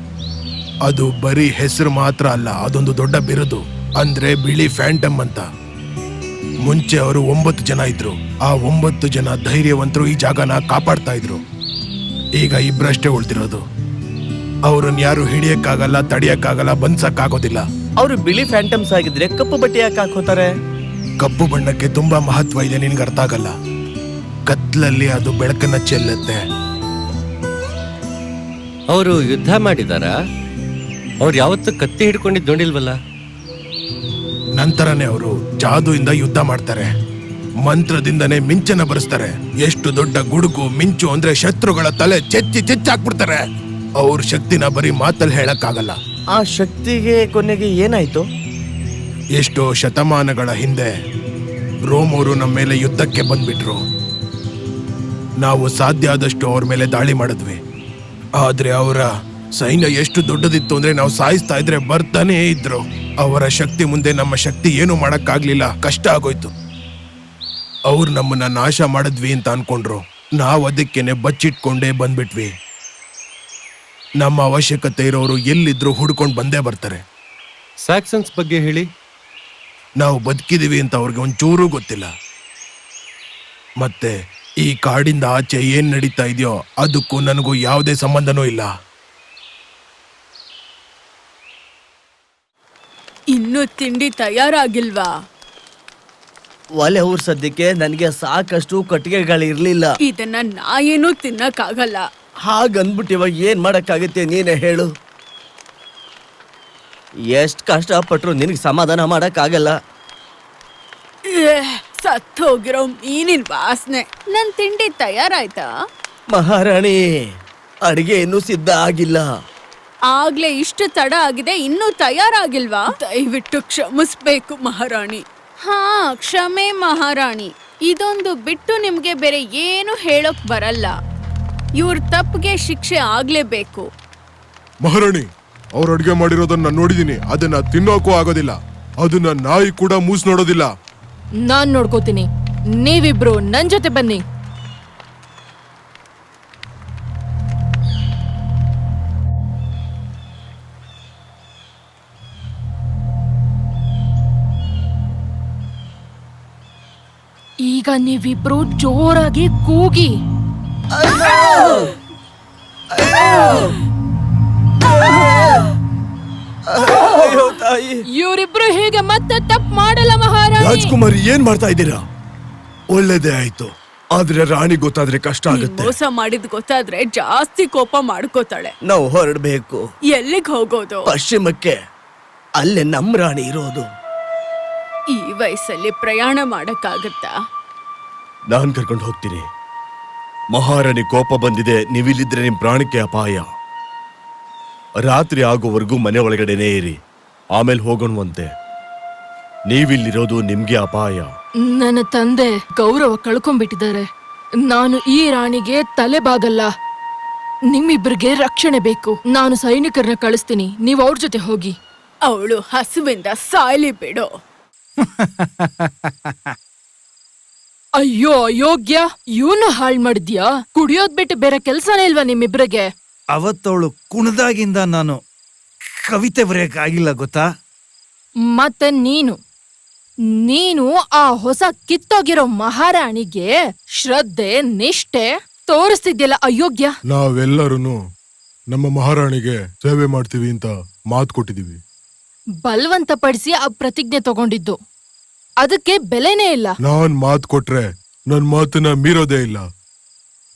ಅದು ಬರೀ ಹೆಸರು ಮಾತ್ರ ಅಲ್ಲ, ಅದೊಂದು ದೊಡ್ಡ ಬಿರುದು. ಅಂದ್ರೆ ಬಿಳಿ ಫ್ಯಾಂಟಮ್ ಅಂತ. ಮುಂಚೆ ಅವರು 9 ಜನ ಇದ್ರು. ಆ 9 ಜನ ಧೈರ್ಯವಂತರು ಈ ಜಾಗನ ಕಾಪಾಡ್ತಾ ಇದ್ರು. ಈಗ ಇಬ್ರಷ್ಟೇ ಉಳ್ತಿರೋದು. ಅವ್ರನ್ನ ಯಾರು ಹಿಡಿಯಕ್ಕಾಗಲ್ಲ, ತಡಿಯಕ್ಕಾಗಲ್ಲ, ಬಂದ್ಸಕ್ಕಾಗೋದಿಲ್ಲ. ಅವರು ಬಿಳಿ ಫ್ಯಾಂಟಮ್ಸ್ ಆಗಿದ್ರೆ ಕಪ್ಪು ಬಟ್ಟೆ ಯಾಕೆ ಹಾಕೋತಾರೆ? ಕಪ್ಪು ಬಣ್ಣಕ್ಕೆ ತುಂಬಾ ಮಹತ್ವ ಇದೆ, ನಿನ್ಗೆ ಅರ್ಥ ಆಗಲ್ಲ. ಕತ್ಲಲ್ಲಿ ಅದು ಬೆಳಕನ್ನ ಚೆಲ್ಲುತ್ತೆ. ಅವರು ಯುದ್ಧ ಮಾಡಿದಾರ? ಅವ್ರು ಯಾವತ್ತೂ ಕತ್ತಿ ಹಿಡ್ಕೊಂಡಿದ್ ನೋಡಿಲ್ವಲ್ಲ. ನಂತರನೇ ಅವರು ಜಾದುಯಿಂದ ಯುದ್ಧ ಮಾಡ್ತಾರೆ. ಮಂತ್ರದಿಂದನೇ ಮಿಂಚನ ಬರೆಸ್ತಾರೆ. ಎಷ್ಟು ದೊಡ್ಡ ಗುಡುಗು ಮಿಂಚು ಅಂದ್ರೆ ಶತ್ರುಗಳ ತಲೆ ಚೆಚ್ಚಾಕ್ಬಿಡ್ತಾರೆ. ಅವ್ರ ಶಕ್ತಿನ ಬರೀ ಮಾತಲ್ಲಿ ಹೇಳಕ್ಕಾಗಲ್ಲ. ಆ ಶಕ್ತಿಗೆ ಕೊನೆಗೆ ಏನಾಯ್ತು? ಎಷ್ಟೋ ಶತಮಾನಗಳ ಹಿಂದೆ ರೋಮವರು ನಮ್ಮ ಮೇಲೆ ಯುದ್ಧಕ್ಕೆ ಬಂದ್ಬಿಟ್ರು. ನಾವು ಸಾಧ್ಯ ಆದಷ್ಟು ಅವ್ರ ಮೇಲೆ ದಾಳಿ ಮಾಡಿದ್ವಿ. ಆದ್ರೆ ಅವರ ಸೈನ್ಯ ಎಷ್ಟು ದೊಡ್ಡದಿತ್ತು ಅಂದ್ರೆ ನಾವು ಸಾಯಿಸ್ತಾ ಇದ್ರೆ ಬರ್ತಾನೇ ಇದ್ರು. ಅವರ ಶಕ್ತಿ ಮುಂದೆ ನಮ್ಮ ಶಕ್ತಿ ಏನು ಮಾಡಕ್ಕಾಗ್ಲಿಲ್ಲ. ಕಷ್ಟ ಆಗೋಯ್ತು. ಅವ್ರು ನಮ್ಮನ್ನ ನಾಶ ಮಾಡಿದ್ವಿ ಅಂತ ಅನ್ಕೊಂಡ್ರು. ನಾವು ಅದಕ್ಕೇನೆ ಬಚ್ಚಿಟ್ಕೊಂಡೇ ಬಂದ್ಬಿಟ್ವಿ. ನಮ್ಮ ಅವಶ್ಯಕತೆ ಇರೋರು ಎಲ್ಲಿದ್ರು ಹುಡ್ಕೊಂಡು ಬಂದೇ ಬರ್ತಾರೆ. ಸ್ಯಾಕ್ಸನ್ಸ್ ಬಗ್ಗೆ ಹೇಳಿ. ನಾವು ಬದುಕಿದೀವಿ ಅಂತ ಅವ್ರಿಗೆ ಒಂಚೂರು ಗೊತ್ತಿಲ್ಲ. ಮತ್ತೆ ಈ ಕಾಡಿಂದ ಆಚೆ ಏನ್ ನಡೀತಾ ಇದೆಯೋ ಅದಕ್ಕೂ ನನಗೂ ಯಾವುದೇ ಸಂಬಂಧನೂ ಇಲ್ಲ. ಇನ್ನು ತಿಂಡಿ ತಯಾರಾಗಿಲ್ವಾ? ಒಲೆ ಊರ್ ಸದ್ಯಕ್ಕೆ ನನಗೆ ಸಾಕಷ್ಟು ಕಟ್ಟಿಗೆಗಳಿರ್ಲಿಲ್ಲ. ಇದನ್ನ ನಾ ಏನೂ ತಿನ್ನಕ್ಕಾಗಲ್ಲ. ಹಾಗನ್ಬಿಟ್ಟು ಇವಾಗ ಏನ್ ಮಾಡಕ್ಕಾಗತ್ತೆ ನೀನೇ ಹೇಳು. ಎಷ್ಟ್ ಕಷ್ಟಪಟ್ರು ನಿನಗೆ ಸಮಾಧಾನ ಮಾಡಕ್ಕಾಗಲ್ಲ. ಸತ್ತೋಗಿರೋ ಮೀನಿನ ವಾಸನೆ. ನನ್ ತಿಂಡಿ ತಯಾರಾಯ್ತಾ? ಮಹಾರಾಣಿ, ಅಡಿಗೆ ಇನ್ನೂ ಸಿದ್ಧ ಆಗಿಲ್ಲ. ಆಗ್ಲೇ ಇಷ್ಟು ತಡ ಆಗಿದೆ, ಇನ್ನೂ ತಯಾರಾಗಿಲ್ವಾ? ದಯವಿಟ್ಟು ಕ್ಷಮಿಸ್ಬೇಕು ಮಹಾರಾಣಿ. ಹಾ, ಕ್ಷಮೆ ಮಹಾರಾಣಿ. ಇದೊಂದು ಬಿಟ್ಟು ನಿಮ್ಗೆ ಬೇರೆ ಏನು ಹೇಳೋಕ್ ಬರಲ್ಲ. ಇವ್ರ ತಪ್ಪಿಗೆ ಶಿಕ್ಷೆ ಆಗ್ಲೇಬೇಕು. ಮಹಾರಾಣಿ, ಅವ್ರು ಅಡ್ಗೆ ಮಾಡಿರೋದನ್ನ ನೋಡಿದೀನಿ. ಅದನ್ನ ತಿನ್ನೋಕೂ ಆಗೋದಿಲ್ಲ. ಅದನ್ನ ನಾಯಿ ಕೂಡ ಮೂಸ್ ನೋಡೋದಿಲ್ಲ. ನಾನ್ ನೋಡ್ಕೋತೀನಿ. ನೀವಿಬ್ರು ನನ್ ಜೊತೆ ಬನ್ನಿ. ಈಗ ನೀವಿಬ್ರು ಜೋರಾಗಿ ಕೂಗಿ. ಅಯ್ಯೋ ತಾಯಿ. ಇವರಿಬ್ರು ಹೀಗೆ ಮತ್ತೆ ತಪ್ಪು ಮಾಡಲ್ಲ ಮಹಾರಾಣಿ. ರಾಜ್ಕುಮಾರಿ, ಏನ್ ಮಾಡ್ತಾ ಇದ್ದೀರಾ? ಒಳ್ಳೇದೇ ಆಯ್ತು. ಆದ್ರೆ ರಾಣಿ ಗೊತ್ತಾದ್ರೆ ಕಷ್ಟ ನೀನ್ ಆಗುತ್ತೆ. ಮೋಸ ಮಾಡಿದ್ ಗೊತ್ತಾದ್ರೆ ಜಾಸ್ತಿ ಕೋಪ ಮಾಡ್ಕೋತಾಳೆ. ನಾವು ಹೊರಡ್ಬೇಕು. ಎಲ್ಲಿಗ್ ಹೋಗೋದು? ಪಶ್ಚಿಮಕ್ಕೆ. ಅಲ್ಲೇ ನಮ್ ರಾಣಿ ಇರೋದು. ಈ ವಯಸ್ಸಲ್ಲಿ ಪ್ರಯಾಣ ಮಾಡಕ್ಕಾಗತ್ತಾ? ನಾನ್ ಕರ್ಕೊಂಡು ಹೋಗ್ತೀನಿ. ಮಹಾರಾಣಿ ಕೋಪ ಬಂದಿದೆ, ನೀವಿಲ್ಲಿದ್ರೆ ನಿಮ್ ಪ್ರಾಣಕ್ಕೆ ಅಪಾಯ. ರಾತ್ರಿ ಆಗೋವರೆಗೂ ಮನೆ ಒಳಗಡೆನೇ ಇರಿ, ಆಮೇಲೆ ಹೋಗೋಣವಂತೆ. ನೀವಿಲ್ಲಿರೋದು ನಿಮ್ಗೆ ಅಪಾಯ. ನನ್ನ ತಂದೆ ಗೌರವ ಕಳ್ಕೊಂಡ್ಬಿಟ್ಟಿದ್ದಾರೆ. ನಾನು ಈ ರಾಣಿಗೆ ತಲೆಬಾಗಲ್ಲ. ನಿಮ್ಮಿಬ್ಬರಿಗೆ ರಕ್ಷಣೆ ಬೇಕು. ನಾನು ಸೈನಿಕರನ್ನ ಕಳಿಸ್ತೀನಿ, ನೀವು ಅವ್ರ ಜೊತೆ ಹೋಗಿ. ಅವಳು ಹಸುವಿಂದ ಸಾಯ್ಲಿ ಬಿಡು. ಅಯ್ಯೋ ಅಯೋಗ್ಯ, ಇವನು ಹಾಳ್ ಮಾಡಿದ್ಯಾ? ಕುಡಿಯೋದ್ ಬಿಟ್ಟು ಬೇರೆ ಕೆಲ್ಸನೇ ಇಲ್ವಾ ನಿಮ್ಮಿಬ್ರಿಗೆ? ಅವತ್ತವಳು ಕುಣದಾಗಿಂದ ನಾನು ಕವಿತೆ ಬರೆಯಕ್ಕಾಗಿಲ್ಲ ಗೊತ್ತಾ? ಮತ್ತೆ ನೀನು ಆ ಹೊಸ ಕಿತ್ತೋಗಿರೋ ಮಹಾರಾಣಿಗೆ ಶ್ರದ್ಧೆ ನಿಷ್ಠೆ ತೋರಿಸ್ತಿದ್ಯಲ್ಲ ಅಯೋಗ್ಯ. ನಾವೆಲ್ಲರೂ ನಮ್ಮ ಮಹಾರಾಣಿಗೆ ಸೇವೆ ಮಾಡ್ತೀವಿ ಅಂತ ಮಾತು ಕೊಟ್ಟಿದೀವಿ. ಬಲವಂತ ಪಡಿಸಿ ಆ ಪ್ರತಿಜ್ಞೆ ತಗೊಂಡಿದ್ದು, ಅದಕ್ಕೆ ಬೆಲೆನೇ ಇಲ್ಲ. ನಾನ್ ಮಾತು ಕೊಟ್ರೆ ನನ್ ಮಾತನ್ನ ಮೀರೋದೇ ಇಲ್ಲ.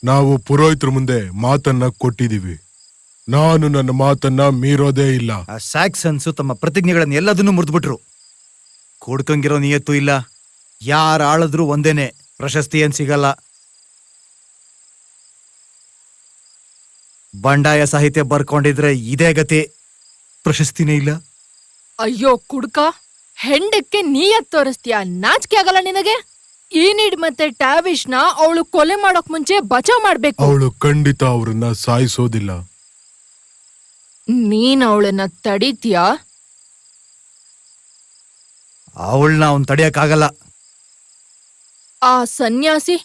ನಾವು ಪುರೋಹಿತರ ಮುಂದೆ ಮಾತನ್ನ ಕೊಟ್ಟಿದೀವಿ. ನಾನು ನನ್ನ ಮಾತನ್ನ ಮೀರೋದೇ ಇಲ್ಲ. ಆ ಸ್ಯಾಕ್ಸನ್ಸು ತಮ್ಮ ಪ್ರತಿಜ್ಞೆಗಳನ್ನ ಎಲ್ಲದನ್ನೂ ಮುರಿದ್ಬಿಟ್ರು. ಕೊಡ್ಕಂಗಿರೋ ನಿಯತ್ತು ಇಲ್ಲ. ಯಾರ ಆಳಿದ್ರು ಒಂದೇನೆ, ಪ್ರಶಸ್ತಿ ಏನ್ ಸಿಗಲ್ಲ. ಬಂಡಾಯ ಸಾಹಿತ್ಯ ಬರ್ಕೊಂಡಿದ್ರೆ ಇದೇ ಗತಿ, ಪ್ರಶಸ್ತಿನೇ ಇಲ್ಲ. ಅಯ್ಯೋ ಕುಡ್ಕ, ಹೆಂಡಕ್ಕೆ ನೀಯತ್ ತೋರಿಸ್ತೀಯ? ನಾಚಿಕೆ ಆಗಲ್ಲ ನಿನಗೆ? ಈನಿಡ್ ಮತ್ತೆ ಟ್ಯಾವಿಶ್ನ ಅವಳು ಕೊಲೆ ಮಾಡೋಕ್ ಮುಂಚೆ ಬಚಾವ್ ಮಾಡ್ಬೇಕು. ಅವಳು ಖಂಡಿತ ಅವ್ರನ್ನ ಸಾಯಿಸೋದಿಲ್ಲ. ನೀನ್ ಅವಳನ್ನ ತಡೀತೀಯಾ? ಅವಳನ್ನ ಅವ್ನ್ ತಡೆಯಕ್ಕಾಗಲ್ಲ. ಆ ಸನ್ಯಾಸಿ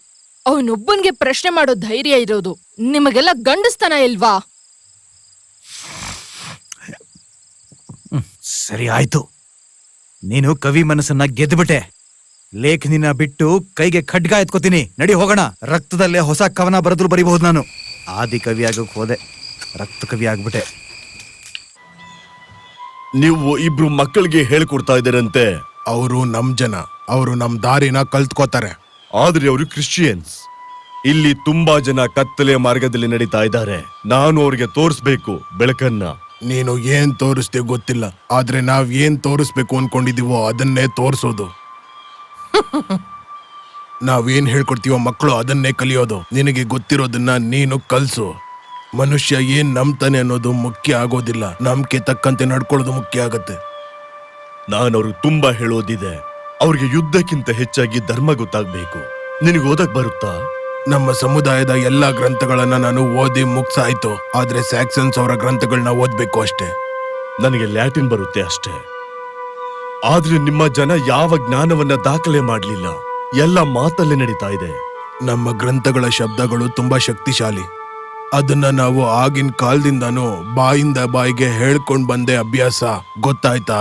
ಅವನೊಬ್ಬನ್ಗೆ ಪ್ರಶ್ನೆ ಮಾಡೋ ಧೈರ್ಯ ಇರೋದು. ನಿಮಗೆಲ್ಲ ಗಂಡಸ್ತನ ಇಲ್ವಾ? ಸರಿ ಆಯ್ತು, ನೀನು ಕವಿ ಮನಸ್ಸನ್ನ ಗೆದ್ಬಿಟ್ಟೆ. ಲೇಖನಿನ ಬಿಟ್ಟು ಕೈಗೆ ಖಡ್ಗ ಎತ್ಕೋತೀನಿ, ನಡಿ ಹೋಗೋಣ. ರಕ್ತದಲ್ಲೇ ಹೊಸ ಕವನ ಬರೆದ್ರು ಬರಿಬಹುದು. ನಾನು ಆದಿ ಕವಿ ಆಗೋಕ್ ಹೋದೆ, ರಕ್ತ ಕವಿ ಆಗ್ಬಿಟ್ಟೆ. ನೀವು ಇಬ್ರು ಮಕ್ಕಳಿಗೆ ಹೇಳ್ಕೊಡ್ತಾ ಇದ್ದೀರಂತೆ. ಅವರು ನಮ್ ಜನ, ಅವರು ನಮ್ ದಾರಿನ ಕಲ್ತ್ಕೋತಾರೆ. ಆದ್ರೆ ಅವರು ಕ್ರಿಶ್ಚಿಯನ್ಸ್. ಇಲ್ಲಿ ತುಂಬಾ ಜನ ಕತ್ತಲೆ ಮಾರ್ಗದಲ್ಲಿ ನಡೀತಾ ಇದ್ದಾರೆ. ನಾನು ಅವ್ರಿಗೆ ತೋರಿಸ್ಬೇಕು ಬೆಳಕನ್ನ. ನೀನು ಏನ್ ತೋರಿಸ್ತೀವಿ ಗೊತ್ತಿಲ್ಲ, ಆದ್ರೆ ನಾವ್ ಏನ್ ತೋರಿಸ್ಬೇಕು ಅನ್ಕೊಂಡಿದೀವೋ ಅದನ್ನೇ ತೋರಿಸೋದು. ನಾವೇನ್ ಹೇಳ್ಕೊಡ್ತೀವೋ ಮಕ್ಕಳು ಅದನ್ನೇ ಕಲಿಯೋದು. ನಿನಗೆ ಗೊತ್ತಿರೋದನ್ನ ನೀನು ಕಲ್ಸು. ಮನುಷ್ಯ ಏನ್ ನಂಬ್ತಾನೆ ಅನ್ನೋದು ಮುಖ್ಯ ಆಗೋದಿಲ್ಲ, ನಂಬಿಕೆ ತಕ್ಕಂತೆ ನಡ್ಕೊಳ್ಳೋದು ಮುಖ್ಯ ಆಗತ್ತೆ. ನಾನು ಅವ್ರಿಗೆ ತುಂಬಾ ಹೇಳೋದಿದೆ. ಅವ್ರಿಗೆ ಯುದ್ಧಕ್ಕಿಂತ ಹೆಚ್ಚಾಗಿ ಧರ್ಮ ಗೊತ್ತಾಗ್ಬೇಕು. ನಿನಗೆ ಓದಕ್ ಬರುತ್ತಾ? ನಮ್ಮ ಸಮುದಾಯದ ಎಲ್ಲಾ ಗ್ರಂಥಗಳನ್ನ ನಾನು ಓದಿ ಮುಗ್ಸಾಯ್ತು, ಆದ್ರೆ ಸ್ಯಾಕ್ಸನ್ಸ್ ಅವರ ಗ್ರಂಥಗಳನ್ನ ಓದ್ಬೇಕು ಅಷ್ಟೇ. ನನಗೆ ಲ್ಯಾಟಿನ್ ಬರುತ್ತೆ ಅಷ್ಟೇ. ಆದ್ರೆ ನಿಮ್ಮ ಜನ ಯಾವ ಜ್ಞಾನವನ್ನ ದಾಖಲೆ ಮಾಡ್ಲಿಲ್ಲ, ಎಲ್ಲ ಮಾತಲ್ಲೇ ನಡೀತಾ ಇದೆ. ನಮ್ಮ ಗ್ರಂಥಗಳ ಶಬ್ದಗಳು ತುಂಬಾ ಶಕ್ತಿಶಾಲಿ. ಅದನ್ನ ನಾವು ಆಗಿನ ಕಾಲದಿಂದಾನು ಬಾಯಿಂದ ಬಾಯಿಗೆ ಹೇಳ್ಕೊಂಡ್ ಬಂದೆ ಅಭ್ಯಾಸ, ಗೊತ್ತಾಯ್ತಾ?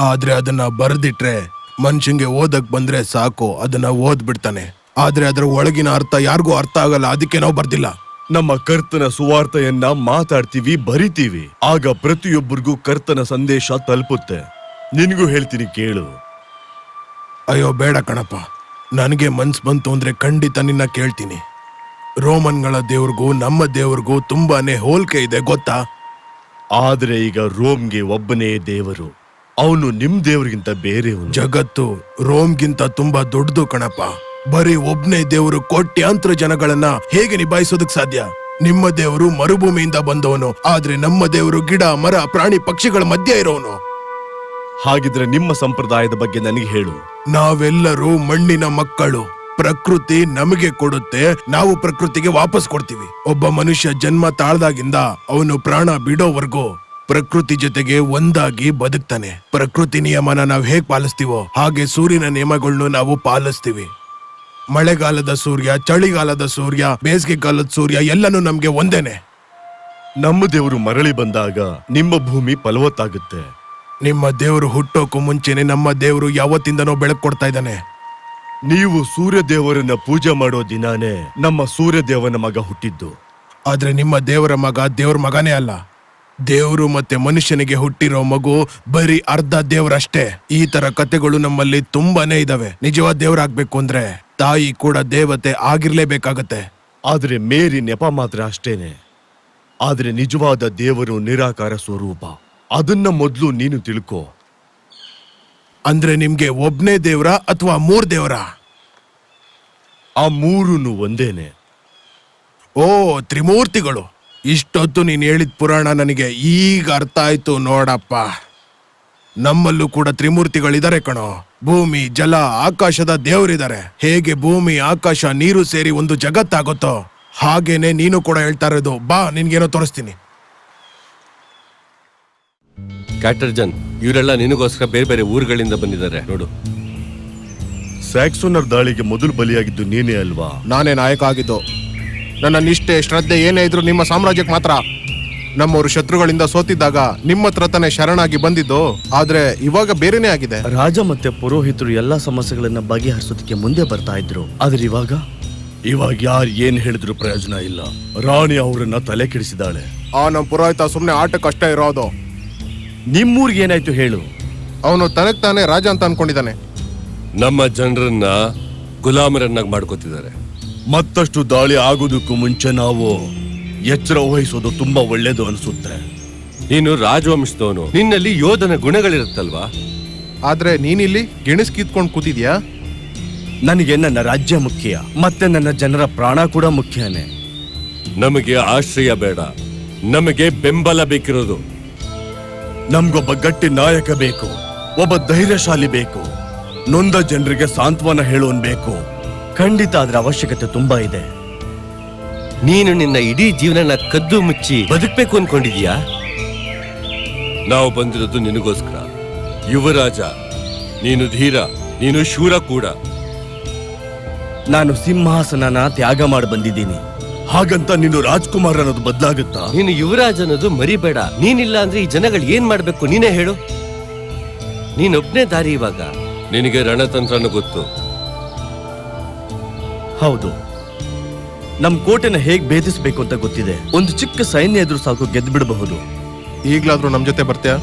ಆದ್ರೆ ಅದನ್ನ ಬರೆದಿಟ್ರೆ ಮನುಷ್ಯಂಗೆ ಓದಕ್ ಬಂದ್ರೆ ಸಾಕು, ಅದನ್ನ ಓದ್ಬಿಡ್ತಾನೆ. ಆದ್ರೆ ಅದರ ಒಳಗಿನ ಅರ್ಥ ಯಾರಿಗೂ ಅರ್ಥ ಆಗಲ್ಲ, ಅದಕ್ಕೆ ನಾವು ಬರ್ದಿಲ್ಲ. ನಮ್ಮ ಕರ್ತನ ಸುವಾರ್ತೆಯನ್ನ ಮಾತಾಡ್ತೀವಿ, ಬರಿತೀವಿ. ಆಗ ಪ್ರತಿಯೊಬ್ಬರಿಗೂ ಕರ್ತನ ಸಂದೇಶ ತಲುಪುತ್ತೆ. ನಿನಗೂ ಹೇಳ್ತೀನಿ ಕೇಳು. ಅಯ್ಯೋ ಬೇಡ ಕಣಪ್ಪ, ನನಗೆ ಮನ್ಸ್ ಬಂತು ಅಂದ್ರೆ ಖಂಡಿತ ನಿನ್ನ ಕೇಳ್ತೀನಿ. ರೋಮನ್ಗಳ ದೇವ್ರಿಗೂ ನಮ್ಮ ದೇವ್ರಿಗೂ ತುಂಬಾನೇ ಹೋಲಿಕೆ ಇದೆ ಗೊತ್ತಾ? ಆದ್ರೆ ಈಗ ರೋಮ್ಗೆ ಒಬ್ಬನೇ ದೇವರು. ಅವನು ನಿಮ್ ದೇವ್ರಿಗಿಂತ ಬೇರೆಯವನು. ಜಗತ್ತು ರೋಮ್ಗಿಂತ ತುಂಬಾ ದೊಡ್ಡದು ಕಣಪ್ಪ. ಬರೀ ಒಬ್ನೇ ದೇವರು ಕೋಟ್ಯಾಂತರ ಜನಗಳನ್ನ ಹೇಗೆ ನಿಭಾಯಿಸೋದಕ್ ಸಾಧ್ಯ? ನಿಮ್ಮ ದೇವರು ಮರುಭೂಮಿಯಿಂದ ಬಂದವನು, ಆದ್ರೆ ನಮ್ಮ ದೇವರು ಗಿಡ ಮರ ಪ್ರಾಣಿ ಪಕ್ಷಿಗಳ ಮಧ್ಯ ಇರೋನು. ಹಾಗಿದ್ರೆ ನಿಮ್ಮ ಸಂಪ್ರದಾಯದ ಬಗ್ಗೆ ನನಗೆ ಹೇಳು. ನಾವೆಲ್ಲರೂ ಮಣ್ಣಿನ ಮಕ್ಕಳು. ಪ್ರಕೃತಿ ನಮಗೆ ಕೊಡುತ್ತೆ, ನಾವು ಪ್ರಕೃತಿಗೆ ವಾಪಸ್ ಕೊಡ್ತೀವಿ. ಒಬ್ಬ ಮನುಷ್ಯ ಜನ್ಮ ತಾಳ್ದಾಗಿಂದ ಅವನು ಪ್ರಾಣ ಬಿಡೋವರೆಗೂ ಪ್ರಕೃತಿ ಜೊತೆಗೆ ಒಂದಾಗಿ ಬದುಕ್ತಾನೆ. ಪ್ರಕೃತಿ ನಿಯಮನ ನಾವು ಹೇಗ್ ಪಾಲಿಸ್ತೀವೋ ಹಾಗೆ ಸೂರ್ಯನ ನಿಯಮಗಳನ್ನು ನಾವು ಪಾಲಿಸ್ತೀವಿ. ಮಳೆಗಾಲದ ಸೂರ್ಯ, ಚಳಿಗಾಲದ ಸೂರ್ಯ, ಬೇಸಿಗೆಗಾಲದ ಸೂರ್ಯ ಎಲ್ಲನೂ ನಮ್ಗೆ ಒಂದೇನೆ. ನಮ್ಮ ದೇವರು ಮರಳಿ ಬಂದಾಗ ನಿಮ್ಮ ಭೂಮಿ ಫಲವತ್ತಾಗುತ್ತೆ. ನಿಮ್ಮ ದೇವರು ಹುಟ್ಟೋಕು ಮುಂಚೆನೆ ನಮ್ಮ ದೇವರು ಯಾವತ್ತಿಂದನೋ ಬೆಳಕು ಕೊಡ್ತಾ ಇದ್ದಾನೆ. ನೀವು ಸೂರ್ಯ ದೇವರನ್ನ ಪೂಜೆ ಮಾಡೋ ದಿನಾನೇ ನಮ್ಮ ಸೂರ್ಯ ದೇವನ ಮಗ ಹುಟ್ಟಿದ್ದು. ಆದ್ರೆ ನಿಮ್ಮ ದೇವರ ಮಗ ದೇವ್ರ ಮಗನೇ ಅಲ್ಲ. ದೇವರು ಮತ್ತೆ ಮನುಷ್ಯನಿಗೆ ಹುಟ್ಟಿರೋ ಮಗು ಬರೀ ಅರ್ಧ ದೇವ್ರಷ್ಟೇ. ಈ ತರ ಕಥೆಗಳು ನಮ್ಮಲ್ಲಿ ತುಂಬಾನೇ ಇದಾವೆ. ನಿಜವಾದ ದೇವ್ರಾಗ್ಬೇಕು ಅಂದ್ರೆ ತಾಯಿ ಕೂಡ ದೇವತೆ ಆಗಿರ್ಲೇಬೇಕಾಗತ್ತೆ. ಆದ್ರೆ ಮೇರಿ ನೆಪ ಮಾತ್ರ ಅಷ್ಟೇನೆ. ಆದ್ರೆ ನಿಜವಾದ ದೇವರು ನಿರಾಕಾರ ಸ್ವರೂಪ. ಅದನ್ನ ಮೊದಲು ನೀನು ತಿಳ್ಕೋ. ಅಂದ್ರೆ ನಿಮ್ಗೆ ಒಬ್ನೇ ದೇವ್ರ ಅಥವಾ 3 ದೇವ್ರ? ಆ ಮೂರೂನು ಒಂದೇನೆ. ಓ, ತ್ರಿಮೂರ್ತಿಗಳು. ಇಷ್ಟೊತ್ತು ನೀನ್ ಹೇಳಿದ ಪುರಾಣ ನನಗೆ ಈಗ ಅರ್ಥ ಆಯ್ತು ನೋಡಪ್ಪ. ನಮ್ಮಲ್ಲೂ ಕೂಡ ತ್ರಿಮೂರ್ತಿಗಳಿದ್ದಾರೆ ಕಣೋ. ಭೂಮಿ, ಜಲ, ಆಕಾಶದ ದೇವರಿದ್ದಾರೆ. ಹೇಗೆ ಭೂಮಿ, ಆಕಾಶ, ನೀರು ಸೇರಿ ಒಂದು ಜಗತ್ತಾಗುತ್ತೋ ಹಾಗೇನೆ ನೀನು ಕೂಡ ಹೇಳ್ತಾ ಇರೋದು. ಬಾ, ನಿನ್ಗೇನೋ ತೋರಿಸ್ತೀನಿ. ಕ್ಯಾಟರ್ಜನ್, ಇವರೆಲ್ಲ ನಿನಗೋಸ್ಕರ ಬೇರೆ ಬೇರೆ ಊರುಗಳಿಂದ ಬಂದಿದ್ದಾರೆ ನೋಡು. ಸ್ಯಾಕ್ಸೋನರ್ ದಾಳಿಗೆ ಮೊದಲು ಬಲಿಯಾಗಿದ್ದು ನೀನೇ ಅಲ್ವಾ? ನಾನೇ ನಾಯಕ ಆಗಿದ್ದು. ನನ್ನ ನಿಷ್ಠೆ, ಶ್ರದ್ಧೆ ಏನೇ ಇದ್ರು ನಿಮ್ಮ ಸಾಮ್ರಾಜ್ಯಕ್ಕೆ ಮಾತ್ರ. ನಮ್ಮವರು ಶತ್ರುಗಳಿಂದ ಸೋತಿದ್ದಾಗ ನಿಮ್ಮ ಹತ್ರ ತಾನೇ ಶರಣಾಗಿ ಬಂದಿದ್ದು. ಆದ್ರೆ ಇವಾಗ ಬೇರೆನೇ ಆಗಿದೆ. ರಾಜ ಮತ್ತೆ ಪುರೋಹಿತರು ಎಲ್ಲಾ ಸಮಸ್ಯೆಗಳನ್ನ ಬಗೆಹರಿಸೋದಕ್ಕೆ ಮುಂದೆ ಬರ್ತಾ ಇದ್ರು. ಆದ್ರೆ ಇವಾಗ ಯಾರು ಏನ್ ಹೇಳಿದ್ರು ಪ್ರಯೋಜನ ಇಲ್ಲ. ರಾಣಿ ಅವರನ್ನ ತಲೆ ಕೆಡಿಸಿದಾಳೆ. ನಮ್ಮ ಪುರೋಹಿತ ಸುಮ್ನೆ ಆಟಕ್ಕಷ್ಟೇ ಇರೋದು. ನಿಮ್ಮೂರ್ಗೆ ಏನಾಯ್ತು ಹೇಳು? ಅವನು ತನಗ್ ತಾನೇ ರಾಜ ಅಂತ ಅನ್ಕೊಂಡಿದ್ದಾನೆ. ನಮ್ಮ ಜನರನ್ನ ಗುಲಾಮರನ್ನಾಗಿ ಮಾಡ್ಕೋತಿದ್ದಾರೆ. ಮತ್ತಷ್ಟು ದಾಳಿ ಆಗೋದಕ್ಕೂ ಮುಂಚೆ ನಾವು ಎಚ್ಚರ ವಹಿಸೋದು ತುಂಬಾ ಒಳ್ಳೇದು ಅನ್ಸುತ್ತೆ. ನೀನು ರಾಜವಂಶದವನು, ನಿನ್ನಲ್ಲಿ ಯೋಧನ ಗುಣಗಳಿರುತ್ತಲ್ವಾ? ಆದ್ರೆ ನೀನಿಲ್ಲಿ ಗೆಣಸ್ ಕಿತ್ಕೊಂಡು ಕೂತಿದ್ಯಾ? ನನಗೆ ನನ್ನ ರಾಜ್ಯ ಮುಖ್ಯ, ಮತ್ತೆ ನನ್ನ ಜನರ ಪ್ರಾಣ ಕೂಡ ಮುಖ್ಯನೇ. ನಮಗೆ ಆಶ್ರಯ ಬೇಡ, ನಮಗೆ ಬೆಂಬಲ ಬೇಕಿರೋದು. ನಮ್ಗೊಬ್ಬ ಗಟ್ಟಿ ನಾಯಕ ಬೇಕು, ಒಬ್ಬ ಧೈರ್ಯಶಾಲಿ ಬೇಕು, ನೊಂದ ಜನರಿಗೆ ಸಾಂತ್ವನ ಹೇಳೋನ್ ಬೇಕು. ಖಂಡಿತ ಅದ್ರ ಅವಶ್ಯಕತೆ ತುಂಬಾ ಇದೆ. ನೀನು ನಿನ್ನ ಇಡೀ ಜೀವನನ ಕದ್ದು ಮುಚ್ಚಿ ಬದುಕ್ಬೇಕು ಅನ್ಕೊಂಡಿದೀಯಾ? ನಾವು ಬಂದಿರೋದು ನಿನಗೋಸ್ಕರ. ಯುವರಾಜ, ನೀನು ಧೀರ, ನೀನು ಶೂರ ಕೂಡ. ನಾನು ಸಿಂಹಾಸನನ ತ್ಯಾಗ ಮಾಡಿ ಬಂದಿದ್ದೀನಿ. ಹಾಗಂತ ನೀನು ರಾಜ್ಕುಮಾರ್ ಅನ್ನೋದು ಬದಲಾಗುತ್ತಾ? ನೀನು ಯುವರಾಜ ಅನ್ನೋದು ಮರಿಬೇಡ. ನೀನಿಲ್ಲ ಅಂದ್ರೆ ಈ ಜನಗಳು ಏನ್ ಮಾಡ್ಬೇಕು ನೀನೇ ಹೇಳು. ನೀನೊಬ್ನೇ ದಾರಿ ಇವಾಗ. ನಿನಗೆ ರಣತಂತ್ರನ ಗೊತ್ತು. ಹೌದು, ನಮ್ ಕೋಟೆನ ಹೇಗ್ ಭೇದಿಸ್ಬೇಕು ಅಂತ ಗೊತ್ತಿದೆ. ಒಂದು ಚಿಕ್ಕ ಸೈನ್ಯ ಎದುರು ಸಾಕು, ಗೆದ್ದು ಬಿಡಬಹುದು. ಈಗ್ಲಾದ್ರೂ ನಮ್ ಜೊತೆ ಬರ್ತೀಯಾ?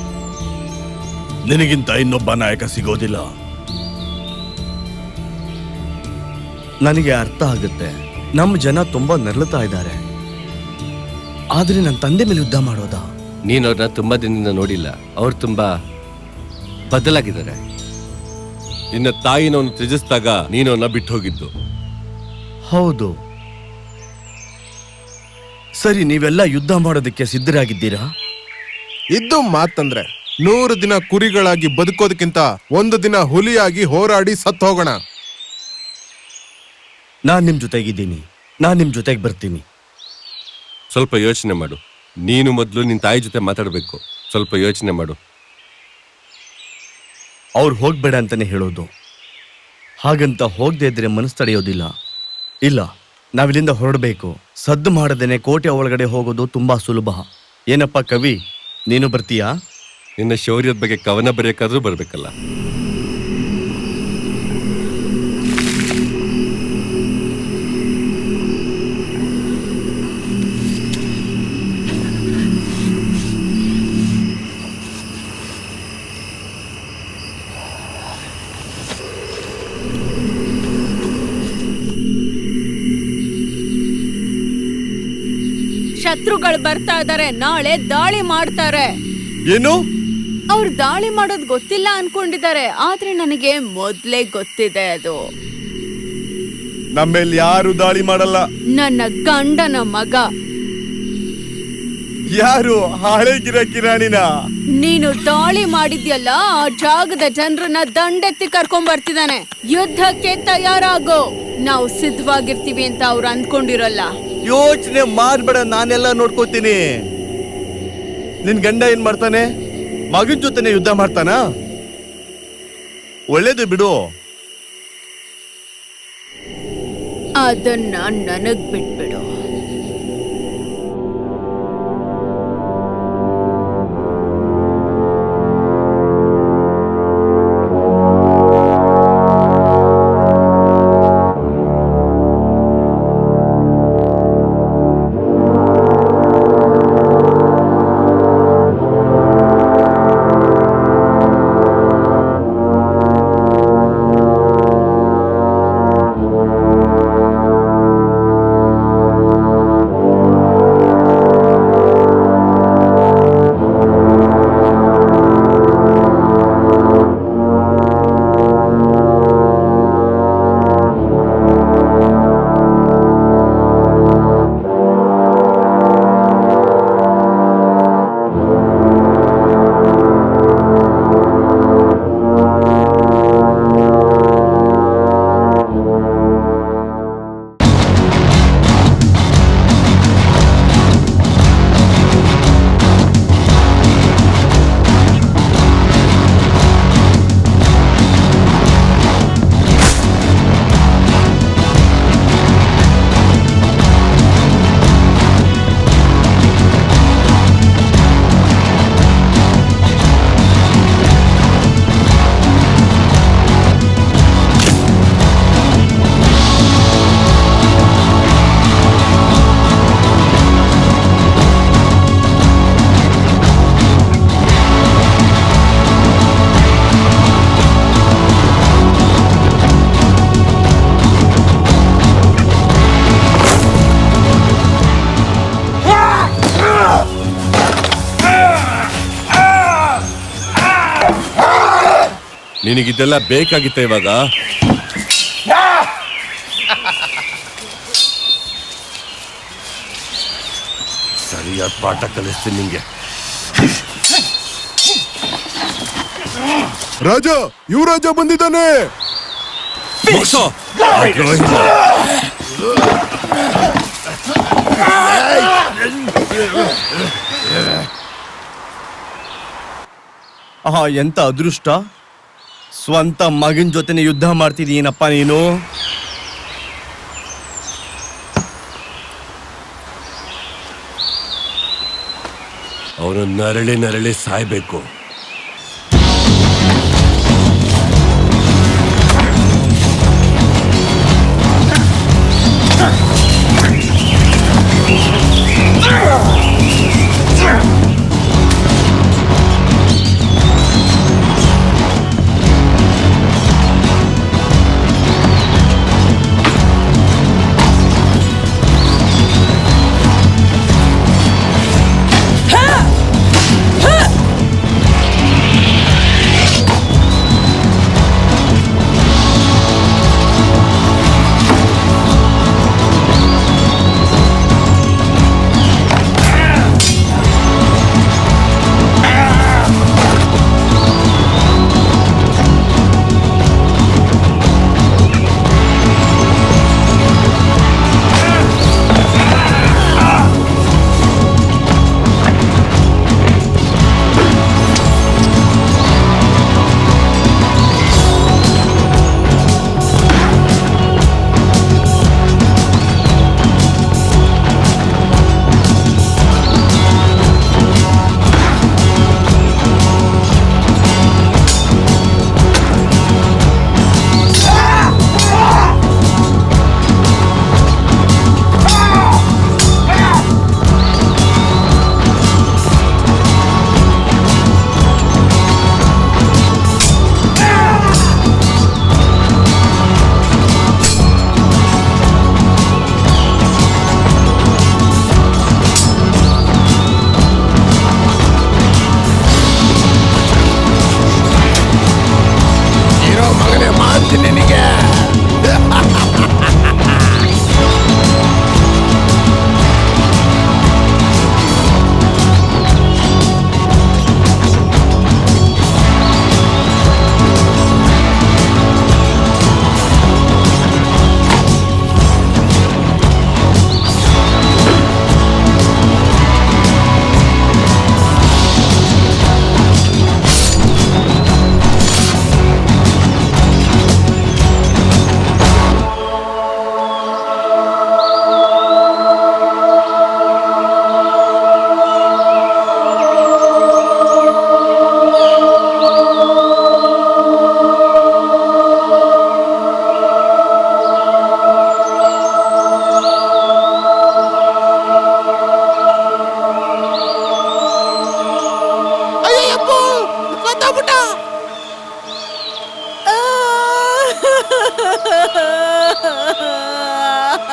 ನಿನಗಿಂತ ಇನ್ನೊಬ್ಬ ನಾಯಕ ಸಿಗೋದಿಲ್ಲ. ನನಗೆ ಅರ್ಥ ಆಗುತ್ತೆ, ನಮ್ಮ ಜನ ತುಂಬಾ ನರಳುತ್ತಾ ಇದ್ದಾರೆ. ಆದ್ರೆ ನನ್ನ ತಂದೆ ಮೇಲೆ ಯುದ್ಧ ಮಾಡೋದಾ? ನೀನ್ ಅವ್ರನ್ನ ತುಂಬಾ ದಿನದಿಂದ ನೋಡಿಲ್ಲ. ಅವ್ರು ತುಂಬಾ ಬದಲಾಗಿದ್ದಾರೆ. ನಿನ್ನ ತಾಯಿನವನು ತ್ಯಜಿಸಿದಾಗ ನೀನವನ್ನ ಬಿಟ್ಟು ಹೋಗಿದ್ದು. ಹೌದು. ಸರಿ, ನೀವೆಲ್ಲ ಯುದ್ಧ ಮಾಡೋದಕ್ಕೆ ಸಿದ್ಧರಾಗಿದ್ದೀರಾ? ಇದ್ದು ಮಾತಂದ್ರೆ 100 ದಿನ ಕುರಿಗಳಾಗಿ ಬದುಕೋದಕ್ಕಿಂತ 1 ದಿನ ಹುಲಿಯಾಗಿ ಹೋರಾಡಿ ಸತ್ತು ಹೋಗೋಣ. ನಾನ್ ನಿಮ್ ಜೊತೆಗಿದ್ದೀನಿ. ನಾನ್ ನಿಮ್ ಜೊತೆಗೆ ಬರ್ತೀನಿ. ಸ್ವಲ್ಪ ಯೋಚನೆ ಮಾಡು. ನೀನು ಮೊದಲು ನಿನ್ ತಾಯಿ ಜೊತೆ ಮಾತಾಡ್ಬೇಕು. ಸ್ವಲ್ಪ ಯೋಚನೆ ಮಾಡು. ಅವ್ರು ಹೋಗ್ಬೇಡ ಅಂತಾನೆ ಹೇಳೋದು. ಹಾಗಂತ ಹೋಗದೆ ಇದ್ರೆ ಮನಸ್ಸು ತಡೆಯೋದಿಲ್ಲ. ಇಲ್ಲ, ನಾವಿಲ್ಲಿಂದ ಹೊರಡಬೇಕು. ಸದ್ದು ಮಾಡದೇನೆ ಕೋಟೆ ಒಳಗಡೆ ಹೋಗೋದು ತುಂಬಾ ಸುಲಭ. ಏನಪ್ಪ ಕವಿ, ನೀನು ಬರ್ತೀಯಾ? ನಿನ್ನ ಶೌರ್ಯದ ಬಗ್ಗೆ ಕವನ ಬರೆಯಕ್ಕಾದ್ರೂ ಬರ್ಬೇಕಲ್ಲ. ಶತ್ರುಗಳು ಬರ್ತಾ ಇದಾರೆ, ನಾಳೆ ದಾಳಿ ಮಾಡ್ತಾರೆ. ಏನು? ಅವ್ರು ದಾಳಿ ಮಾಡೋದ್ ಗೊತ್ತಿಲ್ಲ ಅನ್ಕೊಂಡಿದ್ದಾರೆ, ಆದ್ರೆ ನನಗೆ ಮೊದ್ಲೇ ಗೊತ್ತಿದೆ ಅದು. ನಮ್ಮೇಲೆ ಯಾರು ದಾಳಿ ಮಾಡಲ್ಲ. ನನ್ನ ಗಂಡನ ಮಗ. ಯಾರು? ಹಾಳೆಗಿರ ಕಿರಾಣಿನ? ನೀನು ದಾಳಿ ಮಾಡಿದ್ಯಲ್ಲ, ಆ ಜಾಗದ ಜನರನ್ನ ದಂಡೆತ್ತಿ ಕರ್ಕೊಂಡ್ ಬರ್ತಿದ್ದಾನೆ. ಯುದ್ಧಕ್ಕೆ ತಯಾರಾಗೋ. ನಾವು ಸಿದ್ಧವಾಗಿರ್ತೀವಿ ಅಂತ ಅವ್ರು ಅಂದ್ಕೊಂಡಿರಲ್ಲ. ಯೋಚನೆ ಮಾಡ್ಬೇಡ, ನಾನೆಲ್ಲ ನೋಡ್ಕೋತೀನಿ. ನಿನ್ ಗಂಡ ಏನ್ ಮಾಡ್ತಾನೆ? ಮಗನ್ ಜೊತೆನೆ ಯುದ್ಧ ಮಾಡ್ತಾನ? ಒಳ್ಳೇದು ಬಿಡು. ಅದನ್ನ ನನಗ್ ಬಿಟ್ಬಿಡು. ನಿನಗಿದೆಲ್ಲ ಬೇಕಾಗಿತ್ತ ಇವಾಗ? ಸರಿಯಾದ ಪಾಠ ಕಲಿಸ್ತೀನಿ ನಿಂಗೆ. ರಾಜ, ಯುವರಾಜ ಬಂದಿದ್ದಾನೆ. ಮುಗ್ಸೋ. ಆ ದ್ರೋಹಿನ. ಆಹಾ, ಎಂತ ಅದೃಷ್ಟ! ಸ್ವಂತ ಮಗನ್ ಜೊತೆನೆ ಯುದ್ಧ ಮಾಡ್ತಿದೀನಪ್ಪ ನೀನು. ಅವನು ನರಳಿ ನರಳಿ ಸಾಯ್ಬೇಕು.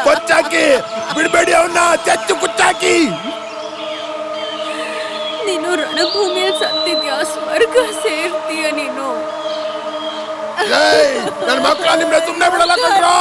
ಕೊಚ್ಚಾಕಿ ಬಿಡ್ಬೇಡಿ, ಅವನ್ನ ಚಚ್ಚು ಕುಚ್ಚಾಕಿ. ನೀನು ರಣಭೂಮಿಯಲ್ಲಿ ಸತ್ತಿದ್ಯಾ, ಸ್ವರ್ಗ ಸೇರ್ತೀಯ ನೀನು. ನನ್ನ ಮಕ್ಕಳ ನಿಮ್ನ ಸುಮ್ಮನೆ ಬಿಡಲ್ಲ ಕಣ್ರೋ.